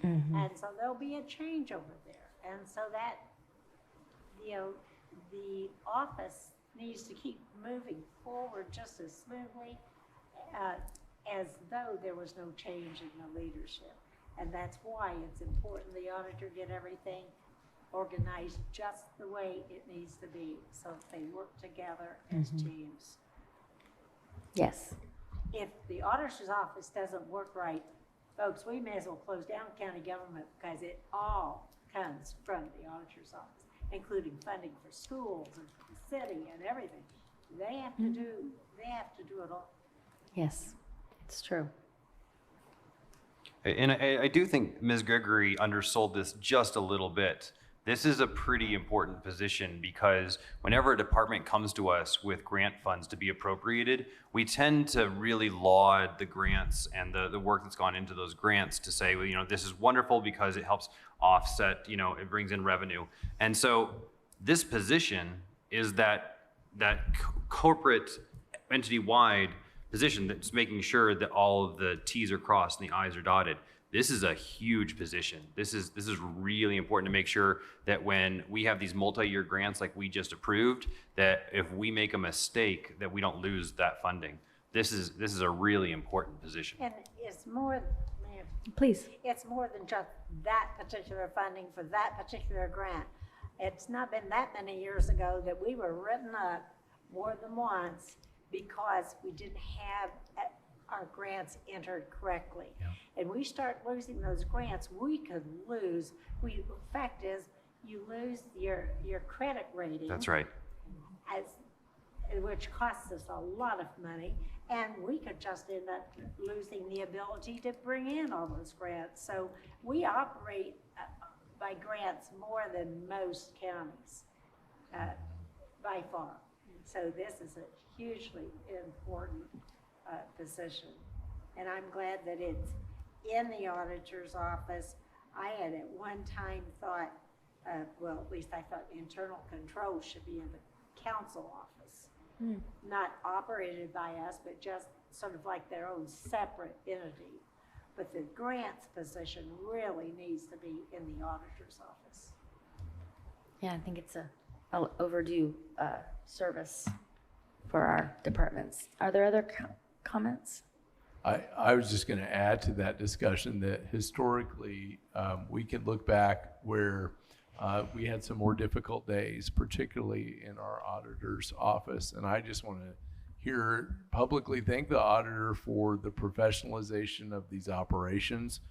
Mm-hmm. And so there'll be a change over there. And so that, the office needs to keep moving forward just as smoothly as though there was no change in the leadership. And that's why it's important the auditor get everything organized just the way it needs to be, so that they work together as teams. Yes. If the auditor's office doesn't work right, folks, we may as well close down county government, because it all comes from the auditor's office, including funding for schools and for the city and everything. They have to do it all. Yes, it's true. And I do think Ms. Gregory undersold this just a little bit. This is a pretty important position, because whenever a department comes to us with grant funds to be appropriated, we tend to really laud the grants and the work that's gone into those grants to say, well, this is wonderful because it helps offset, it brings in revenue. And so this position is that corporate entity-wide position that's making sure that all of the T's are crossed and the I's are dotted. This is a huge position. This is really important to make sure that when we have these multi-year grants like we just approved, that if we make a mistake, that we don't lose that funding. This is a really important position. And it's more, please. It's more than just that particular funding for that particular grant. It's not been that many years ago that we were written up more than once because we didn't have our grants entered correctly. And we start losing those grants, we could lose, the fact is, you lose your credit rating. That's right. Which costs us a lot of money, and we could just end up losing the ability to bring in all those grants. So we operate by grants more than most counties, by far. So this is a hugely important position. And I'm glad that it's in the auditor's office. I had at one time thought, well, at least I thought internal control should be in the council office. Not operated by us, but just sort of like their own separate entity. But the grants position really needs to be in the auditor's office. Yeah, I think it's a overdue service for our departments. Are there other comments? I was just going to add to that discussion that historically, we can look back where we had some more difficult days, particularly in our auditor's office. And I just want to here publicly thank the auditor for the professionalization of these operations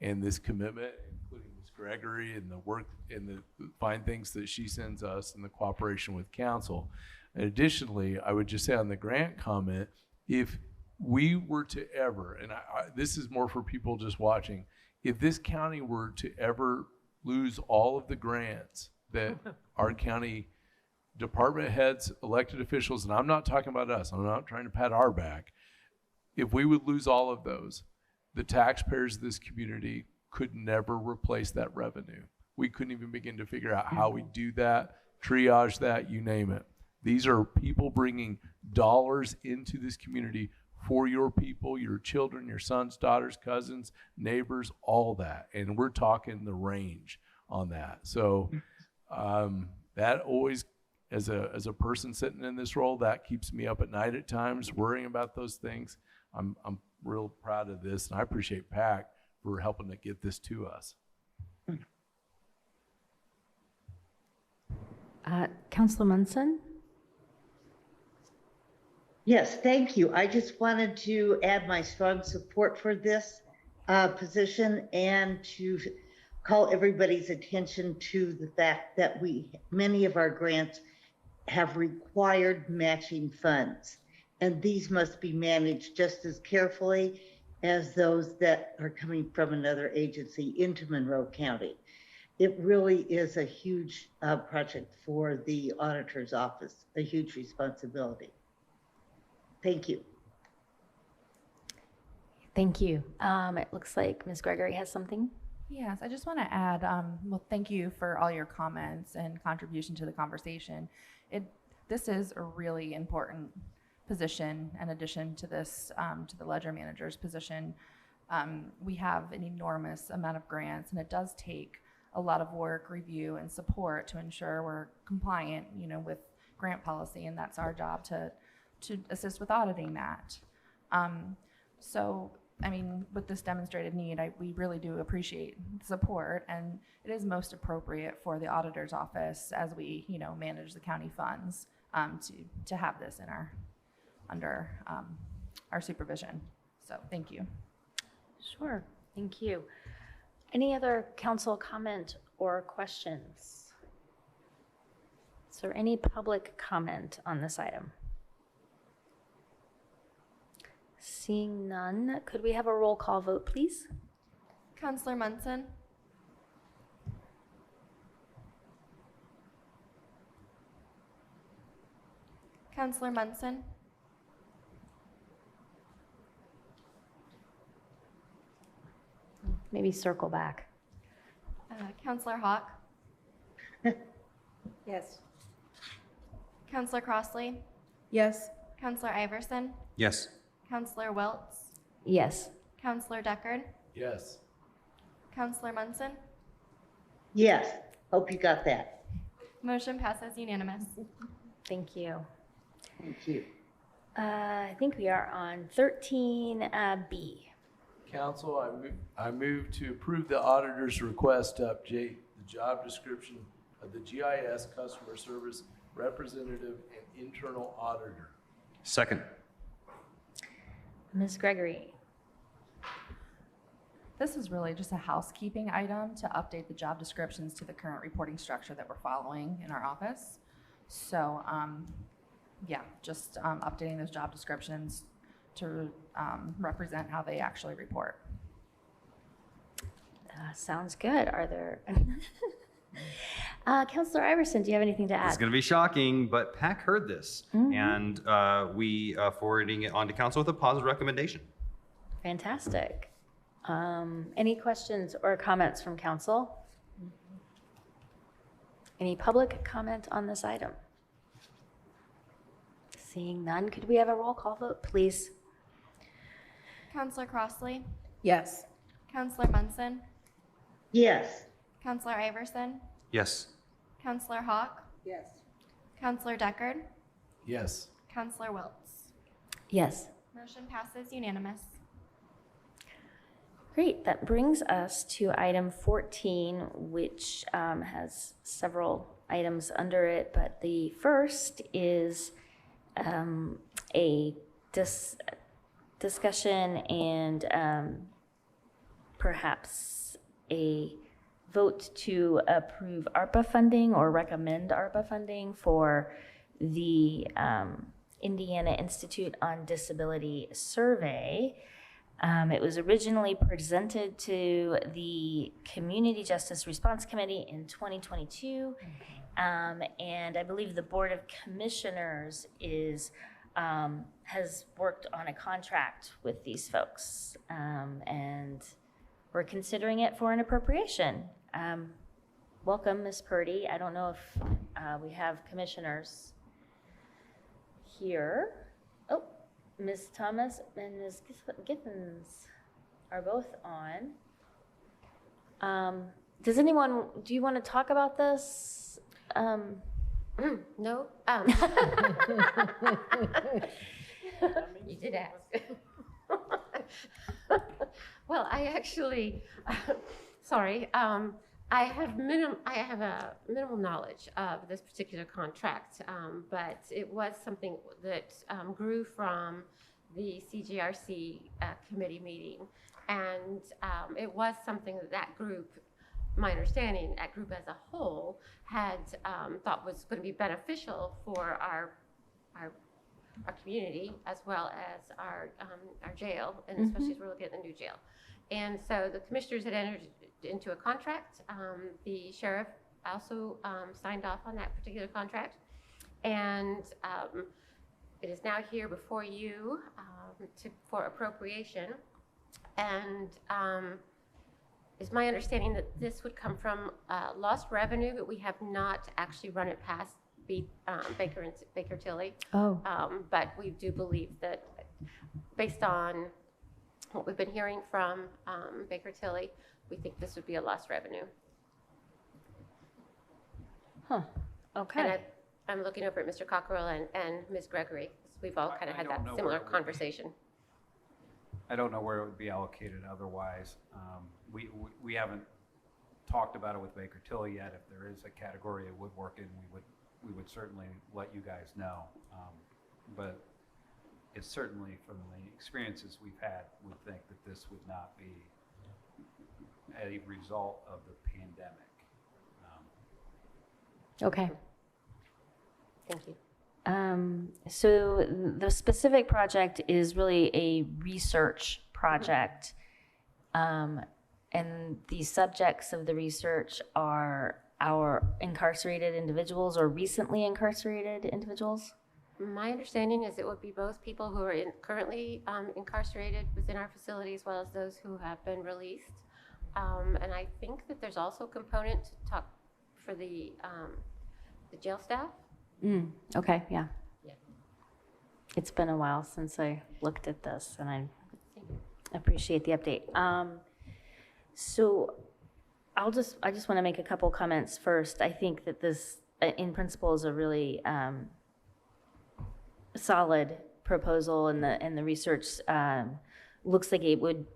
and this commitment, including Ms. Gregory and the work and the fine things that she sends us and the cooperation with council. And additionally, I would just say on the grant comment, if we were to ever, and this is more for people just watching, if this county were to ever lose all of the grants that our county department heads, elected officials, and I'm not talking about us, I'm not trying to pat our back. If we would lose all of those, the taxpayers of this community could never replace that revenue. We couldn't even begin to figure out how we do that, triage that, you name it. These are people bringing dollars into this community for your people, your children, your sons, daughters, cousins, neighbors, all that. And we're talking the range on that. So that always, as a person sitting in this role, that keeps me up at night at times, worrying about those things. I'm real proud of this, and I appreciate PAC for helping to get this to us. Councilor Munson? Yes, thank you. I just wanted to add my strong support for this position and to call everybody's attention to the fact that many of our grants have required matching funds, and these must be managed just as carefully as those that are coming from another agency into Monroe County. It really is a huge project for the auditor's office, a huge responsibility. Thank you. Thank you. It looks like Ms. Gregory has something. Yes, I just want to add, well, thank you for all your comments and contribution to the conversation. This is a really important position in addition to this, to the ledger manager's position. We have an enormous amount of grants, and it does take a lot of work, review, and support to ensure we're compliant, with grant policy, and that's our job to assist with auditing that. So, I mean, with this demonstrated need, we really do appreciate the support, and it is most appropriate for the auditor's office as we, manage the county funds to have this in under our supervision. So, thank you. Sure, thank you. Any other council comment or questions? Is there any public comment on this item? Seeing none, could we have a roll call vote, please? Counselor Munson. Counselor Munson. Maybe circle back. Counselor Hawk. Yes. Counselor Crossley. Yes. Counselor Iverson. Yes. Counselor Wiltz. Yes. Counselor Deckard. Yes. Counselor Munson. Yes, hope you got that. Motion passes unanimous. Thank you. Thank you. I think we are on 13B. Council, I move to approve the auditor's request to update the job description of the GIS customer service representative and internal auditor. Second. Ms. Gregory. This is really just a housekeeping item to update the job descriptions to the current reporting structure that we're following in our office. So, yeah, just updating those job descriptions to represent how they actually report. Sounds good. Are there, Counselor Iverson, do you have anything to It's add? going to be shocking, but PAC heard this, and we forwarding it on to council with a positive recommendation. Fantastic. Any questions or comments from council? Any public comment on this item? Seeing none, could we have a roll call vote, please? Counselor Crossley, Yes. Counselor Munson, Yes. Counselor Iverson, Yes. Counselor Hawk, Yes. Counselor Deckard, Yes. Counselor Wiltz. Yes. Motion passes unanimous. Great, that brings us to item 14, which has several items under it, but the first is a discussion and perhaps a vote to approve ARPA funding or recommend ARPA funding for the Indiana Institute on Disability survey. It was originally presented to the Community Justice Response Committee in 2022. And I believe the Board of Commissioners has worked on a contract with these folks. And we're considering it for an appropriation. Welcome, Ms. Purdy. I don't know if we have commissioners here. Oh, Ms. Thomas and Ms. Giffens are both on. Do you want to talk about this? No. You did ask. Well, I actually, sorry, I have minimal knowledge of this particular contract, but it was something that grew from the CGRC committee meeting, and it was something that group, my understanding, that group as a whole had thought was going to be beneficial for our community as well as our jail, and especially as we're looking at the new jail. And so the commissioners had entered into a contract. The sheriff also signed off on that particular contract, and it is now here before you for appropriation. And it's my understanding that this would come from lost revenue, but we have not actually run it past Baker Tilly. Oh. But we do believe that based on what we've been hearing from Baker Tilly, we think this would be a lost revenue. Huh, okay. And I'm looking over at Mr. Cockrell and Ms. Gregory. We've all kind of had that similar conversation. I don't know where it would be allocated otherwise. We haven't talked about it with Baker Tilly yet. If there is a category it would work in, we would certainly let you guys know. But it's certainly, from the experiences we've had, we think that this would not be a result of the pandemic. Okay. Thank you. So the specific project is really a research project. And the subjects of the research are our incarcerated individuals or recently incarcerated individuals? My understanding is it would be both people who are currently incarcerated within our facility as well as those who have been released. And I think that there's also a component to talk for the jail staff. Okay, yeah. Yeah. It's been a while since I looked at this, and I appreciate the update. So I just want to make a couple comments first. I think that this, in principle, is a really solid proposal, and the research looks like it would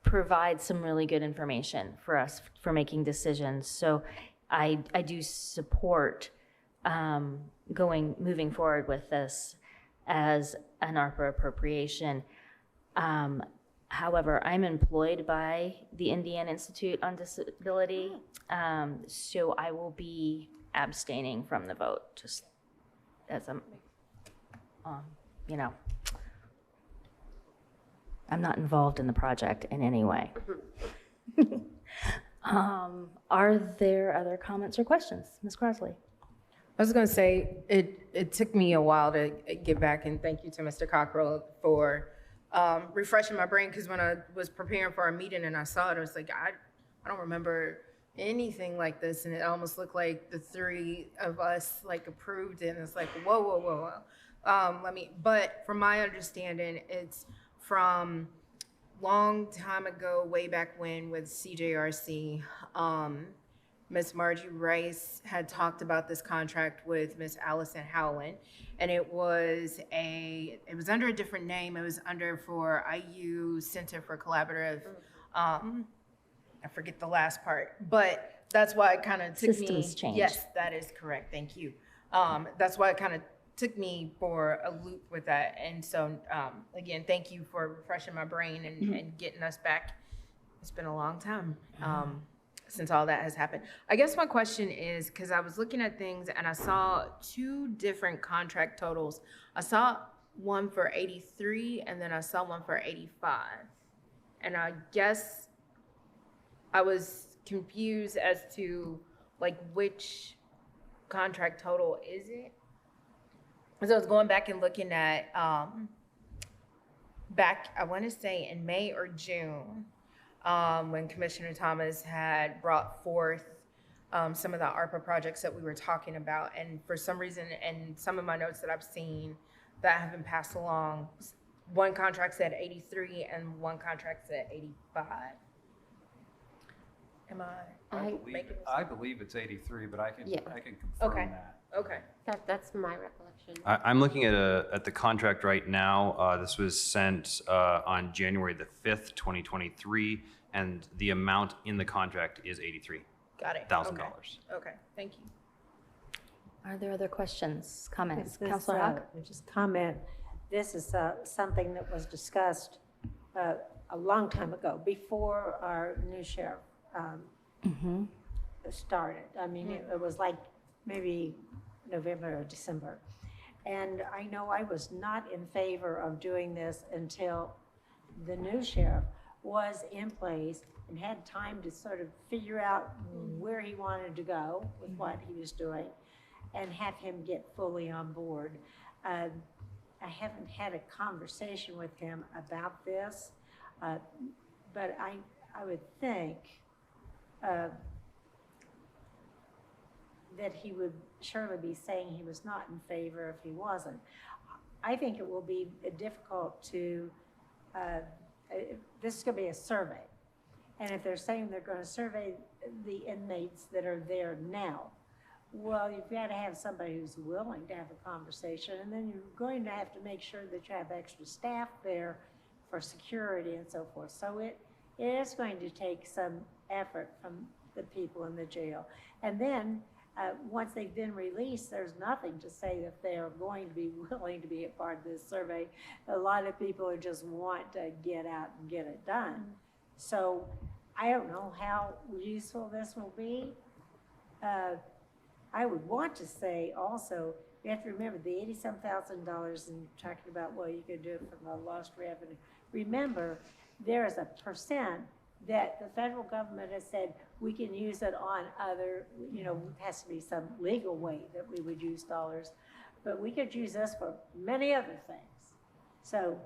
provide some really good information for us for making decisions. So I do support moving forward with this. as an ARPA appropriation. However, I'm employed by the Indiana Institute on Disability, so I will be abstaining from the vote, just as I'm, you know, I'm not involved in the project in any way. Are there other comments or questions? Ms. Crosley? I was going to say, it took me a while to get back, and thank you to Mr. Cockrell for refreshing my brain, because when I was preparing for our meeting and I saw it, I was like, I don't remember anything like this, and it almost looked like the three of us like approved it, and it's like, whoa. But from my understanding, it's from long time ago, way back when with CJRC, Miss Margie Rice had talked about this contract with Miss Allison Howland, and it was under a different name. It was under for IU Center for Collaborative. I forget the last part, but that's why it kind of took me. Systems change. Yes, that is correct. Thank you. That's why it kind of took me for a loop with that. And so, again, thank you for refreshing my brain and getting us back. It's been a long time since all that has happened. I guess my question is, because I was looking at things and I saw two different contract totals. I saw one for 83 and then I saw one for 85. And I guess I was confused as to like which contract total is it? So I was going back and looking at back, I want to say in May or June, when Commissioner Thomas had brought forth some of the ARPA projects that we were talking about. And for some reason, and some of my notes that I've seen that have been passed along, one contract said 83 and one contract said 85. Am I believe it's 83, but I can confirm that. Okay. That's my recollection. I'm looking at the contract right now. This was sent on January the 5th, 2023, and the amount in the contract is $83,000. Got it. Okay, thank you. Are there other questions, comments? This, Councilor Hawk? just comment, this is something that was discussed a long time ago, before our new sheriff started. I mean, it was like maybe November or December. And I know I was not in favor of doing this until the new sheriff was in place and had time to sort of figure out where he wanted to go with what he was doing and have him get fully on board. I haven't had a conversation with him about this, but I would think that he would surely be saying he was not in favor if he wasn't. I think it will be difficult to, this is going to be a survey. And if they're saying they're going to survey the inmates that are there now, well, you've got to have somebody who's willing to have a conversation, and then you're going to have to make sure that you have extra staff there for security and so forth. So it is going to take some effort from the people in the jail. And then once they've been released, there's nothing to say that they are going to be willing to be a part of this survey. A lot of people are just want to get out and get it done. So I don't know how useful this will be. I would want to say also, you have to remember the $87,000 and talking about, well, you could do it from the lost revenue. Remember, there is a percent that the federal government has said we can use it on other, it has to be some legal way that we would use dollars, but we could use this for many other things. So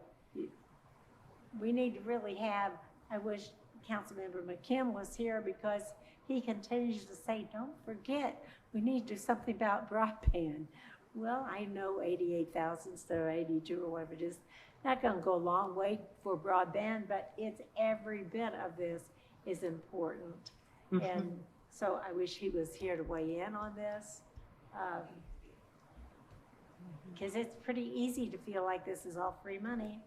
we need to really have, I wish Councilmember McKim was here because he continues to say, don't forget, we need to do something about broadband. Well, I know 88,000 instead of 82 or whatever it is. Not going to go a long way for broadband, but it's every bit of this is important. And so I wish he was here to weigh in on this. Because it's pretty easy to feel like this is all free money.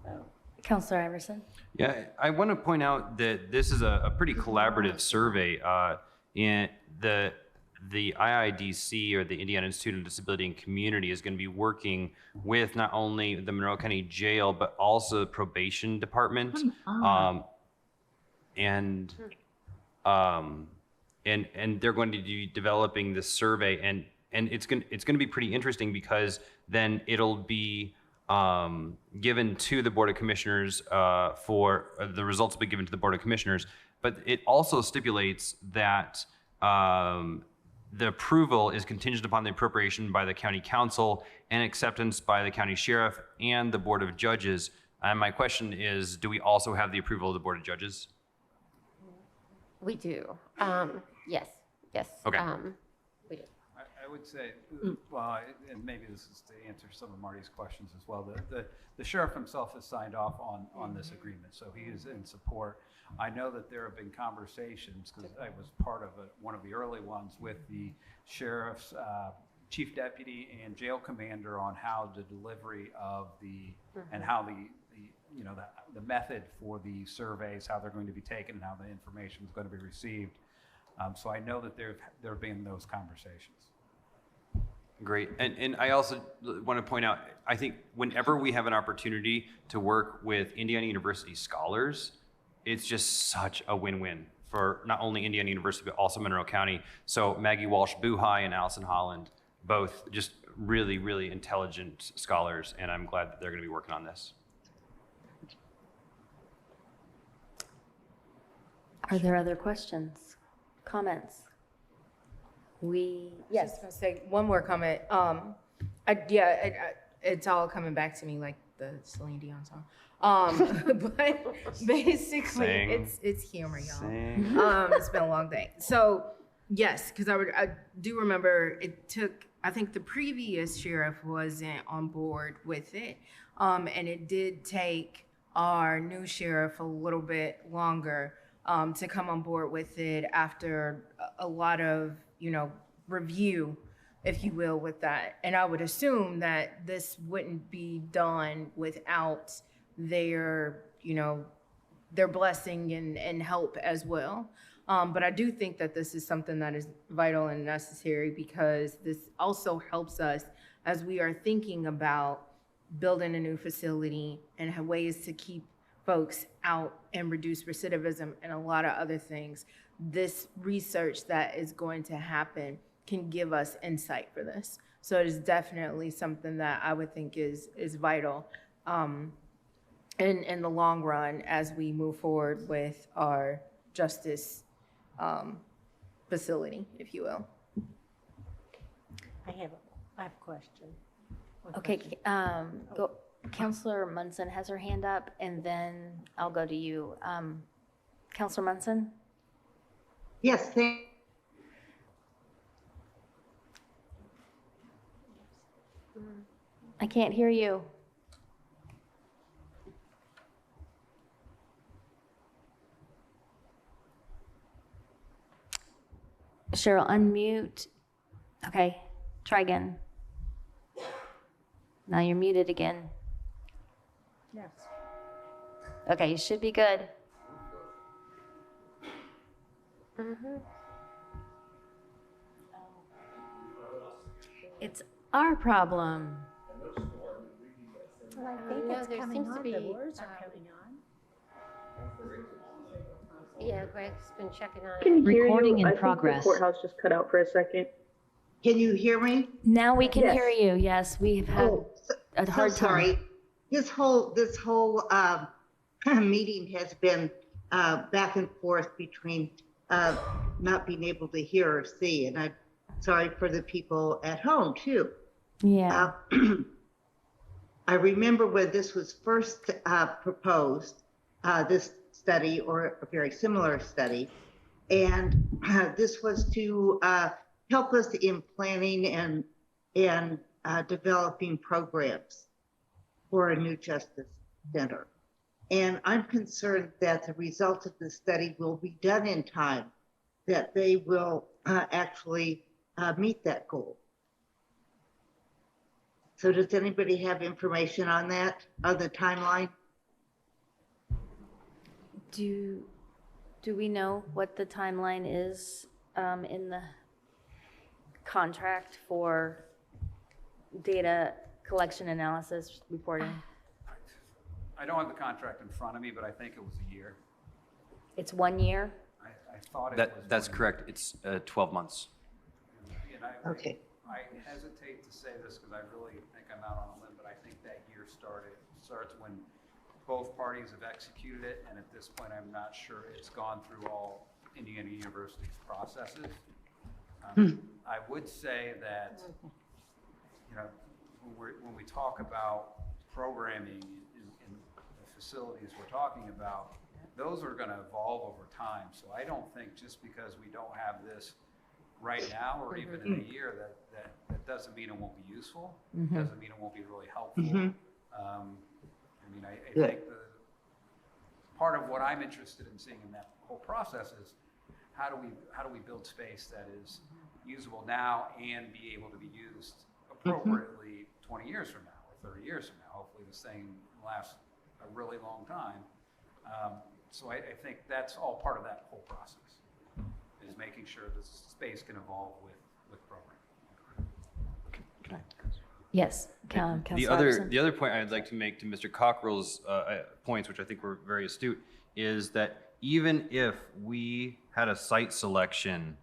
So. Councilor Iverson? Yeah, I want to point out that this is a pretty collaborative survey. In the IIDC, or the Indiana Institute of Disability and Community, is going to be working with not only the Monroe County Jail, but also the probation department. And they're going to be developing this survey, and it's going to be pretty interesting, because then it'll be given to the Board of Commissioners for the results will be given to the Board of Commissioners, but it also stipulates that the approval is contingent upon the appropriation by the county council and acceptance by the county sheriff and the Board of Judges. And my question is, do we also have the approval of the Board of Judges? We do. Yes. Okay. We do. I would say, well, and maybe this is to answer some of Marty's questions as well. The sheriff himself has signed off on this agreement, so he is in support. I know that there have been conversations, because I was part of one of the early ones with the sheriff's chief deputy and jail commander on how the delivery of and how the method for the surveys, how they're going to be taken, and how the information is going to be received. So I know that there have been those conversations. Great. And I also want to point out, I think whenever we have an opportunity to work with Indiana University scholars, it's just such a win-win for not only Indiana University, but also Monroe County. So Maggie Walsh-Buhai and Allison Holland, both just really, really intelligent scholars, and I'm glad that they're going to be working on this. Are there other questions, comments? Yes. Just gonna say one more comment. It's all coming back to me like the Celine Dion song. But basically, it's humor, y'all. It's been a long day. So yes, because I do remember it took. I think the previous sheriff wasn't on board with it, and it did take our new sheriff a little bit longer to come on board with it after a lot of review, if you will, with that. And I would assume that this wouldn't be done without their blessing and help as well. But I do think that this is something that is vital and necessary, because this also helps us as we are thinking about building a new facility and have ways to keep folks out and reduce recidivism and a lot of other things. This research that is going to happen can give us insight for this. So it is definitely something that I would think is vital in the long run as we move forward with our justice facility, if you will. I have a question. Okay, go. Counselor Munson has her hand up, and then I'll go to you. Counselor Munson? Yes, I can't hear you. Cheryl, unmute. Okay, try again. Now you're muted again. Yes. Okay, you should be good. It's our problem. Well, I think No, it's there coming seems to on. be, The words are coming on. Yeah, Greg's been checking on it. Can hear Recording you. in I progress. think the courthouse just cut out for a second. Can you hear me? Now we can Yes. hear you. Yes, we've had a hard So sorry. This whole meeting has been back and forth between not being able to hear or see, and I'm sorry for the people at home too. Yeah. I remember when this was first proposed, this study or a very similar study, and this was to help us in planning and developing programs for a new justice center. And I'm concerned that the results of the study will be done in time, that they will actually meet that goal. So does anybody have information on that, on the timeline? Do we know what the timeline is in the contract for data collection, analysis, reporting? I don't have the contract in front of me, but I think it was a year. It's 1 year? I thought it was. That's 1 year. correct. It's 12 months. And Okay. I hesitate to say this because I really think I'm out on a limb, but I think that year starts when both parties have executed it, and at this point, I'm not sure it's gone through all Indiana University's processes. I would say that, you know, when we talk about programming in the facilities we're talking about, those are going to evolve over time. So I don't think just because we don't have this right now or even in a year that doesn't mean it won't be useful. Doesn't mean it won't be really helpful. I mean, I think the part of what I'm interested in seeing in that whole process is how do we build space that is usable now and be able to be used appropriately 20 years from now or 30 years from now. Hopefully this thing lasts a really long time. So I think that's all part of that whole process, is making sure the space can evolve with programming. Can I? Yes. The other point I'd like to make to Mr. Cockrell's points, which I think were very astute, is that even if we had a site selection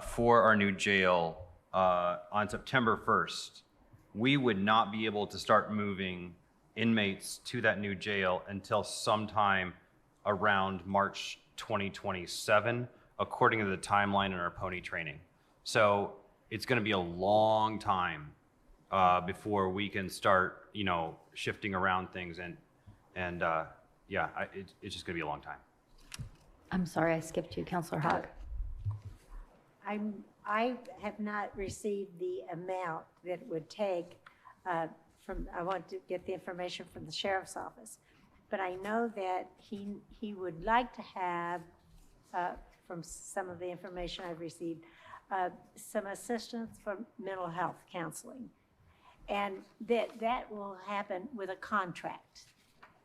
for our new jail on September 1st, we would not be able to start moving inmates to that new jail until sometime around March 2027, according to the timeline in our pony training. So it's going to be a long time before we can start, you know, shifting around things, and yeah, it's just going to be a long time. I'm sorry, I skipped you, Counselor Hogg. I have not received the amount that it would take I want to get the information from the sheriff's office. But I know that he would like to have, from some of the information I've received, some assistance for mental health counseling. And that will happen with a contract.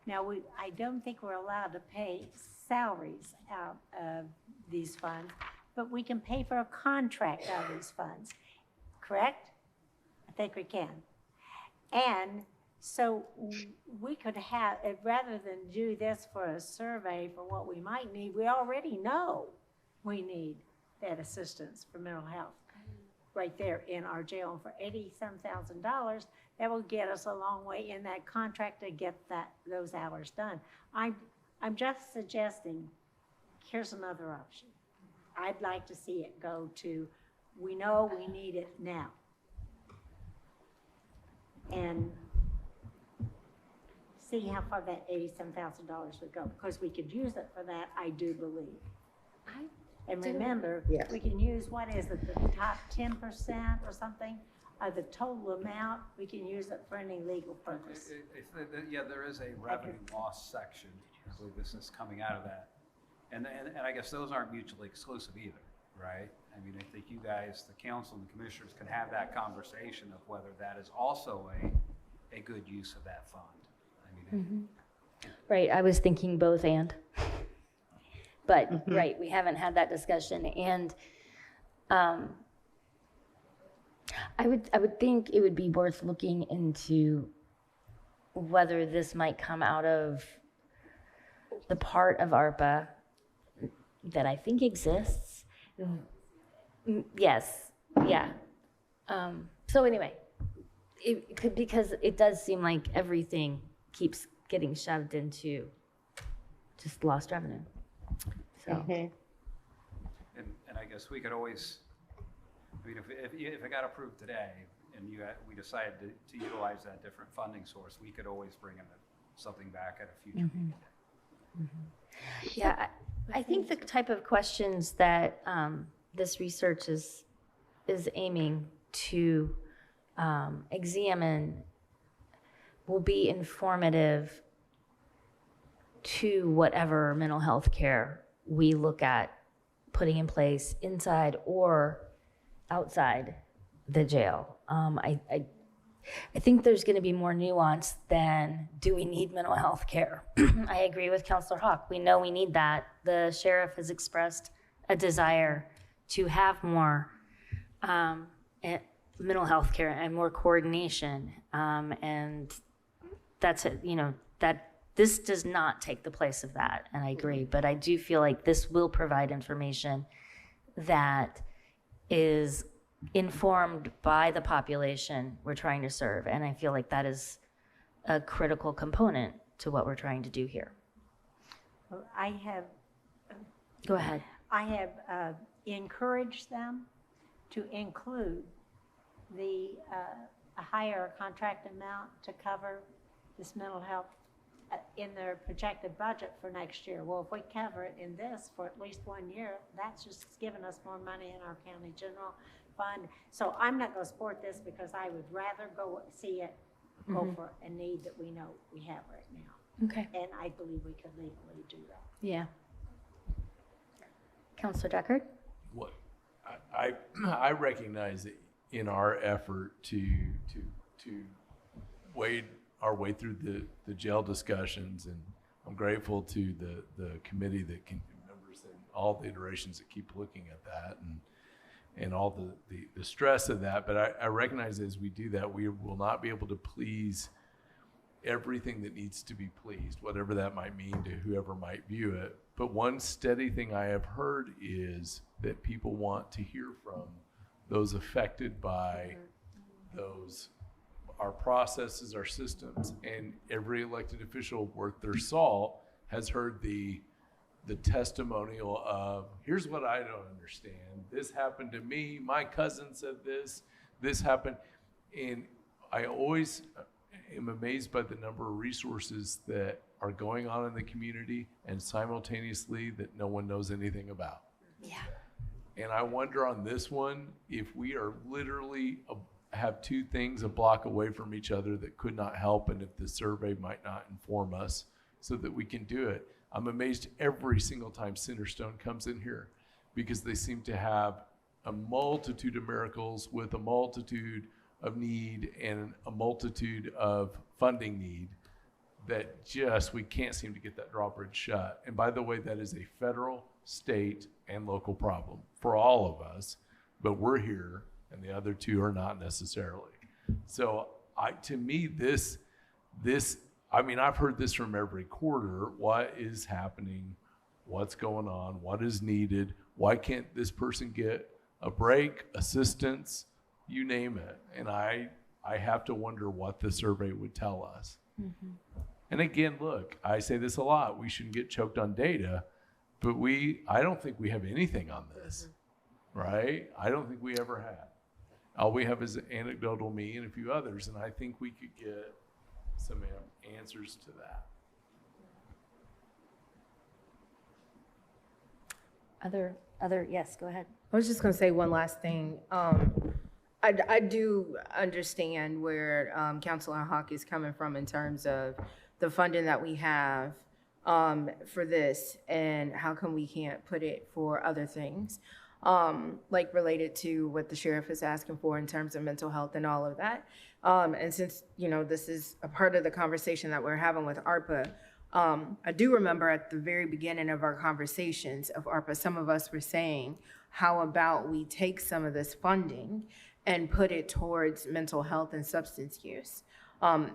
Now, I don't think we're allowed to pay salaries out of these funds, but we can pay for a contract out of these funds, correct? I think we can. And so we could have, rather than do this for a survey for what we might need, we already know we need that assistance for mental health right there in our jail. And for $80-some thousand, that will get us a long way in that contract to get those hours done. I'm just suggesting, here's another option. I'd like to see it go to, we know we need it now. And see how far that $80-some thousand would go, because we could use it for that, I do believe. And remember, we can use, what is it, the top 10% or something of the total amount, we can use it for any legal purpose. Yeah, there is a revenue loss section. I believe this is coming out of that. And I guess those aren't mutually exclusive either, right? I mean, I think you guys, the council and the commissioners, can have that conversation of whether that is also a good use of that fund. I mean, Right, I was thinking both and. But, right, we haven't had that discussion. And I would think it would be worth looking into whether this might come out of the part of ARPA that I think exists. Yes, yeah. So anyway, it could, because it does seem like everything keeps getting shoved into just lost revenue. So. and I guess we could always, I mean, if it got approved today and we decided to utilize that different funding source, we could always bring in something back at a future meeting. Yeah, I think the type of questions that this research is aiming to examine will be informative to whatever mental health care we look at putting in place inside or outside the jail. I think there's going to be more nuance than, do we need mental health care? I agree with Counselor Hawk. We know we need that. The sheriff has expressed a desire to have more mental health care and more coordination. And that's it, that this does not take the place of that, and I agree. But I do feel like this will provide information that is informed by the population we're trying to serve, and I feel like that is a critical component to what we're trying to do here. Well, Go ahead. I have encouraged them to include a higher contract amount to cover this mental health in their projected budget for next year. Well, if we cover it in this for at least 1 year, that's just giving us more money in our county general fund. So I'm not going to support this because I would rather go see it go for a need that we know we have right now. Okay. And I believe we could legally do that. Yeah. Councilor Deckard? What I recognize that in our effort to wade our way through the jail discussions, and I'm grateful to the committee that can members and all the iterations that keep looking at that and all the stress of that. But I recognize as we do that, we will not be able to please everything that needs to be pleased, whatever that might mean to whoever might view it. But one steady thing I have heard is that people want to hear from those affected by our processes, our systems, and every elected official worth their salt has heard the testimonial of, here's what I don't understand. This happened to me. My cousin said this happened. And I always am amazed by the number of resources that are going on in the community and simultaneously that no one knows anything about. Yeah. And I wonder on this one, if we are literally have two things a block away from each other that could not help, and if the survey might not inform us so that we can do it. I'm amazed every single time Centerstone comes in here because they seem to have a multitude of miracles with a multitude of need and a multitude of funding need that just we can't seem to get that drawbridge shut. And by the way, that is a federal, state, and local problem for all of us, but we're here and the other two are not necessarily. So to me, I mean, I've heard this from every quarter. What is happening? What's going on? What is needed? Why can't this person get a break, assistance, you name it? And I have to wonder what the survey would tell us. Mm-hmm. And again, look, I say this a lot. We shouldn't get choked on data, but I don't think we have anything on this, right? I don't think we ever have. All we have is anecdotal me and a few others, and I think we could get some answers to that. Yes, go ahead. I was just going to say one last thing. I do understand where Councilor Hawk is coming from in terms of the funding that we have for this and how come we can't put it for other things, like related to what the sheriff is asking for in terms of mental health and all of that. And since, this is a part of the conversation that we're having with ARPA, I do remember at the very beginning of our conversations of ARPA, some of us were saying, how about we take some of this funding and put it towards mental health and substance use,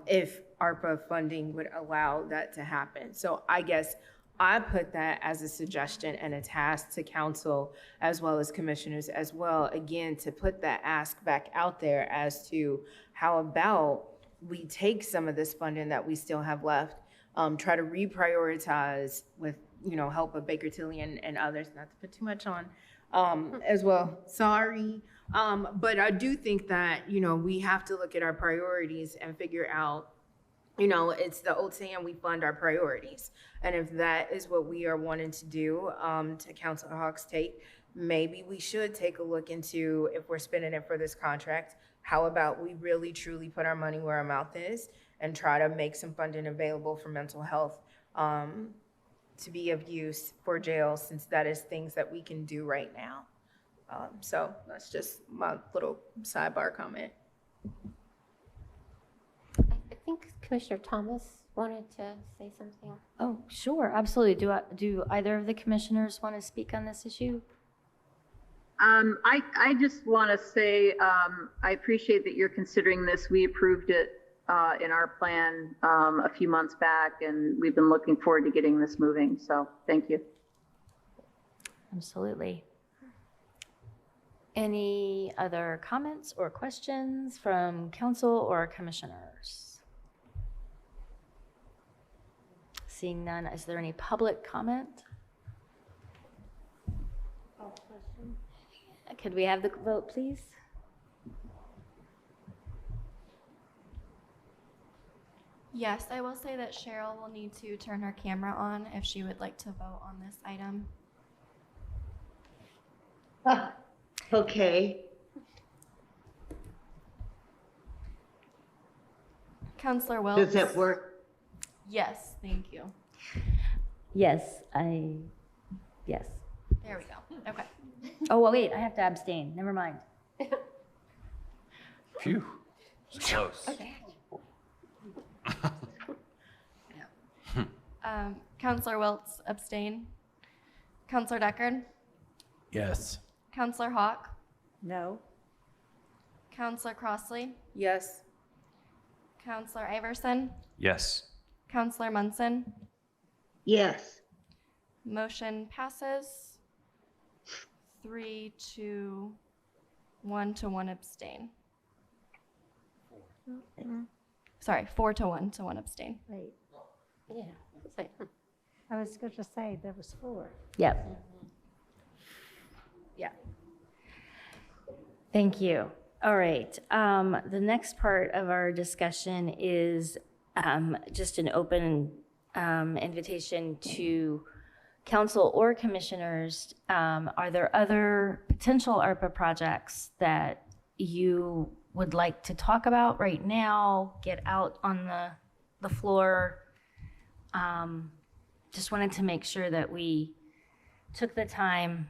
if ARPA funding would allow that to happen. So I guess I put that as a suggestion and a task to council as well as commissioners as well, again, to put that ask back out there as to how about we take some of this funding that we still have left, try to reprioritize with, help of Baker Tilly and others, not to put too much on, as well. Sorry. But I do think that, we have to look at our priorities and figure out, it's the old saying, we fund our priorities. And if that is what we are wanting to do, to Councilor Hawk's take, maybe we should take a look into, if we're spending it for this contract, how about we really truly put our money where our mouth is and try to make some funding available for mental health to be of use for jails, since that is things that we can do right now. So that's just my little sidebar comment. I think Commissioner Thomas wanted to say something. Oh, sure, absolutely. Do either of the commissioners want to speak on this issue? I just want to say, I appreciate that you're considering this. We approved it in our plan a few months back, and we've been looking forward to getting this moving. So thank you. Absolutely. Any other comments or questions from council or commissioners? Seeing none, is there any public comment? Could we have the vote, please? Yes, I will say that Cheryl will need to turn her camera on if she would like to vote on this item. Okay. Counselor Wiltz? Does that work? Yes, thank you. Yes. There we go. Okay. Oh, well, wait, I have to abstain. Never mind. Phew, it's close. Okay. Counselor Wiltz, abstain. Counselor Deckard? Yes. Counselor Hawk? No. Counselor Crossley? Yes. Counselor Iverson? Yes. Counselor Munson? Yes. Motion passes 3 to 1 to 1 abstain. Sorry, 4 to 1 to 1 abstain. Wait, Yeah. I was going to say there was 4. Yep. Yeah. Thank you. All right. The next part of our discussion is just an open invitation to council or commissioners. Are there other potential ARPA projects that you would like to talk about right now, get out on the floor? Just wanted to make sure that we took the time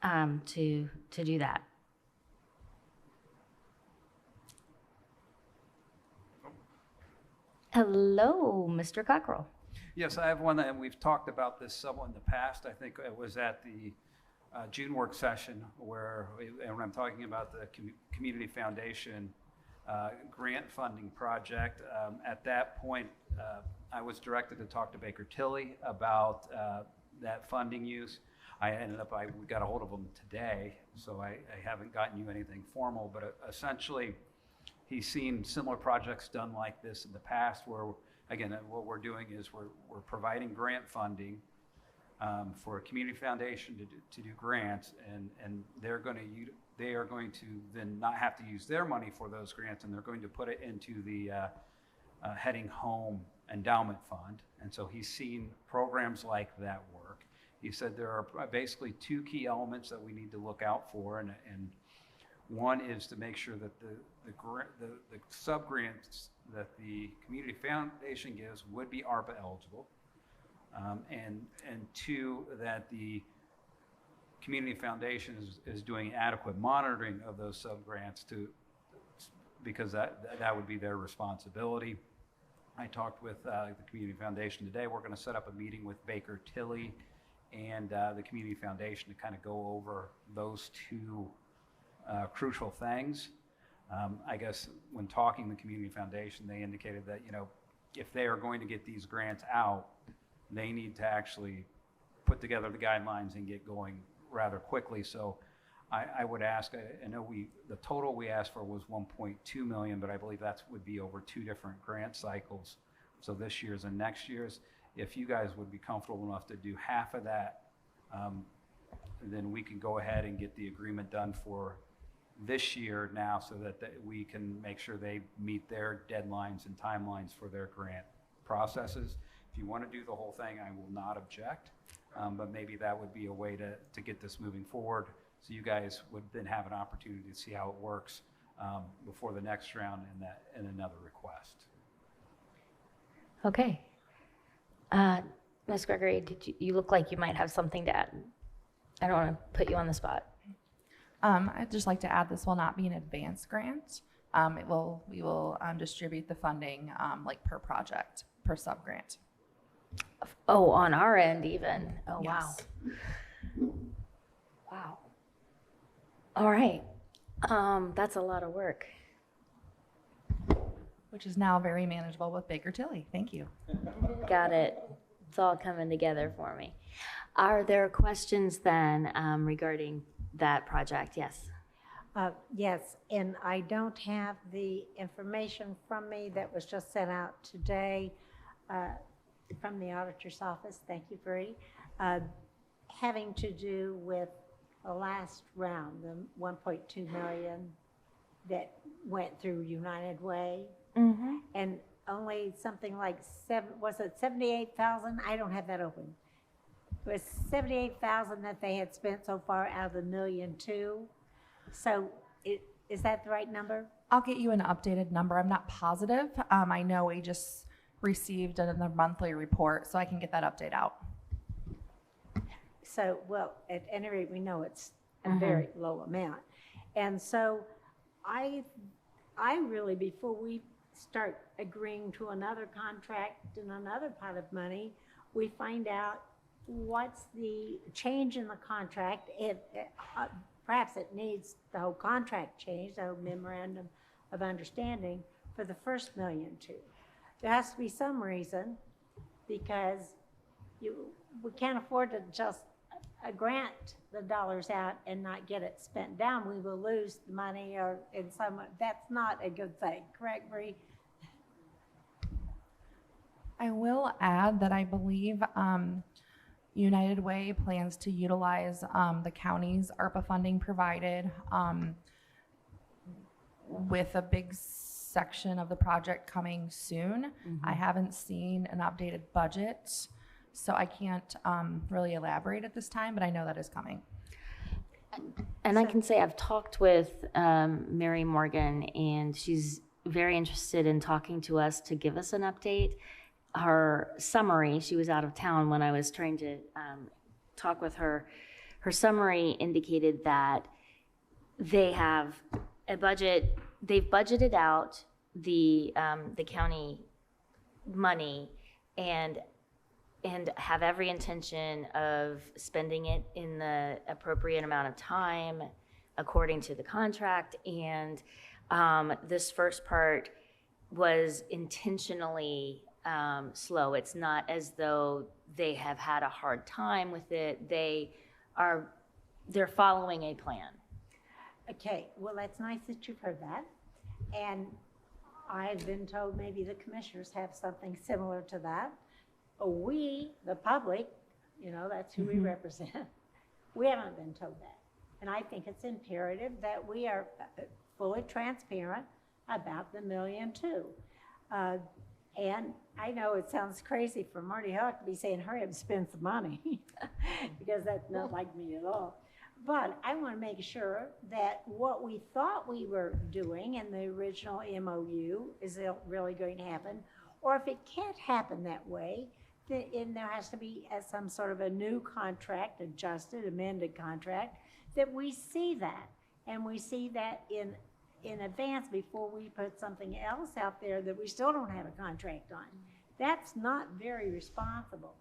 to do that. Hello, Mr. Cockrell. Yes, I have one, and we've talked about this somewhat in the past. I think it was at the June work session where, and when I'm talking about the Community Foundation grant funding project, at that point, I was directed to talk to Baker Tilly about that funding use. We got a hold of him today, so I haven't gotten you anything formal, but essentially, he's seen similar projects done like this in the past where, again, what we're doing is we're providing grant funding for a community foundation to do grants, and they are going to then not have to use their money for those grants, and they're going to put it into the Heading Home Endowment Fund. And so he's seen programs like that work. He said there are basically 2 key elements that we need to look out for, and one is to make sure that the sub-grants that the Community Foundation gives would be ARPA eligible. And 2, that the Community Foundation is doing adequate monitoring of those sub-grants because that would be their responsibility. I talked with the Community Foundation today. We're going to set up a meeting with Baker Tilly and the Community Foundation to kind of go over those 2 crucial things. I guess when talking to the Community Foundation, they indicated that, if they are going to get these grants out, they need to actually put together the guidelines and get going rather quickly. So I would ask, I know the total we asked for was 1.2 million, but I believe that would be over 2 different grant cycles. So this year's and next year's. If you guys would be comfortable enough to do half of that, then we can go ahead and get the agreement done for this year now so that we can make sure they meet their deadlines and timelines for their grant processes. If you want to do the whole thing, I will not object, but maybe that would be a way to get this moving forward so you guys would then have an opportunity to see how it works before the next round and another request. Okay. Ms. Gregory, you look like you might have something to add. I don't want to put you on the spot. I'd just like to add this will not be an advanced grant. We will distribute the funding like per project, per sub-grant. Oh, on our end even. Oh, Yes. wow. Wow. All right. That's a lot of work. Which is now very manageable with Baker Tilly. Thank you. Got it. It's all coming together for me. Are there questions then regarding that project? Yes. Yes, and I don't have the information from me that was just sent out today from the auditor's office. Thank you, Bree. Having to do with the last round, the 1.2 million that went through United Way. Mm-hmm. And only something like 78,000? I don't have that open. It was 78,000 that they had spent so far out of the $1.2 million. So is that the right number? I'll get you an updated number. I'm not positive. I know we just received another monthly report, so I can get that update out. So, well, at any rate, we know it's a very low amount. And so I really, before we start agreeing to another contract and another pot of money, we find out what's the change in the contract. Perhaps it needs the whole contract changed, the whole memorandum of understanding for the first $1.2 million. There has to be some reason, because we can't afford to just grant the dollars out and not get it spent down. We will lose the money, or in some, that's not a good thing. Correct, Bree? I will add that I believe United Way plans to utilize the county's ARPA funding provided with a big section of the project coming soon. I haven't seen an updated budget, so I can't really elaborate at this time, but I know that is coming. And I can say I've talked with Mary Morgan, and she's very interested in talking to us to give us an update. Her summary, she was out of town when I was trying to talk with her. Her summary indicated that they have a budget, they've budgeted out the county money and have every intention of spending it in the appropriate amount of time according to the contract. And this first part was intentionally slow. It's not as though they have had a hard time with it. They're following a plan. Okay, well, that's nice that you've heard that. And I've been told maybe the commissioners have something similar to that. We, the public, that's who we represent, we haven't been told that. And I think it's imperative that we are fully transparent about the $1.2 million. And I know it sounds crazy for Marty Hawk to be saying, hurry up and spend some money, because that's not like me at all. But I want to make sure that what we thought we were doing in the original MOU is really going to happen. Or if it can't happen that way, then there has to be some sort of a new contract, adjusted, amended contract, that we see that. And we see that in advance before we put something else out there that we still don't have a contract on. That's not very responsible.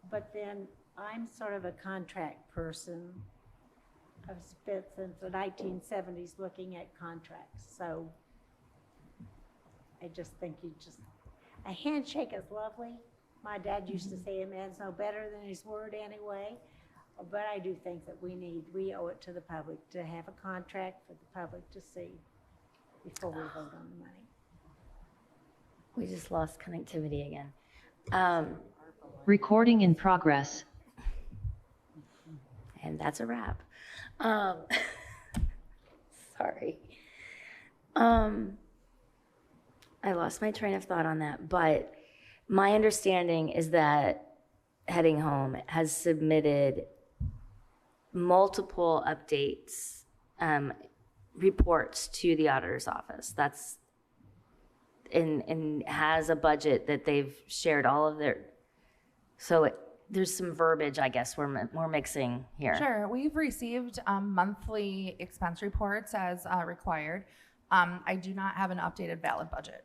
But then I'm sort of a contract person. I've spent since the 1970s looking at contracts. So I just think a handshake is lovely. My dad used to say a man's no better than his word anyway. But I do think that we owe it to the public to have a contract for the public to see before we vote on the money. We just lost connectivity again. Recording in progress. And that's a wrap. Sorry. I lost my train of thought on that, but my understanding is that Heading Home has submitted multiple updates, reports to the auditor's office. That's and has a budget that they've shared all of their. So there's some verbiage, I guess, we're mixing here. Sure, we've received monthly expense reports as required. I do not have an updated valid budget.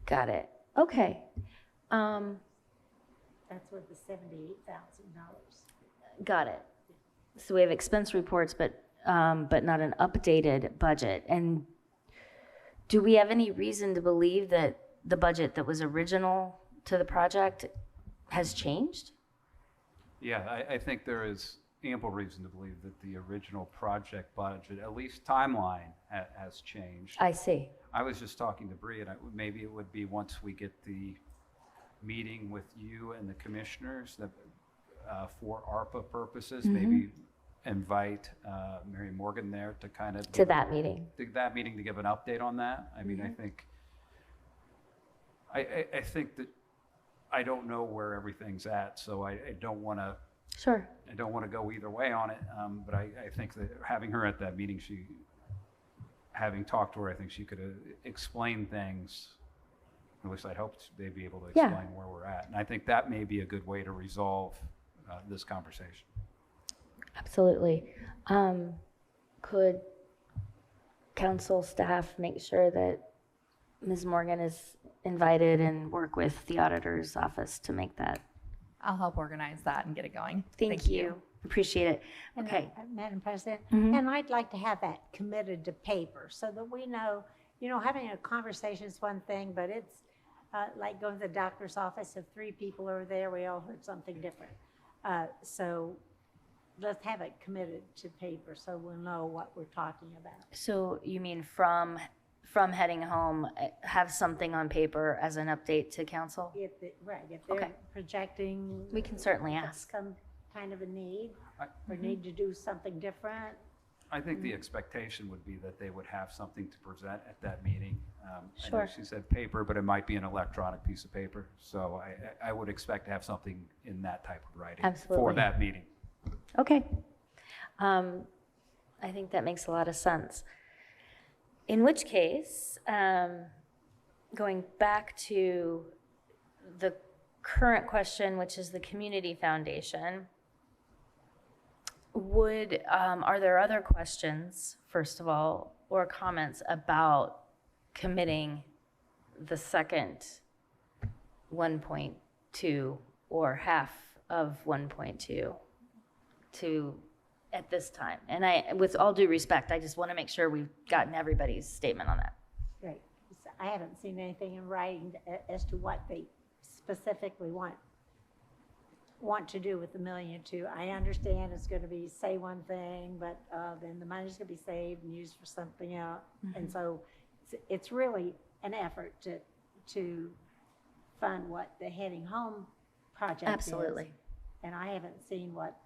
Got it. Okay. That's worth the $78,000. Got it. so we have expense reports, but not an updated budget. And do we have any reason to believe that the budget that was original to the project has changed? Yeah, I think there is ample reason to believe that the original project budget, at least timeline, has changed. I see. I was just talking to Bree, and maybe it would be once we get the meeting with you and the commissioners that for ARPA purposes, maybe invite Mary Morgan there to kind of To that meeting. to give an update on that. I mean, I think that I don't know where everything's at, so I don't want to. Sure. I don't want to go either way on it, but I think that having her at that meeting, having talked to her, I think she could explain things. At least I hoped they'd be able to explain where we're at, and I think that may be a good way to resolve this conversation. Absolutely. Could council staff make sure that Ms. Morgan is invited and work with the auditor's office to make that? I'll help organize that and get it going. Thank you. Appreciate it. And, Okay. Madam President, Mhm. and I'd like to have that committed to paper so that we know, having a conversation is one thing, but it's like going to the doctor's office. If 3 people are there, we all heard something different. So let's have it committed to paper so we'll know what we're talking about. So you mean from heading home, have something on paper as an update to council? If they're Okay. projecting. We can certainly ask. Some kind of a need or Mhm. need to do something different. I think the expectation would be that they would have something to present at that meeting. I know Sure. she said paper, but it might be an electronic piece of paper. So I would expect to have something in that type of writing for Absolutely. that meeting. Okay. I think that makes a lot of sense. In which case, going back to the current question, which is the community foundation, are there other questions, first of all, or comments about committing the second 1.2 or half of 1.2 to at this time? And with all due respect, I just want to make sure we've gotten everybody's statement on that. Right. I haven't seen anything in writing as to what they specifically want to do with the $1.2 million. I understand it's going to be say one thing, but then the money's going to be saved and used for something else. And so it's really an effort to fund what the Heading Home project Absolutely. is. And I haven't seen what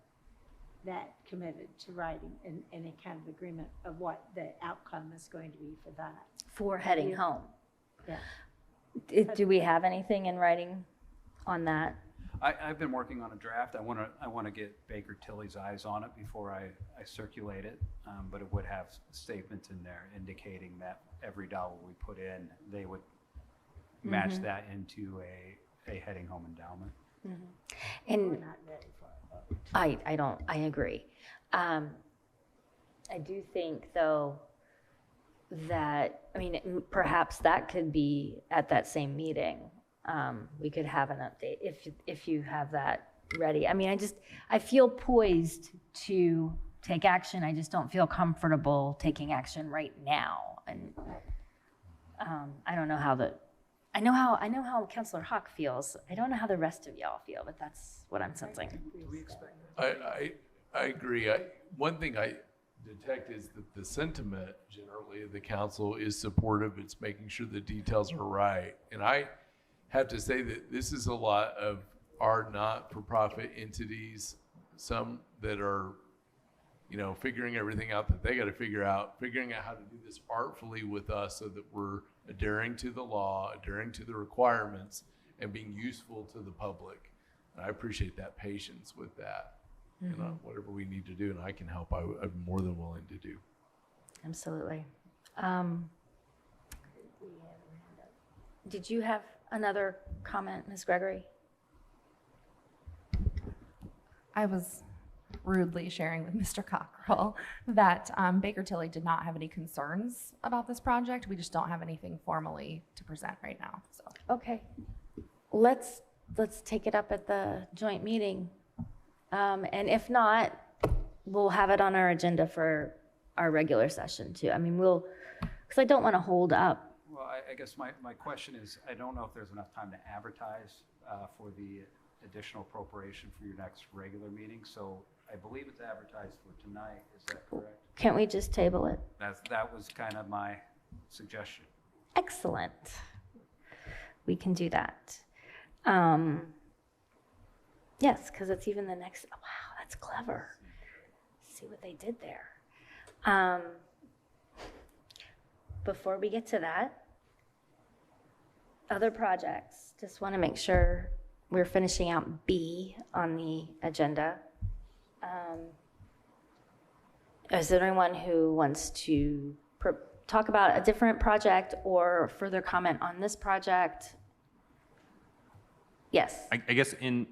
that committed to writing in any kind of agreement of what the outcome is going to be for that. For heading home. Yeah. Do we have anything in writing on that? I've been working on a draft. I want to get Baker Tilly's eyes on it before I circulate it, but it would have statements in there indicating that every dollar we put in, they would match that into a Heading Home endowment. And We're not ready for it. I agree. I do think, though, that, perhaps that could be at that same meeting. We could have an update if you have that ready. I feel poised to take action. I just don't feel comfortable taking action right now. And I don't know I know how Councilor Hawk feels. I don't know how the rest of y'all feel, but that's what I'm sensing. I agree. One thing I detect is that the sentiment generally of the council is supportive. It's making sure the details are right. And I have to say that this is a lot of our not-for-profit entities, some that are, figuring everything out that they got to figuring out how to do this artfully with us so that we're adhering to the law, adhering to the requirements, and being useful to the public. And I appreciate that patience with that. Whatever we need to do and I can help, I'm more than willing to do. Absolutely. Did you have another comment, Ms. Gregory? I was rudely sharing with Mr. Cockrell that Baker Tilly did not have any concerns about this project. We just don't have anything formally to present right now. So Okay. Let's take it up at the joint meeting. And if not, we'll have it on our agenda for our regular session too. I mean, because I don't want to hold up. Well, I guess my question is, I don't know if there's enough time to advertise for the additional appropriation for your next regular meeting. So I believe it's advertised for tonight. Is that correct? Can't we just table it? That was kind of my suggestion. Excellent. We can do that. Yes, because it's even the next, oh, wow, that's clever. See what they did there. Before we get to that, other projects, just want to make sure we're finishing out B on the agenda. Is there anyone who wants to talk about a different project or further comment on this project? Yes. I guess in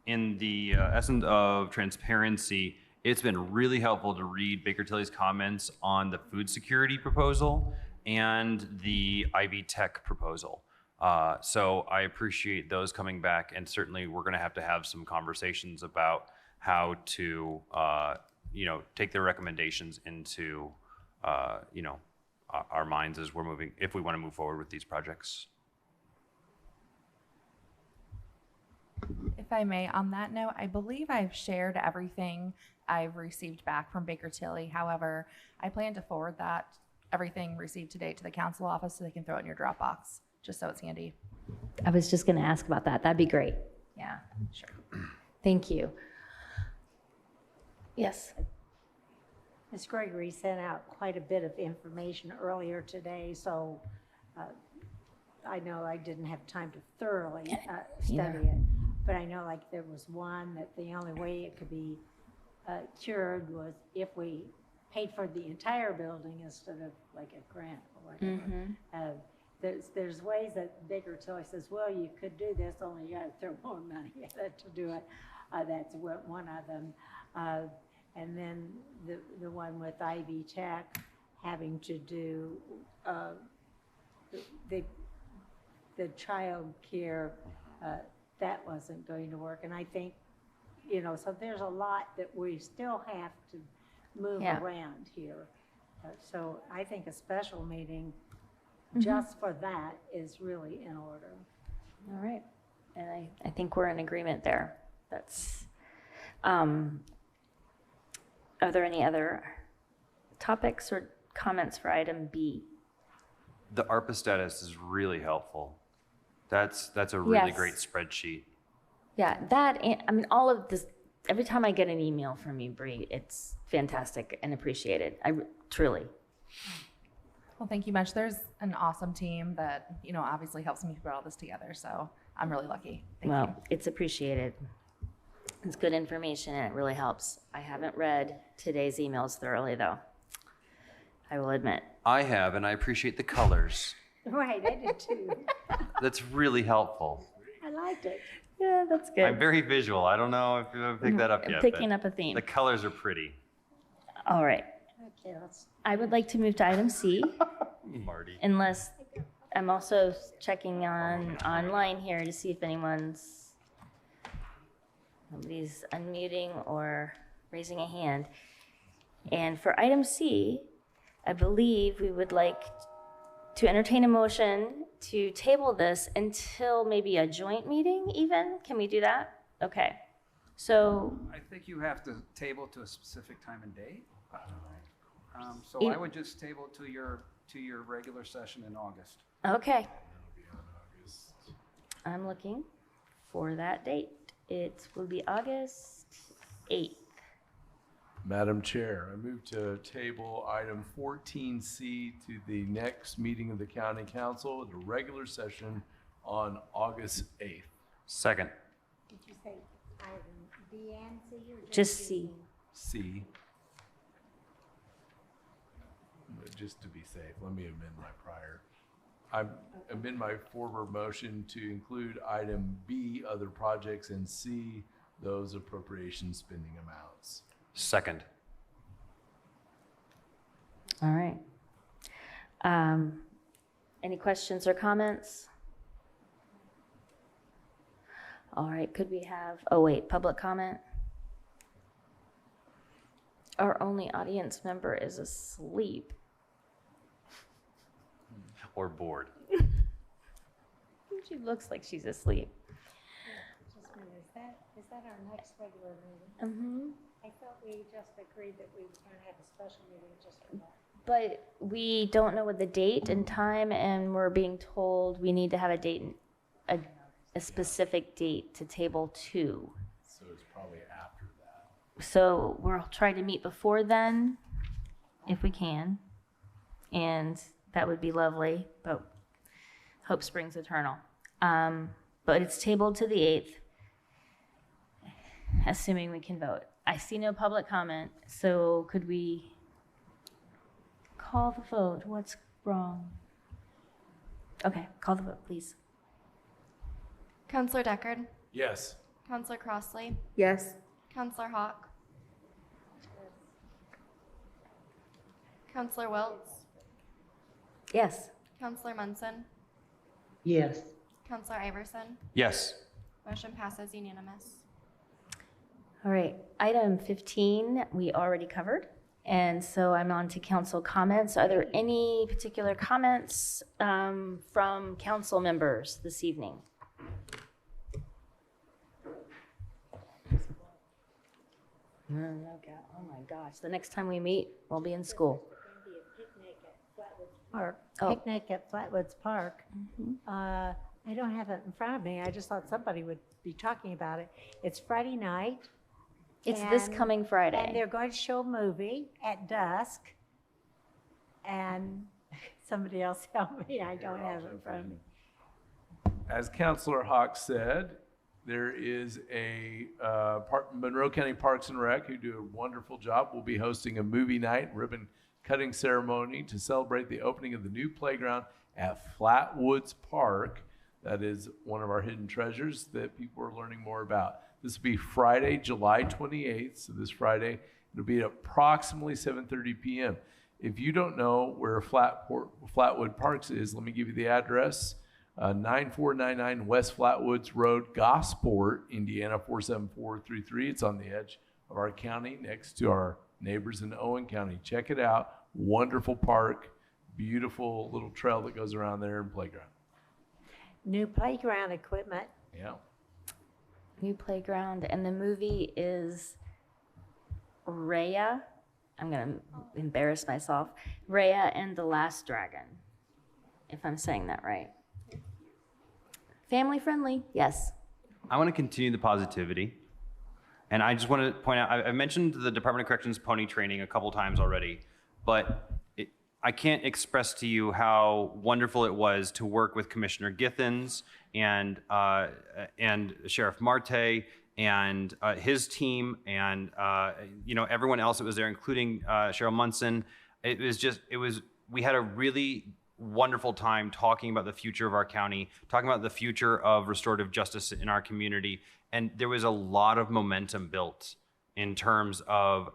the essence of transparency, it's been really helpful to read Baker Tilly's comments on the food security proposal and the Ivy Tech proposal. So I appreciate those coming back, and certainly we're going to have some conversations about how to, take their recommendations into, our minds as we're moving, if we want to move forward with these projects. If I may, on that note, I believe I've shared everything I've received back from Baker Tilly. However, I plan to forward everything received to date to the council office so they can throw it in your Dropbox, just so it's handy. I was just going to ask about that. That'd be great. Yeah, sure. Thank you. Yes. Ms. Gregory sent out quite a bit of information earlier today, so I know I didn't have time to thoroughly study it, but I know like there was one that the only way it could be cured was if we paid for the entire building instead of like a grant or whatever. There's ways that Baker Tilly says, well, you could do this, only you got to throw more money at it to do it. That's one of them. And then the one with Ivy Tech having to do the child care, that wasn't going to work. And I think, so there's a lot that we still have to move around here. So I think a special meeting just for that is really in order. All right. And I think we're in agreement there. That's, are there any other topics or comments for item B? The ARPA status is really helpful. That's a really great spreadsheet. Yeah, all of this, every time I get an email from you, Bree, it's fantastic and appreciated. Truly. Well, thank you much. There's an awesome team that, obviously helps me put all this together. So I'm really lucky. Thank you. It's appreciated. It's good information and it really helps. I haven't read today's emails thoroughly though. I will admit. I have, and I appreciate the colors. Right, I did too. That's really helpful. I liked it. Yeah, that's good. I'm very visual. I don't know if you've picked that up yet. Picking up a theme. The colors are pretty. All right. Okay, I would like to move to item C. Marty. Unless I'm also checking online here to see if nobody's unmuting or raising a hand. And for item C, I believe we would like to entertain a motion to table this until maybe a joint meeting even? Can we do that? Okay. So I think you have to table to a specific time and date. So I would just table it to your regular session in August. okay. I'm looking for that date. It will be August 8th. Madam Chair, I move to table item 14C to the next meeting of the County Council, the regular session on August 8th. Second. Did you say item B and C or Just C. C. But just to be safe, let me amend my prior. I amend my former motion to include item B, other projects, and C, those appropriation spending amounts. Second. All right. Any questions or comments? All right, could we have, public comment? Our only audience member is asleep. Or bored. She looks like she's asleep. Just a minute, is that our next regular meeting? I thought we just agreed that we were going to have a special meeting just for that. But we don't know what the date and time, and we're being told we need to have a date, a specific date to table 2. So it's probably after that. So we'll try to meet before then, if we can. And that would be lovely, but hope springs eternal. But it's tabled to the 8th, assuming we can vote. I see no public comment, so could we call the vote? What's wrong? Okay, call the vote, please. Counselor Deckard, Yes. Counselor Crossley, Yes. Counselor Hawk, Counselor Wiltz, Yes. Counselor Munson, Yes. Counselor Iverson. Yes. Motion passes unanimous. All right, item 15, we already covered. And so I'm on to council comments. Are there any particular comments from council members this evening? Oh my gosh, the next time we meet, we'll be in school. Park, Oh. picnic at Flatwoods Park. I don't have it in front of me. I just thought somebody would be talking about it. It's Friday night. It's this and- coming Friday. And they're going to show a movie at dusk. And somebody else help me, I don't have it in front of me. As Councilor Hawk said, there is a Monroe County Parks and Rec, who do a wonderful job, will be hosting a movie night ribbon cutting ceremony to celebrate the opening of the new playground at Flatwoods Park. That is one of our hidden treasures that people are learning more about. This will be Friday, July 28th. So this Friday, it'll be at approximately 7:30 p.m. If you don't know where Flatwood Parks is, let me give you the address. 9499 West Flatwoods Road, Gosport, Indiana 47433. It's on the edge of our county next to our neighbors in Owen County. Check it out. Wonderful park, beautiful little trail that goes around there and playground. New playground equipment. Yeah. New playground, and the movie is Raya. I'm gonna embarrass myself. Raya and the Last Dragon, if I'm saying that right. Family friendly, yes. I want to continue the positivity. And I just want to point out, I mentioned the Department of Corrections pony training a couple times already, but I can't express to you how wonderful it was to work with Commissioner Githens and Sheriff Marte and his team and everyone else that was there, including Cheryl Munson. We had a really wonderful time talking about the future of our county, talking about the future of restorative justice in our community. And there was a lot of momentum built in terms of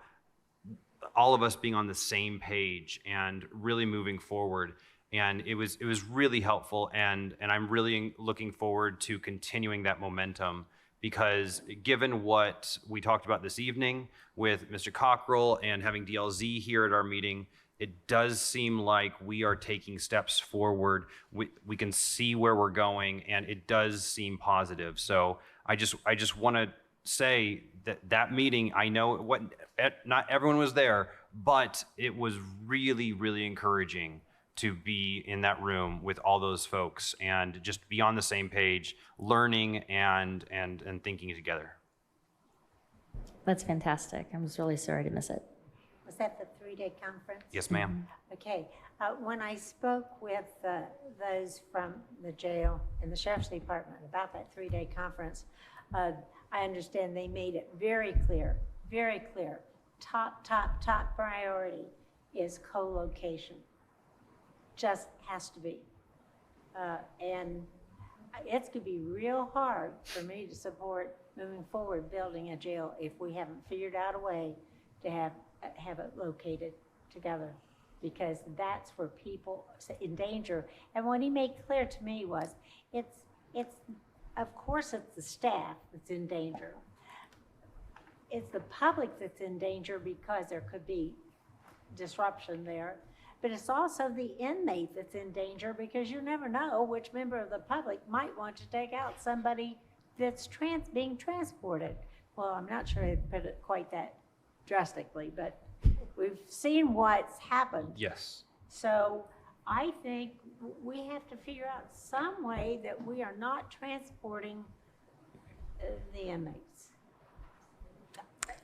all of us being on the same page and really moving forward. And it was really helpful. And I'm really looking forward to continuing that momentum, because given what we talked about this evening with Mr. Cockrell and having DLZ here at our meeting, it does seem like we are taking steps forward. We can see where we're going, and it does seem positive. So I just want to say that meeting, I know not everyone was there, but it was really, really encouraging to be in that room with all those folks and just be on the same page, learning and thinking together. That's fantastic. I was really sorry to miss it. Was that the 3-day conference? Yes, ma'am. Okay. When I spoke with those from the jail and the sheriff's department about that 3-day conference, I understand they made it very clear, top priority is co-location. Just has to be. And it's going to be real hard for me to support moving forward building a jail if we haven't figured out a way to have it located together, because that's where people in danger. And what he made clear to me was it's of course it's the staff that's in danger. it's the public that's in danger because there could be disruption there. But it's also the inmate that's in danger because you never know which member of the public might want to take out somebody that's being transported. Well, I'm not sure I'd put it quite that drastically, but we've seen what's happened. Yes. So I think we have to figure out some way that we are not transporting the inmates.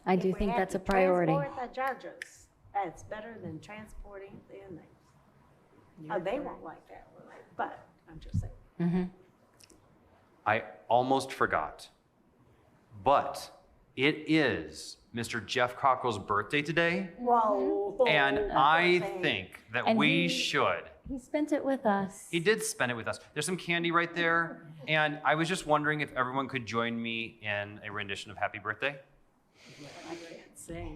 I do If we think have that's to a priority. Transport the judges, that's better than transporting the inmates. They won't like that, will they? But I'm just saying. Mm-hmm. I almost forgot, but it is Mr. Jeff Cockrell's birthday today, Whoa. and I think that And we he- should. He spent it with us. He did spend it with us. There's some candy right there, and I was just wondering if everyone could join me in a rendition of Happy Birthday.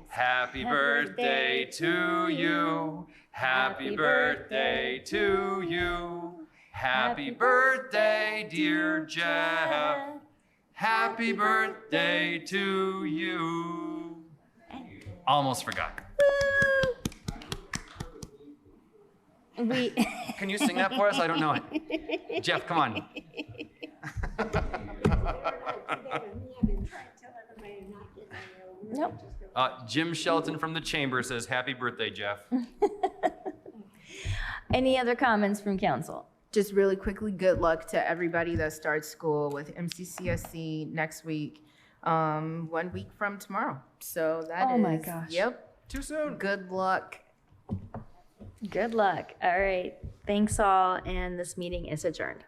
Happy birthday to you. Happy birthday to you. Happy birthday, dear Jeff. Happy birthday to you. Almost forgot. We. Can you sing that for us? I don't know it. Jeff, come on. Nope. Jim Shelton from the Chamber says, happy birthday, Jeff. Any other comments from council? Just really quickly, good luck to everybody that starts school with MCCSC next week, 1 week from tomorrow. So that is. Oh my gosh. Yep. Too soon. Good luck. Good luck. All right. Thanks all, and this meeting is adjourned.